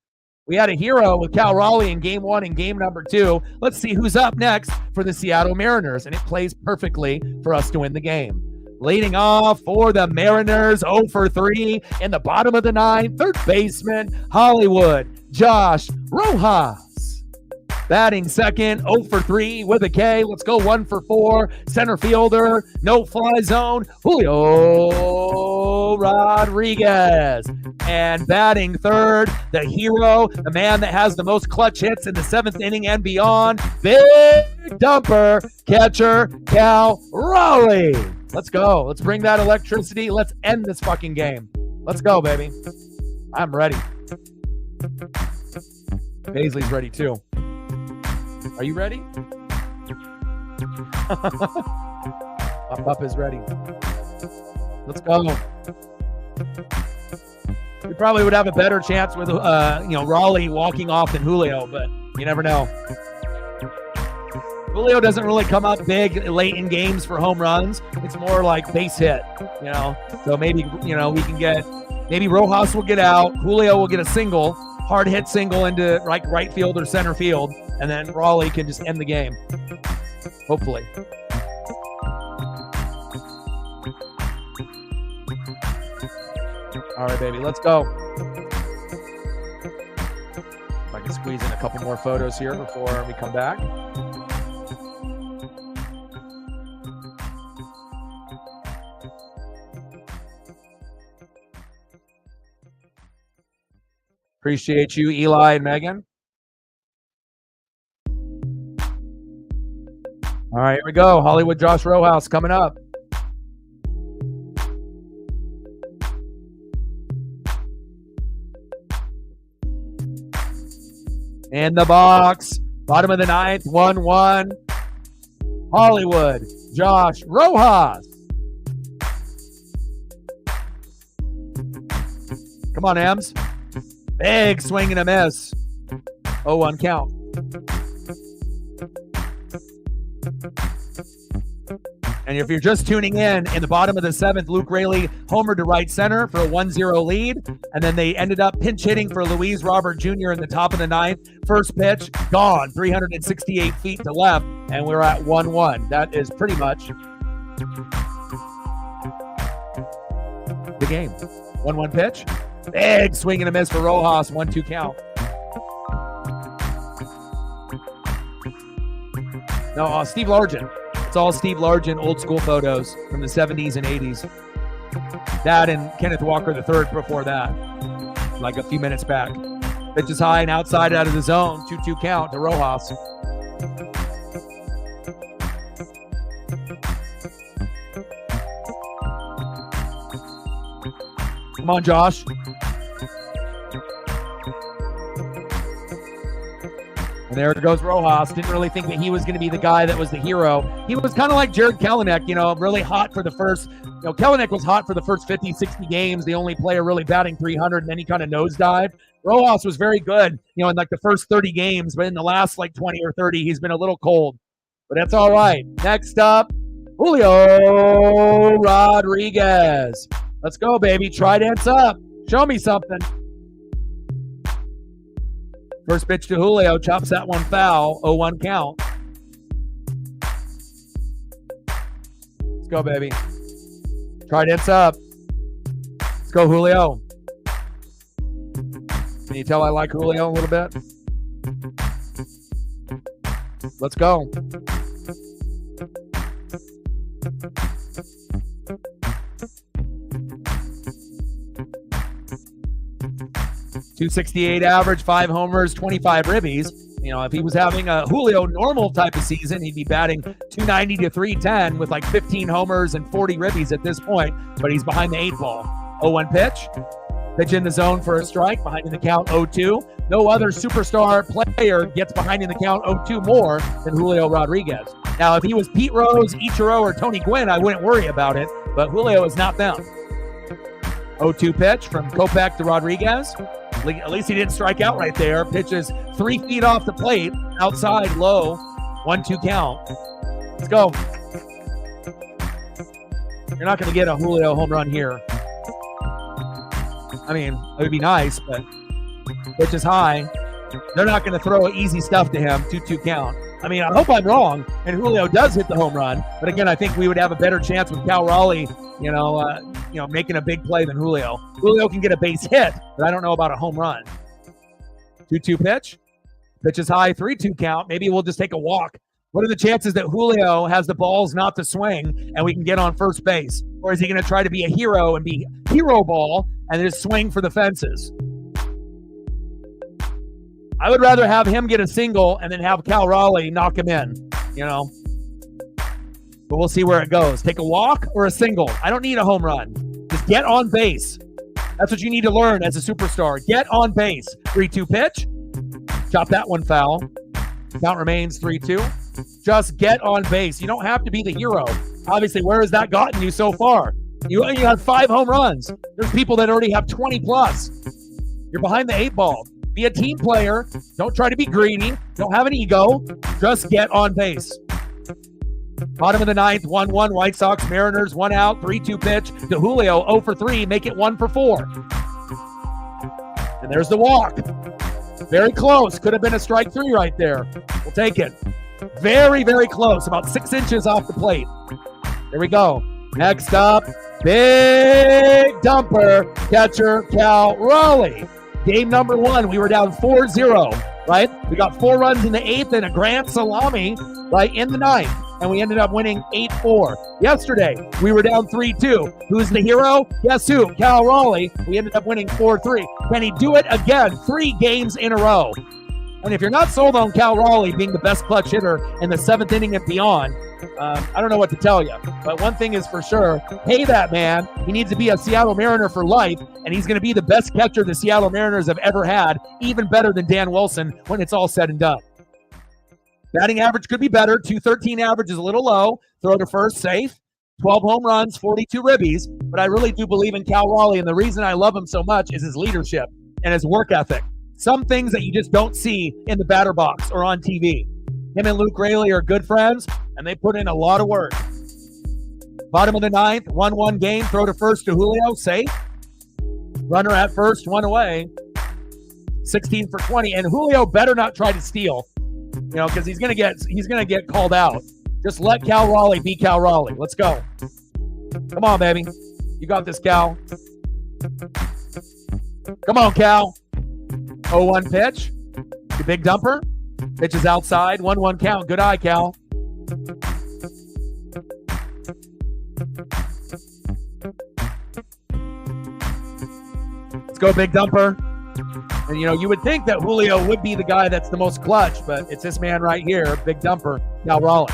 We had a hero with Cal Raleigh in game 1 and game number 2. Let's see who's up next for the Seattle Mariners. And it plays perfectly for us to win the game. Leading off for the Mariners, 0 for 3 in the bottom of the 9th. Third baseman, Hollywood, Josh Rojas. Batting second, 0 for 3 with a K. Let's go 1 for 4. Center fielder, no fly zone, Julio Rodriguez. And batting third, the hero, the man that has the most clutch hits in the 7th inning and beyond, big dumper, catcher, Cal Raleigh. Let's go. Let's bring that electricity. Let's end this fucking game. Let's go, baby. I'm ready. Paisley's ready too. Are you ready? My pup is ready. Let's go. We probably would have a better chance with Raleigh walking off than Julio, but you never know. Julio doesn't really come up big late in games for home runs. It's more like base hit, So maybe, we can get, maybe Rojas will get out. Julio will get a single, hard hit single into right field or center field, and then Raleigh can just end the game. Hopefully. All right, baby, let's go. If I can squeeze in a couple more photos here before we come back. Appreciate you, Eli and Megan. All right, here we go. Hollywood Josh Rojas coming up. In the box, bottom of the 9th, 1-1. Hollywood Josh Rojas. Come on, Ems. Big swing and a miss. 0-1 count. And if you're just tuning in the bottom of the 7th, Luke Raley homered to right center for a 1-0 lead. And then they ended up pinch hitting for Luis Robert Jr. in the top of the 9th. First pitch, gone, 368 feet to left. And we're at 1-1. That is pretty much the game. 1-1 pitch. Big swing and a miss for Rojas. 1-2 count. No, Steve Largent. It's all Steve Largent old school photos from the 70s and 80s. That and Kenneth Walker III before that, like a few minutes back. Pitch is high and outside out of the zone. 2-2 count to Rojas. Come on, Josh. And there goes Rojas. Didn't really think that he was going to be the guy that was the hero. He was kind of like Jared Kelenic, really hot for the first, Kelenic was hot for the first 50, 60 games, the only player really batting 300, and then he kind of nosedived. Rojas was very good, in like the first 30 games, but in the last like 20 or 30, he's been a little cold. but that's all right. Next up, Julio Rodriguez. Let's go, baby. Try dance up. Show me something. First pitch to Julio. Chops that one foul. 0-1 count. Let's go, baby. Try dance up. Let's go, Julio. Can you tell I like Julio a little bit? Let's go. .268 average, 5 homers, 25 ribbies. You know, if he was having a Julio normal type of season, he'd be batting .290 to .310 with like 15 homers and 40 ribbies at this point, but he's behind the 8 ball. 0-1 pitch. Pitch in the zone for a strike, behind in the count 0-2. No other superstar player gets behind in the count 0-2 more than Julio Rodriguez. Now, if he was Pete Rose, Ichiro, or Tony Gwynn, I wouldn't worry about it, but Julio is not them. 0-2 pitch from Kopech to Rodriguez. At least he didn't strike out right there. Pitches 3 feet off the plate, outside, low, 1-2 count. Let's go. You're not going to get a Julio home run here. I mean, it would be nice, but pitch is high. They're not going to throw easy stuff to him, 2-2 count. I mean, I hope I'm wrong, and Julio does hit the home run. But again, I think we would have a better chance with Cal Raleigh, making a big play than Julio. Julio can get a base hit, but I don't know about a home run. 2-2 pitch. Pitch is high, 3-2 count. Maybe we'll just take a walk. What are the chances that Julio has the balls not to swing and we can get on first base? Or is he going to try to be a hero and be hero ball and just swing for the fences? I would rather have him get a single and then have Cal Raleigh knock him in, But we'll see where it goes. Take a walk or a single. I don't need a home run. Just get on base. That's what you need to learn as a superstar. Get on base. 3-2 pitch. Chop that one foul. Count remains 3-2. Just get on base. You don't have to be the hero. Obviously, where has that gotten you so far? You have 5 home runs. There's people that already have 20 plus. You're behind the 8 ball. Be a team player. Don't try to be greedy. Don't have an ego. Just get on base. Bottom of the 9th, 1-1, White Sox, Mariners, 1 out, 3-2 pitch to Julio, 0 for 3, make it 1 for 4. And there's the walk. Very close. Could have been a strike 3 right there. We'll take it. Very, very close. About 6 inches off the plate. There we go. Next up, big dumper, catcher Cal Raleigh. Game number 1, we were down 4-0, right? We got 4 runs in the 8th and a grand salami, right, in the 9th. And we ended up winning 8-4. Yesterday, we were down 3-2. Who's the hero? Guess who? Cal Raleigh. We ended up winning 4-3. Can he do it again? 3 games in a row. And if you're not sold on Cal Raleigh being the best clutch hitter in the 7th inning and beyond, I don't know what to tell you. But one thing is for sure, pay that man. He needs to be a Seattle Mariner for life, and he's going to be the best catcher the Seattle Mariners have ever had, even better than Dan Wilson when it's all said and done. Batting average could be better. .213 average is a little low. Throw to first, safe. 12 home runs, 42 ribbies. But I really do believe in Cal Raleigh, and the reason I love him so much is his leadership and his work ethic. Some things that you just don't see in the batter box or on TV. Him and Luke Raley are good friends, and they put in a lot of work. Bottom of the 9th, 1-1 game. Throw to first to Julio, safe. Runner at first, 1 away. 16 for 20, and Julio better not try to steal. Because he's gonna get called out. Just let Cal Raleigh be Cal Raleigh. Let's go. Come on, baby. You got this, Cal. Come on, Cal. 0-1 pitch. The big dumper. Pitch is outside. 1-1 count. Good eye, Cal. Let's go, big dumper. And, you would think that Julio would be the guy that's the most clutch, but it's this man right here, big dumper, Cal Raleigh.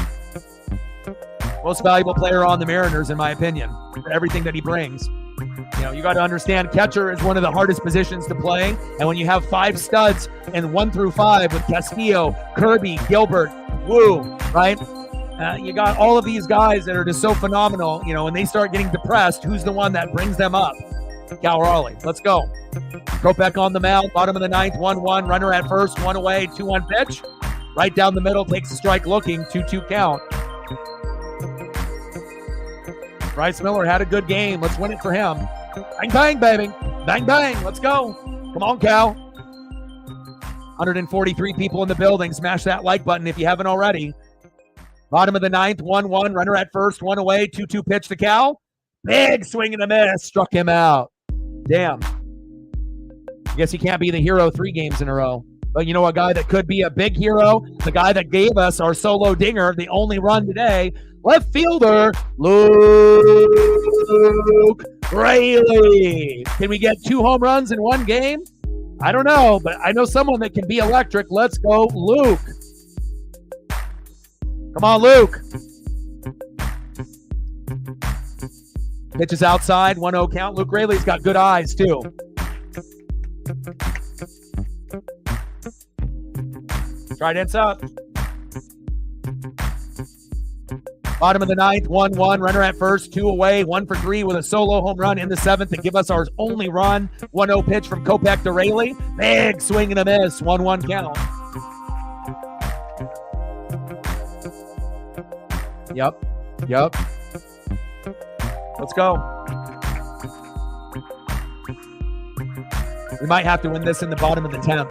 Most valuable player on the Mariners, in my opinion, for everything that he brings. You got to understand, catcher is one of the hardest positions to play. And when you have 5 studs and 1 through 5 with Castillo, Kirby, Gilbert, Wu, right? You got all of these guys that are just so phenomenal. When they start getting depressed, who's the one that brings them up? Cal Raleigh. Let's go. Kopech on the mound, bottom of the 9th, 1-1, runner at first, 1 away, 2-1 pitch. Right down the middle, takes a strike looking, 2-2 count. Bryce Miller had a good game. Let's win it for him. Bang, bang, baby. Bang, bang. Let's go. Come on, Cal. 143 people in the building. Smash that like button if you haven't already. Bottom of the ninth, 1-1. Runner at first, one away. 2-2 pitch to Cal. Big swing and a miss. Struck him out. Damn. I guess he can't be the hero 3 games in a row. But you know a guy that could be a big hero? The guy that gave us our solo dinger, the only run today. Left fielder, Luke Raley. Can we get 2 home runs in one game? I don't know, but I know someone that can be electric. Let's go, Luke. Come on, Luke. Pitch is outside, 1-0 count. Luke Raley's got good eyes, too. Trident's up. Bottom of the ninth, 1-1. Runner at first, 2 away, 1 for 3 with a solo home run in the 7th to give us our only run. 1-0 pitch from Kopech to Raley. Big swing and a miss. 1-1 count. Yep. Let's go. We might have to win this in the bottom of the 10th.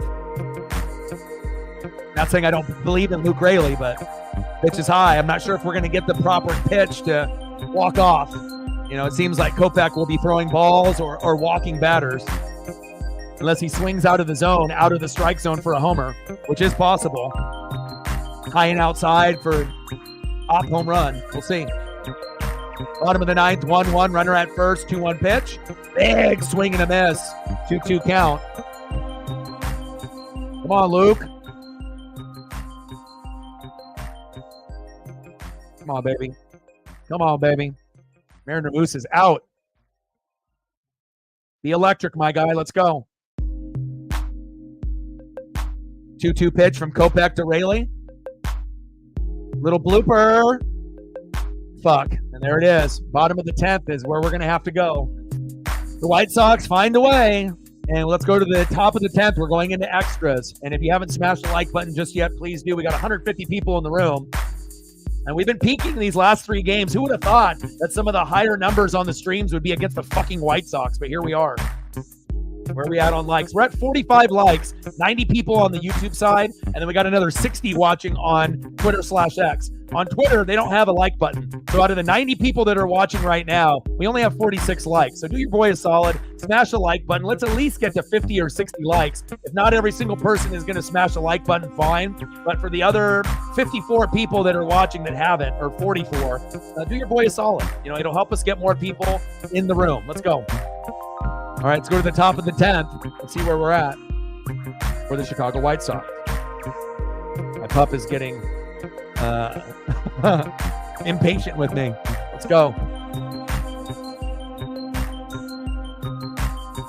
Not saying I don't believe in Luke Raley, but pitch is high. I'm not sure if we're going to get the proper pitch to walk off. You know, it seems like Kopech will be throwing balls or walking batters. Unless he swings out of the zone, out of the strike zone for a homer, which is possible. High and outside for off home run. We'll see. Bottom of the ninth, 1-1. Runner at first, 2-1 pitch. Big swing and a miss. 2-2 count. Come on, Luke. Come on, baby. Come on, baby. Mariner Moose is out. Be electric, my guy. Let's go. 2-2 pitch from Kopech to Raley. Little blooper. Fuck. And there it is. Bottom of the 10th is where we're going to have to go. The White Sox find a way. And let's go to the top of the 10th. We're going into extras. And if you haven't smashed the like button just yet, please do. We got 150 people in the room. And we've been peaking these last 3 games. Who would have thought that some of the higher numbers on the streams would be against the fucking White Sox? But here we are. Where are we at on likes? We're at 45 likes, 90 people on the YouTube side, and then we got another 60 watching on Twitter/X. On Twitter, they don't have a like button. So out of the 90 people that are watching right now, we only have 46 likes. So do your boy a solid, smash the like button. Let's at least get to 50 or 60 likes. If not every single person is going to smash the like button, fine. But for the other 54 people that are watching that haven't, or 44, do your boy a solid. You know, it'll help us get more people in the room. Let's go. All right, let's go to the top of the 10th. Let's see where we're at for the Chicago White Sox. My pup is getting impatient with me. Let's go.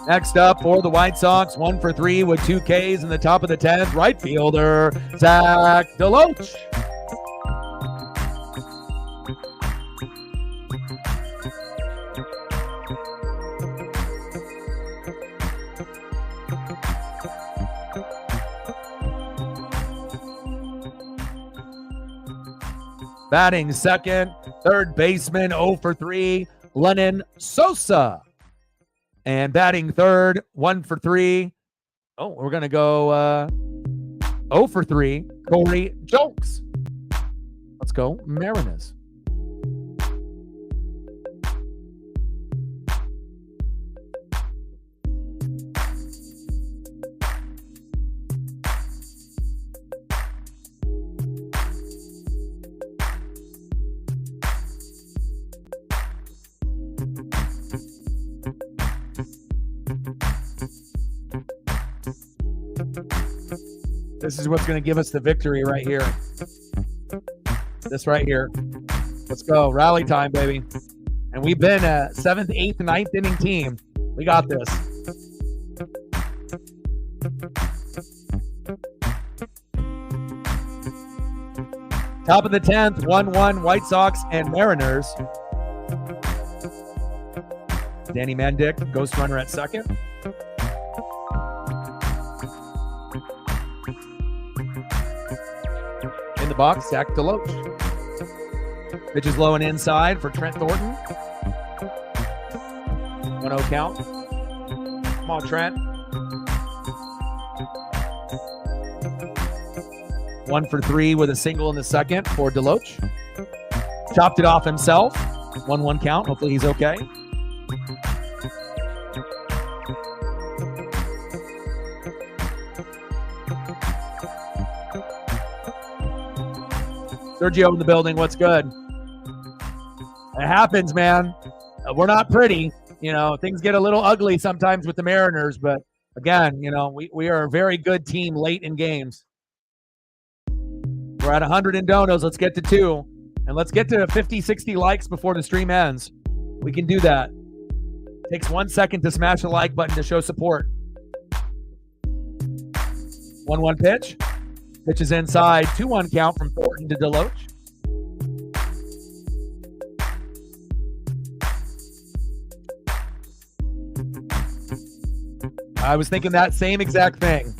Next up for the White Sox, 1 for 3 with 2 Ks in the top of the 10th. Right fielder, Zach DeLoach. Batting second, third baseman, 0 for 3, Lennon Sosa. And batting third, 1 for 3. Oh, we're going to go 0 for 3, Corey Jokes. Let's go, Mariners. This is what's going to give us the victory right here. This right here. Let's go. Rally time, baby. And we've been a 7th, 8th, 9th inning team. We got this. Top of the 10th, 1-1, White Sox and Mariners. Danny Mendick, ghost runner at second. the box, Zach Deloach. Pitch is low and inside for Trent Thornton. 1-0 count. Come on, Trent. 1 for 3 with a single in the second for Deloach. Chopped it off himself. 1-1 count. Hopefully he's okay. Sergio in the building. What's good? It happens, man. We're not pretty. You know, things get a little ugly sometimes with the Mariners, but again, you know, we are a very good team late in games. We're at 100 in donos. Let's get to 2. And let's get to 50, 60 likes before the stream ends. We can do that. Takes 1 second to smash the like button to show support. 1-1 pitch. Pitch is inside. 2-1 count from Thornton to Deloach. I was thinking that same exact thing.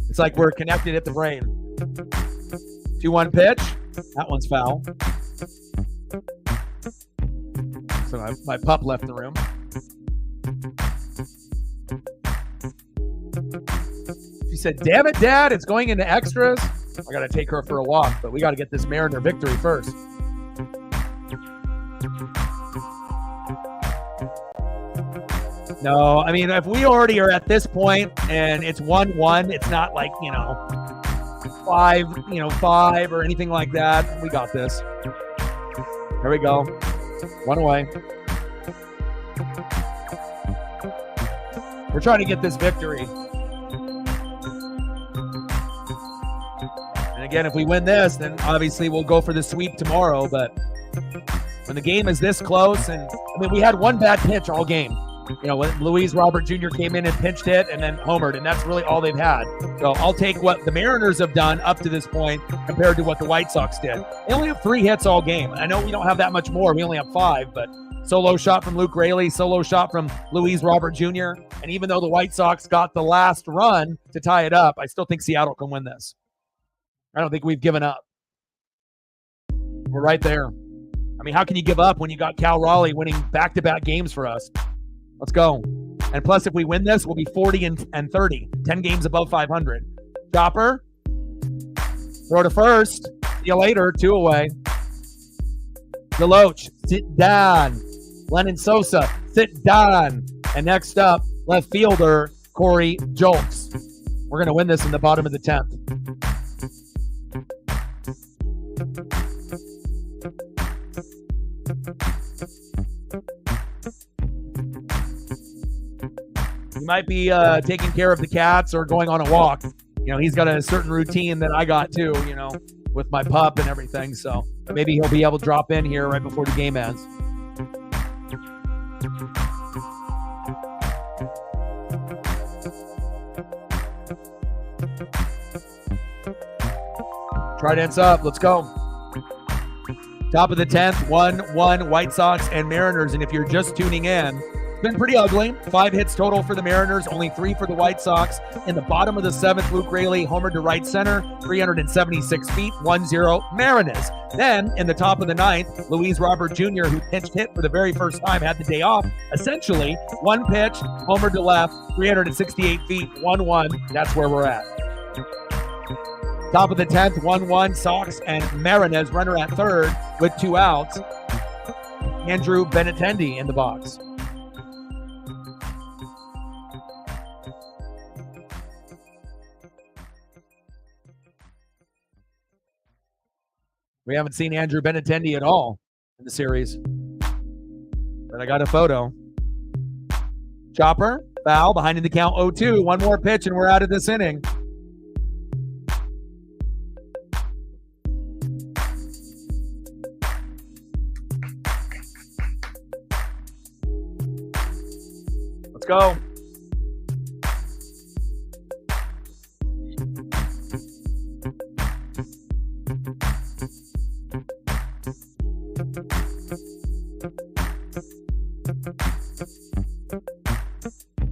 It's like we're connected at the brain. 2-1 pitch. That one's foul. So my pup left the room. She said, "Damn it, Dad, it's going into extras." I got to take her for a walk, but we got to get this Mariner victory first. No, I mean, if we already are at this point and it's 1-1, it's not like, 5 or anything like that. We got this. There we go. 1 away. We're trying to get this victory. And again, if we win this, then obviously we'll go for the sweep tomorrow. But when the game is this close, and I mean, we had one bad pitch all game. You know, when Luis Robert Jr. came in and pinched hit and then homered, and that's really all they've had. So I'll take what the Mariners have done up to this point compared to what the White Sox did. They only have 3 hits all game. I know we don't have that much more. We only have 5, but solo shot from Luke Raley, solo shot from Luis Robert Jr. And even though the White Sox got the last run to tie it up, I still think Seattle can win this. I don't think we've given up. We're right there. I mean, how can you give up when you got Cal Raleigh winning back-to-back games for us? Let's go. And plus, if we win this, we'll be 40 and 30. 10 games above 500. Chopper. Throw to first. See you later. 2 away. Deloach. Sit down. Lennon Sosa. Sit down. And next up, left fielder, Corey Julks. We're going to win this in the bottom of the 10th. He might be taking care of the cats or going on a walk. You know, he's got a certain routine that I got too, you know, with my pup and everything. So maybe he'll be able to drop in here right before the game ends. Trident's up. Let's go. Top of the 10th, 1-1 White Sox and Mariners. And if you're just tuning in, it's been pretty ugly. 5 hits total for the Mariners, only 3 for the White Sox. In the bottom of the 7th, Luke Raley homered to right center, 376 feet, 1-0 Mariners. Then in the top of the 9th, Luis Robert Jr., who pinched hit for the very first time, had the day off. Essentially, 1 pitch, homered to left, 368 feet, 1-1. That's where we're at. Top of the 10th, 1-1 Sox and Mariners. Runner at third with 2 outs. Andrew Benintendi in the box. We haven't seen Andrew Benintendi at all in the series. But I got a photo. Chopper, foul, behind in the count 0-2. 1 more pitch and we're out of this inning. Let's go.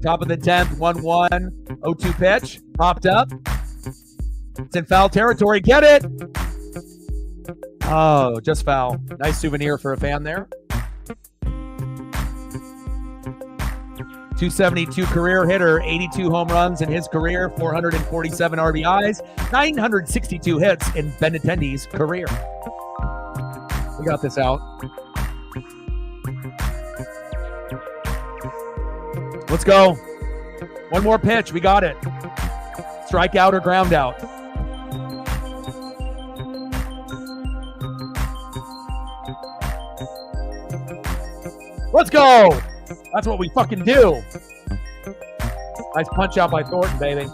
Top of the 10th, 1-1, 0-2 pitch, popped up. It's in foul territory. Get it! Oh, just foul. Nice souvenir for a fan there. 272 career hitter, 82 home runs in his career, 447 RBIs, 962 hits in Benintendi's career. We got this out. Let's go. One more pitch. We got it. Strikeout or ground out. Let's go. That's what we fucking do. Nice punch out by Thornton, baby.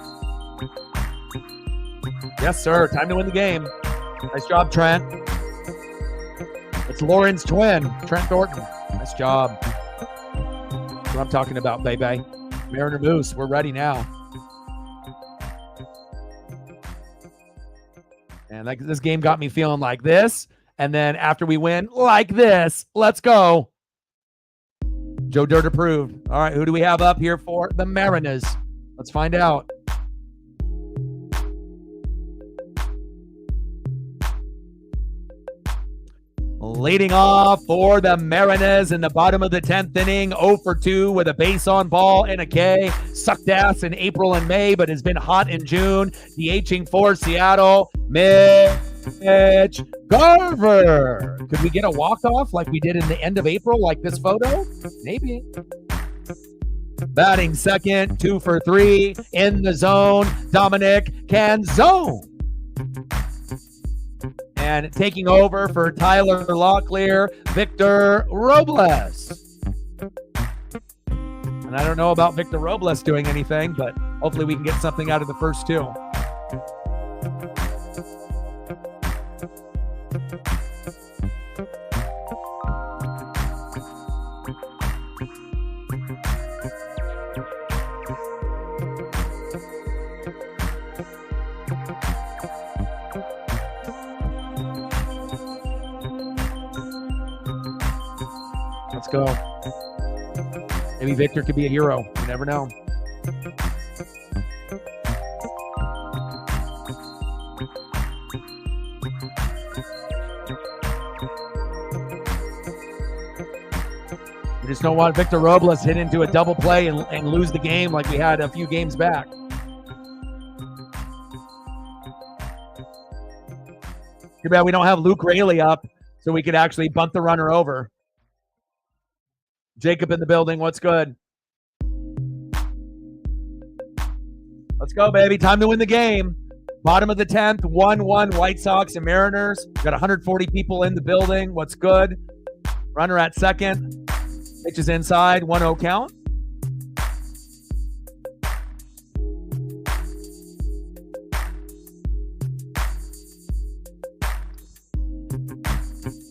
Yes, sir. Time to win the game. Nice job, Trent. It's Lauren's twin, Trent Thornton. Nice job. That's what I'm talking about, baby. Mariner Moose, we're ready now. And like this game got me feeling like this. And then after we win, like this. Let's go. Joe Dirt approved. All right, who do we have up here for the Mariners? Let's find out. Leading off for the Mariners in the bottom of the 10th inning, 0 for 2 with a base on ball and a K. Sucked ass in April and May, but has been hot in June. DHing for Seattle, Mitch Garver. Could we get a walk-off like we did in the end of April, like this photo? Maybe. Batting second, 2 for 3 in the zone, Dominic Canzone. And taking over for Tyler Locklear, Victor Robles. And I don't know about Victor Robles doing anything, but hopefully we can get something out of the first two. Let's go. Maybe Victor could be a hero. You never know. We just don't want Victor Robles hit into a double play and lose the game like we had a few games back. Too bad we don't have Luke Raley up so we could actually bunt the runner over. Jacob in the building. What's good? Let's go, baby. Time to win the game. Bottom of the 10th, 1-1 White Sox and Mariners. Got 140 people in the building. What's good? Runner at second. Pitch is inside. 1-0 count.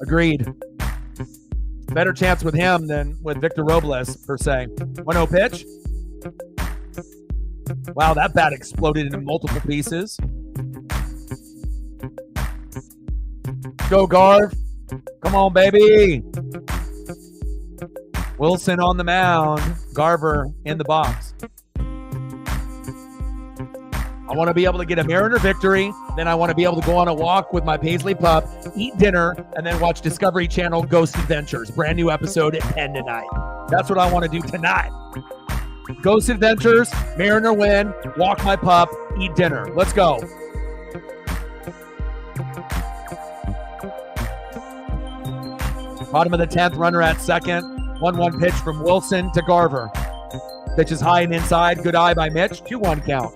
Agreed. Better chance with him than with Victor Robles, per se. 1-0 pitch. Wow, that bat exploded into multiple pieces. Go, Garv. Come on, baby. Wilson on the mound. Garver in the box. I want to be able to get a Mariner victory. Then I want to be able to go on a walk with my Paisley pup, eat dinner, and then watch Discovery Channel Ghost Adventures. Brand new episode at 10 tonight. That's what I want to do tonight. Ghost Adventures, Mariner win, walk my pup, eat dinner. Let's go. Bottom of the 10th, runner at second. 1-1 pitch from Wilson to Garver. Pitch is high and inside. Good eye by Mitch. 2-1 count.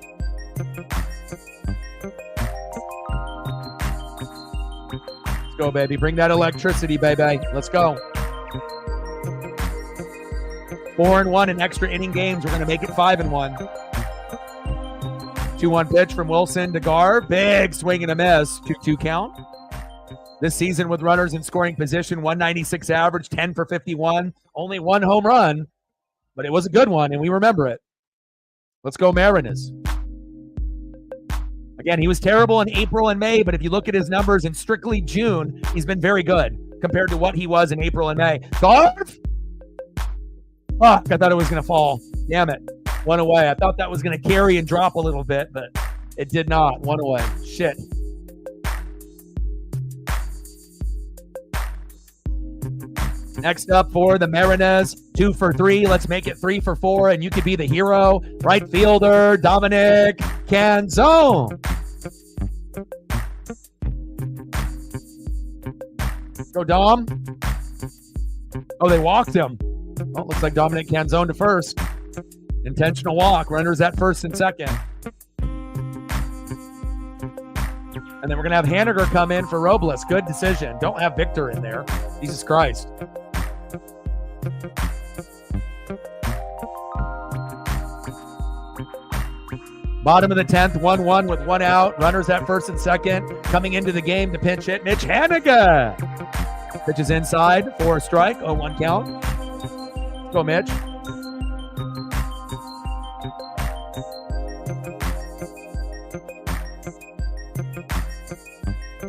Let's go, baby. Bring that electricity, baby. Let's go. 4-1 in extra inning games. We're going to make it 5-1. 2-1 pitch from Wilson to Garv. Big swing and a miss. 2-2 count. This season with runners in scoring position, 196 average, 10 for 51. Only one home run, but it was a good one, and we remember it. Let's go Mariners. Again, he was terrible in April and May, but if you look at his numbers in strictly June, he's been very good compared to what he was in April and May. Garv? Fuck, I thought it was going to fall. Damn it. One away. I thought that was going to carry and drop a little bit, but it did not. One away. Shit. Next up for the Mariners, 2 for 3. Let's make it 3 for 4, and you could be the hero. Right fielder, Dominic Canzone. Go, Dom. Oh, they walked him. Oh, looks like Dominic Canzone to first. Intentional walk. Runners at first and second. And then we're going to have Haniger come in for Robles. Good decision. Don't have Victor in there. Jesus Christ. Bottom of the 10th, 1-1 with 1 out. Runners at first and second. Coming into the game to pinch hit, Mitch Haniger. Pitch is inside for a strike. 0-1 count. Let's go, Mitch.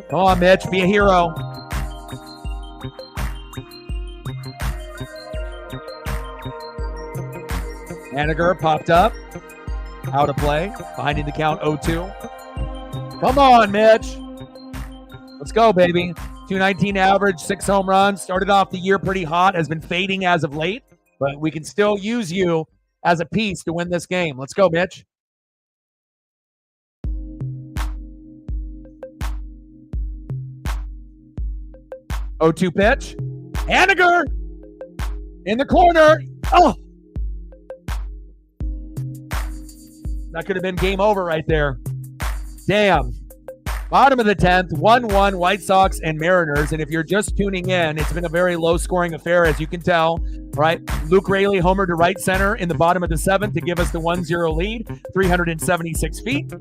Come on, Mitch. Be a hero. Haniger popped up. Out of play. Behind in the count, 0-2. Come on, Mitch. Let's go, baby. 219 average, 6 home runs. Started off the year pretty hot. Has been fading as of late. But we can still use you as a piece to win this game. Let's go, Mitch. Oh, 2 pitch. Haniger in the corner. Oh. That could have been game over right there. Damn. Bottom of the 10th, 1-1 White Sox and Mariners. And if you're just tuning in, it's been a very low-scoring affair, as you can tell, right? Luke Raley homered to right center in the bottom of the 7th to give us the 1-0 lead, 376 feet.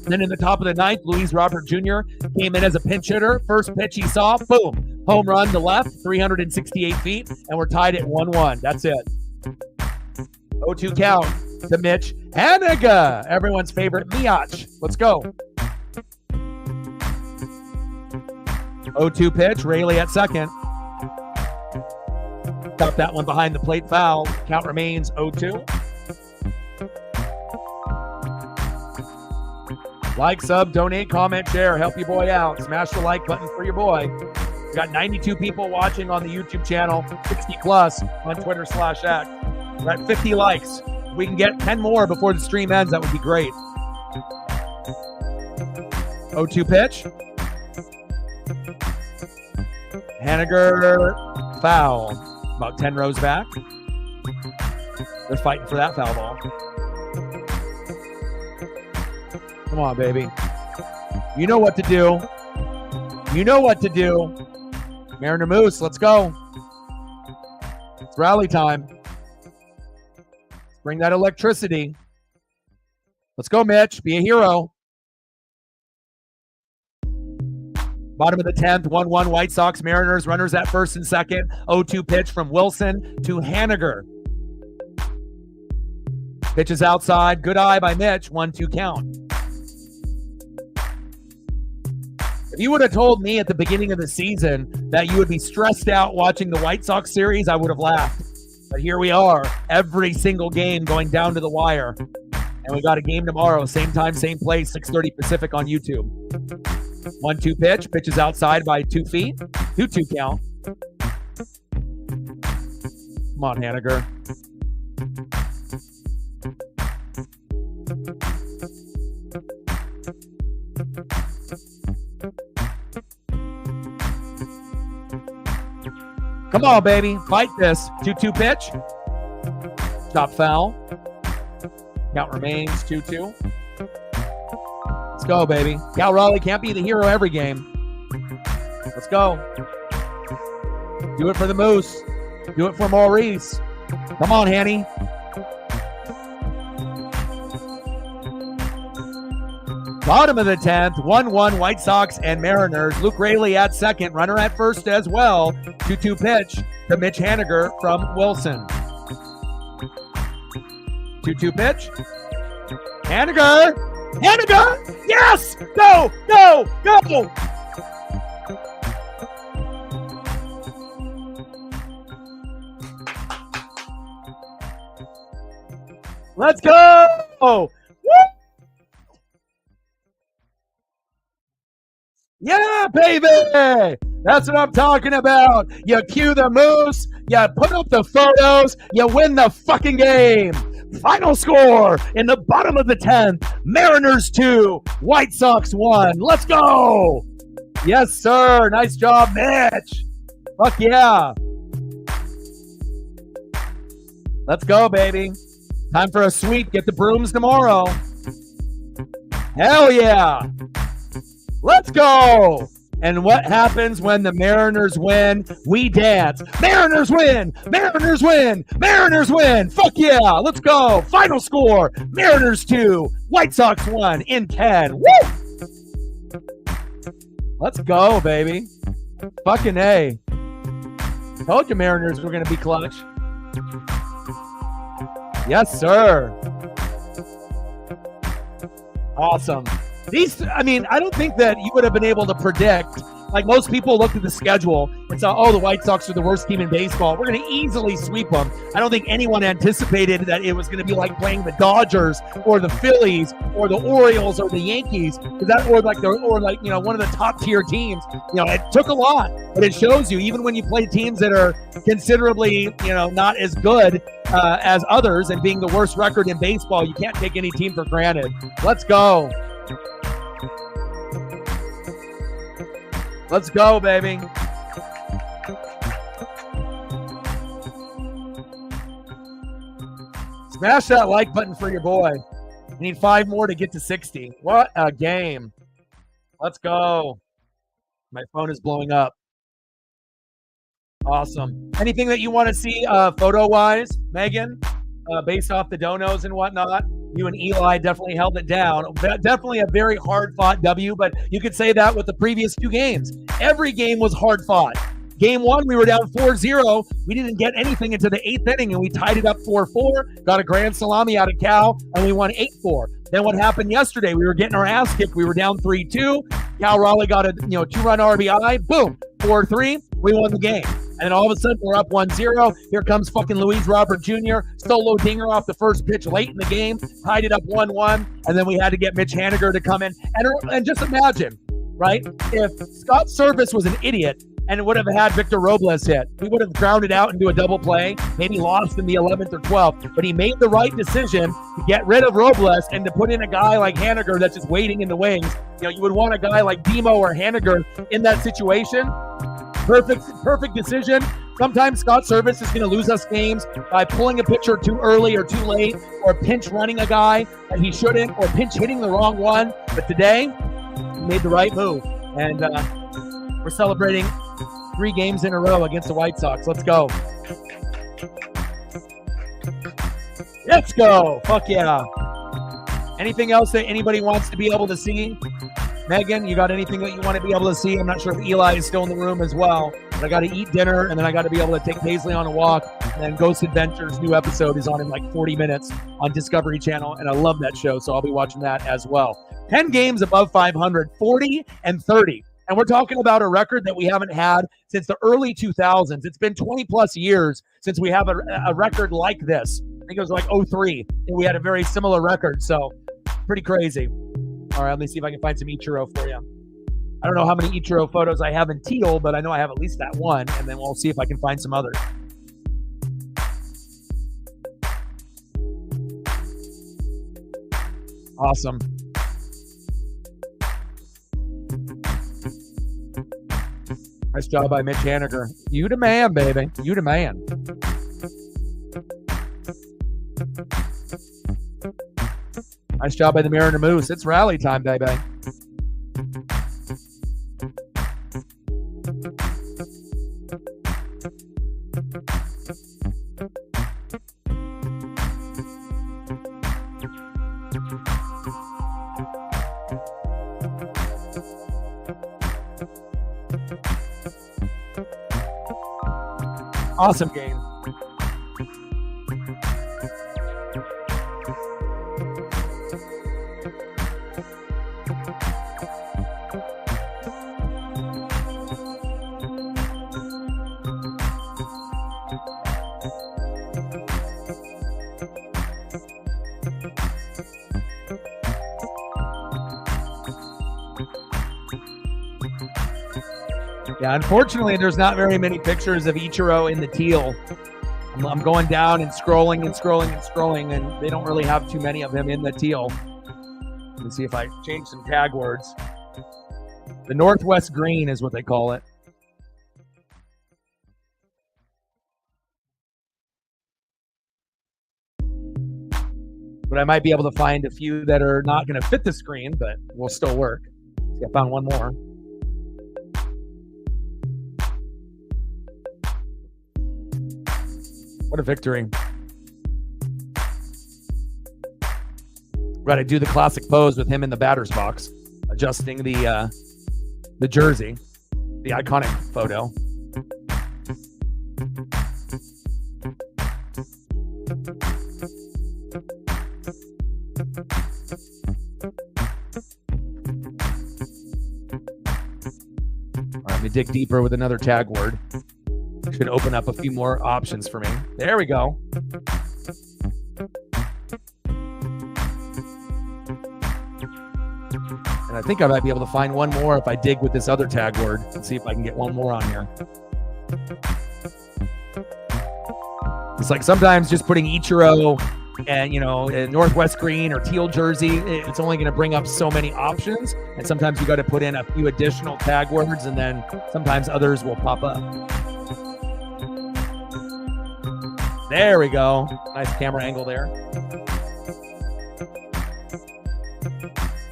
Then in the top of the 9th, Luis Robert Jr. came in as a pinch hitter. First pitch he saw, boom, home run to left, 368 feet, and we're tied at 1-1. That's it. 0-2 count to Mitch Haniger, everyone's favorite Miach. Let's go. 0-2 pitch, Raley at second. Got that one behind the plate, foul. Count remains 0-2. Like, sub, donate, comment, share. Help your boy out. Smash the like button for your boy. We got 92 people watching on the YouTube channel, 60 plus on Twitter/X. We're at 50 likes. If we can get 10 more before the stream ends, that would be great. 0-2 pitch. Haniger, foul. About 10 rows back. They're fighting for that foul ball. Come on, baby. You know what to do. You know what to do. Mariner Moose, let's go. It's rally time. Let's bring that electricity. Let's go, Mitch. Be a hero. Bottom of the 10th, 1-1 White Sox, Mariners, runners at first and second. 0-2 pitch from Wilson to Haniger. Pitch is outside. Good eye by Mitch. 1-2 count. If you would have told me at the beginning of the season that you would be stressed out watching the White Sox series, I would have laughed. But here we are, every single game going down to the wire. And we got a game tomorrow, same time, same place, 6:30 Pacific on YouTube. 1-2 pitch. Pitch is outside by 2 feet. 2-2 count. Come on, Haniger. Come on, baby. Fight this. 2-2 pitch. Top foul. Count remains 2-2. Let's go, baby. Cal Raleigh can't be the hero every game. Let's go. Do it for the Moose. Do it for Maurice. Come on, Hanny. Bottom of the 10th, 1-1 White Sox and Mariners. Luke Raley at second, runner at first as well. 2-2 pitch to Mitch Haniger from Wilson. 2-2 pitch. Haniger! Haniger! Yes! Go! Go! Go! Let's go! Woo! Yeah, baby! That's what I'm talking about. You cue the moose, you put up the photos, you win the fucking game. Final score in the bottom of the 10th, Mariners 2, White Sox 1. Let's go. Yes, sir. Nice job, Mitch. Fuck yeah. Let's go, baby. Time for a sweep. Get the brooms tomorrow. Hell yeah. Let's go. And what happens when the Mariners win? We dance. Mariners win. Mariners win. Mariners win. Fuck yeah. Let's go. Final score. Mariners 2. White Sox 1 in 10. Woo! Let's go, baby. Fucking A. Told you Mariners were going to be clutch. Yes, sir. Awesome. I don't think that you would have been able to predict. Like, most people looked at the schedule and saw, oh, the White Sox are the worst team in baseball. We're going to easily sweep them. I don't think anyone anticipated that it was going to be like playing the Dodgers or the Phillies or the Orioles or the Yankees, or one of the top tier teams. It took a lot, but it shows you, even when you play teams that are considerably, not as good as others, and being the worst record in baseball, you can't take any team for granted. Let's go. Let's go, baby. Smash that like button for your boy. We need 5 more to get to 60. What a game. Let's go. My phone is blowing up. Awesome. Anything that you want to see photo-wise, Megan, based off the donos and whatnot? You and Eli definitely held it down. Definitely a very hard-fought W, but you could say that with the previous 2 games. Every game was hard-fought. Game 1, we were down 4-0. We didn't get anything into the 8th inning, and we tied it up 4-4, got a grand salami out of Cal, and we won 8-4. Then what happened yesterday? We were getting our ass kicked. We were down 3-2. Cal Raleigh got a 2-run RBI. Boom, 4-3. We won the game. And then all of a sudden, we're up 1-0. Here comes fucking Luis Robert Jr. Solo dinger off the first pitch late in the game. Tied it up 1-1. And then we had to get Mitch Haniger to come in. And just imagine, right? If Scott Service was an idiot and would have had Victor Robles hit, we would have grounded out into a double play, maybe lost in the 11th or 12th. But he made the right decision to get rid of Robles and to put in a guy like Haniger that's just waiting in the wings. You would want a guy like Demo or Haniger in that situation. Perfect decision. Sometimes Scott Service is going to lose us games by pulling a pitcher too early or too late, or pinch running a guy that he shouldn't, or pinch hitting the wrong one. But today, he made the right move. And we're celebrating 3 games in a row against the White Sox. Let's go. Let's go. Fuck yeah. Anything else that anybody wants to be able to see? Megan, you got anything that you want to be able to see? I'm not sure if Eli is still in the room as well. But I got to eat dinner, and then I got to be able to take Paisley on a walk. And then Ghost Adventures new episode is on in like 40 minutes on Discovery Channel, and I love that show, so I'll be watching that as well. 10 games above 500, 40 and 30. And we're talking about a record that we haven't had since the early 2000s. It's been 20-plus years since we have a record like this. I think it was like 03, and we had a very similar record, so pretty crazy. All right, let me see if I can find some Ichiro for you. I don't know how many Ichiro photos I have in teal, but I know I have at least that one, and then we'll see if I can find some others. Awesome. Nice job by Mitch Haniger. You the man, baby. You the man. Nice job by the Mariner Moose. It's rally time, baby. Awesome game. Yeah, unfortunately, there's not very many pictures of Ichiro in the teal. I'm going down and scrolling, and they don't really have too many of him in the teal. Let's see if I change some tag words. The Northwest green is what they call it. But I might be able to find a few that are not going to fit the screen, but will still work. See, I found one more. What a victory. Right, I do the classic pose with him in the batter's box, adjusting the jersey, the iconic photo. All right, let me dig deeper with another tag word. Should open up a few more options for me. There we go. And I think I might be able to find one more if I dig with this other tag word and see if I can get one more on here. It's like sometimes just putting Ichiro and, you know, Northwest green or teal jersey, it's only going to bring up so many options. And sometimes you got to put in a few additional tag words, and then sometimes others will pop up. There we go. Nice camera angle there.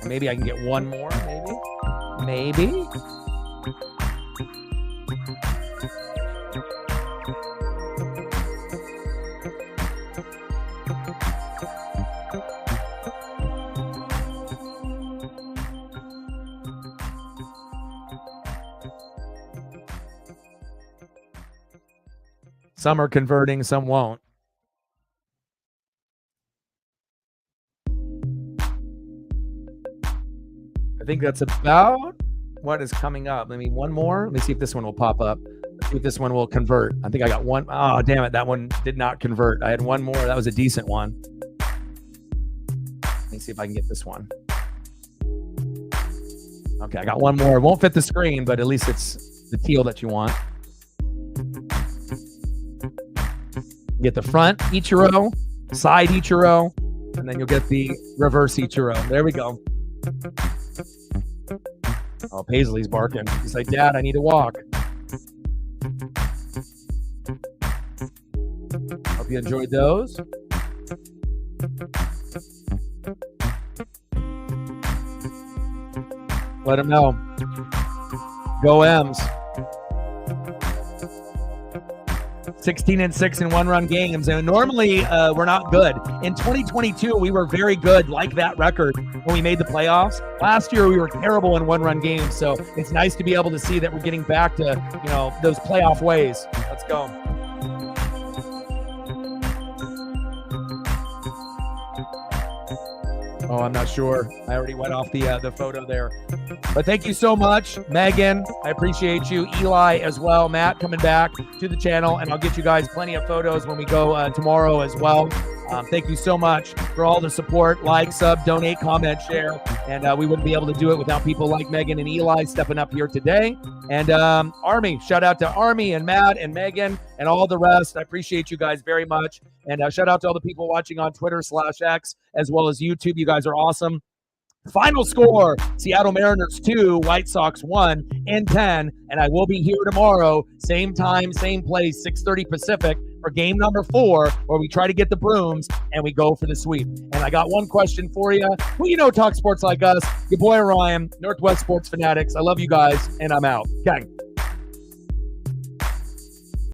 Maybe I can get one more, maybe. Some are converting, some won't. I think that's about what is coming up. Let me one more. Let me see if this one will pop up. Let's see if this one will convert. I think I got one. Oh, damn it. That one did not convert. I had one more. That was a decent one. Let me see if I can get this one. Okay, I got one more. It won't fit the screen, but at least it's the teal that you want. Get the front Ichiro, side Ichiro, and then you'll get the reverse Ichiro. There we go. Oh, Paisley's barking. He's like, Dad, I need to walk. Hope you enjoyed those. Let him know. Go M's. 16-6 in one-run games, and normally we're not good. In 2022, we were very good, like that record when we made the playoffs. Last year, we were terrible in one-run games, so it's nice to be able to see that we're getting back to, you know, those playoff ways. Let's go. Oh, I'm not sure. I already went off the photo there. But thank you so much, Megan. I appreciate you. Eli as well. Matt coming back to the channel, and I'll get you guys plenty of photos when we go tomorrow as well. Thank you so much for all the support. Like, sub, donate, comment, share. And we wouldn't be able to do it without people like Megan and Eli stepping up here today. And Army, shout out to Army and Matt and Megan and all the rest. I appreciate you guys very much. And shout out to all the people watching on Twitter/X as well as YouTube. You guys are awesome. Final score, Seattle Mariners 2, White Sox 1 in 10. And I will be here tomorrow, same time, same place, 6:30 Pacific for game number 4, where we try to get the brooms and we go for the sweep. And I got one question for you. Who you know talk sports like us? Your boy Ryan, Northwest Sports Fanatics. I love you guys, and I'm out. Okay.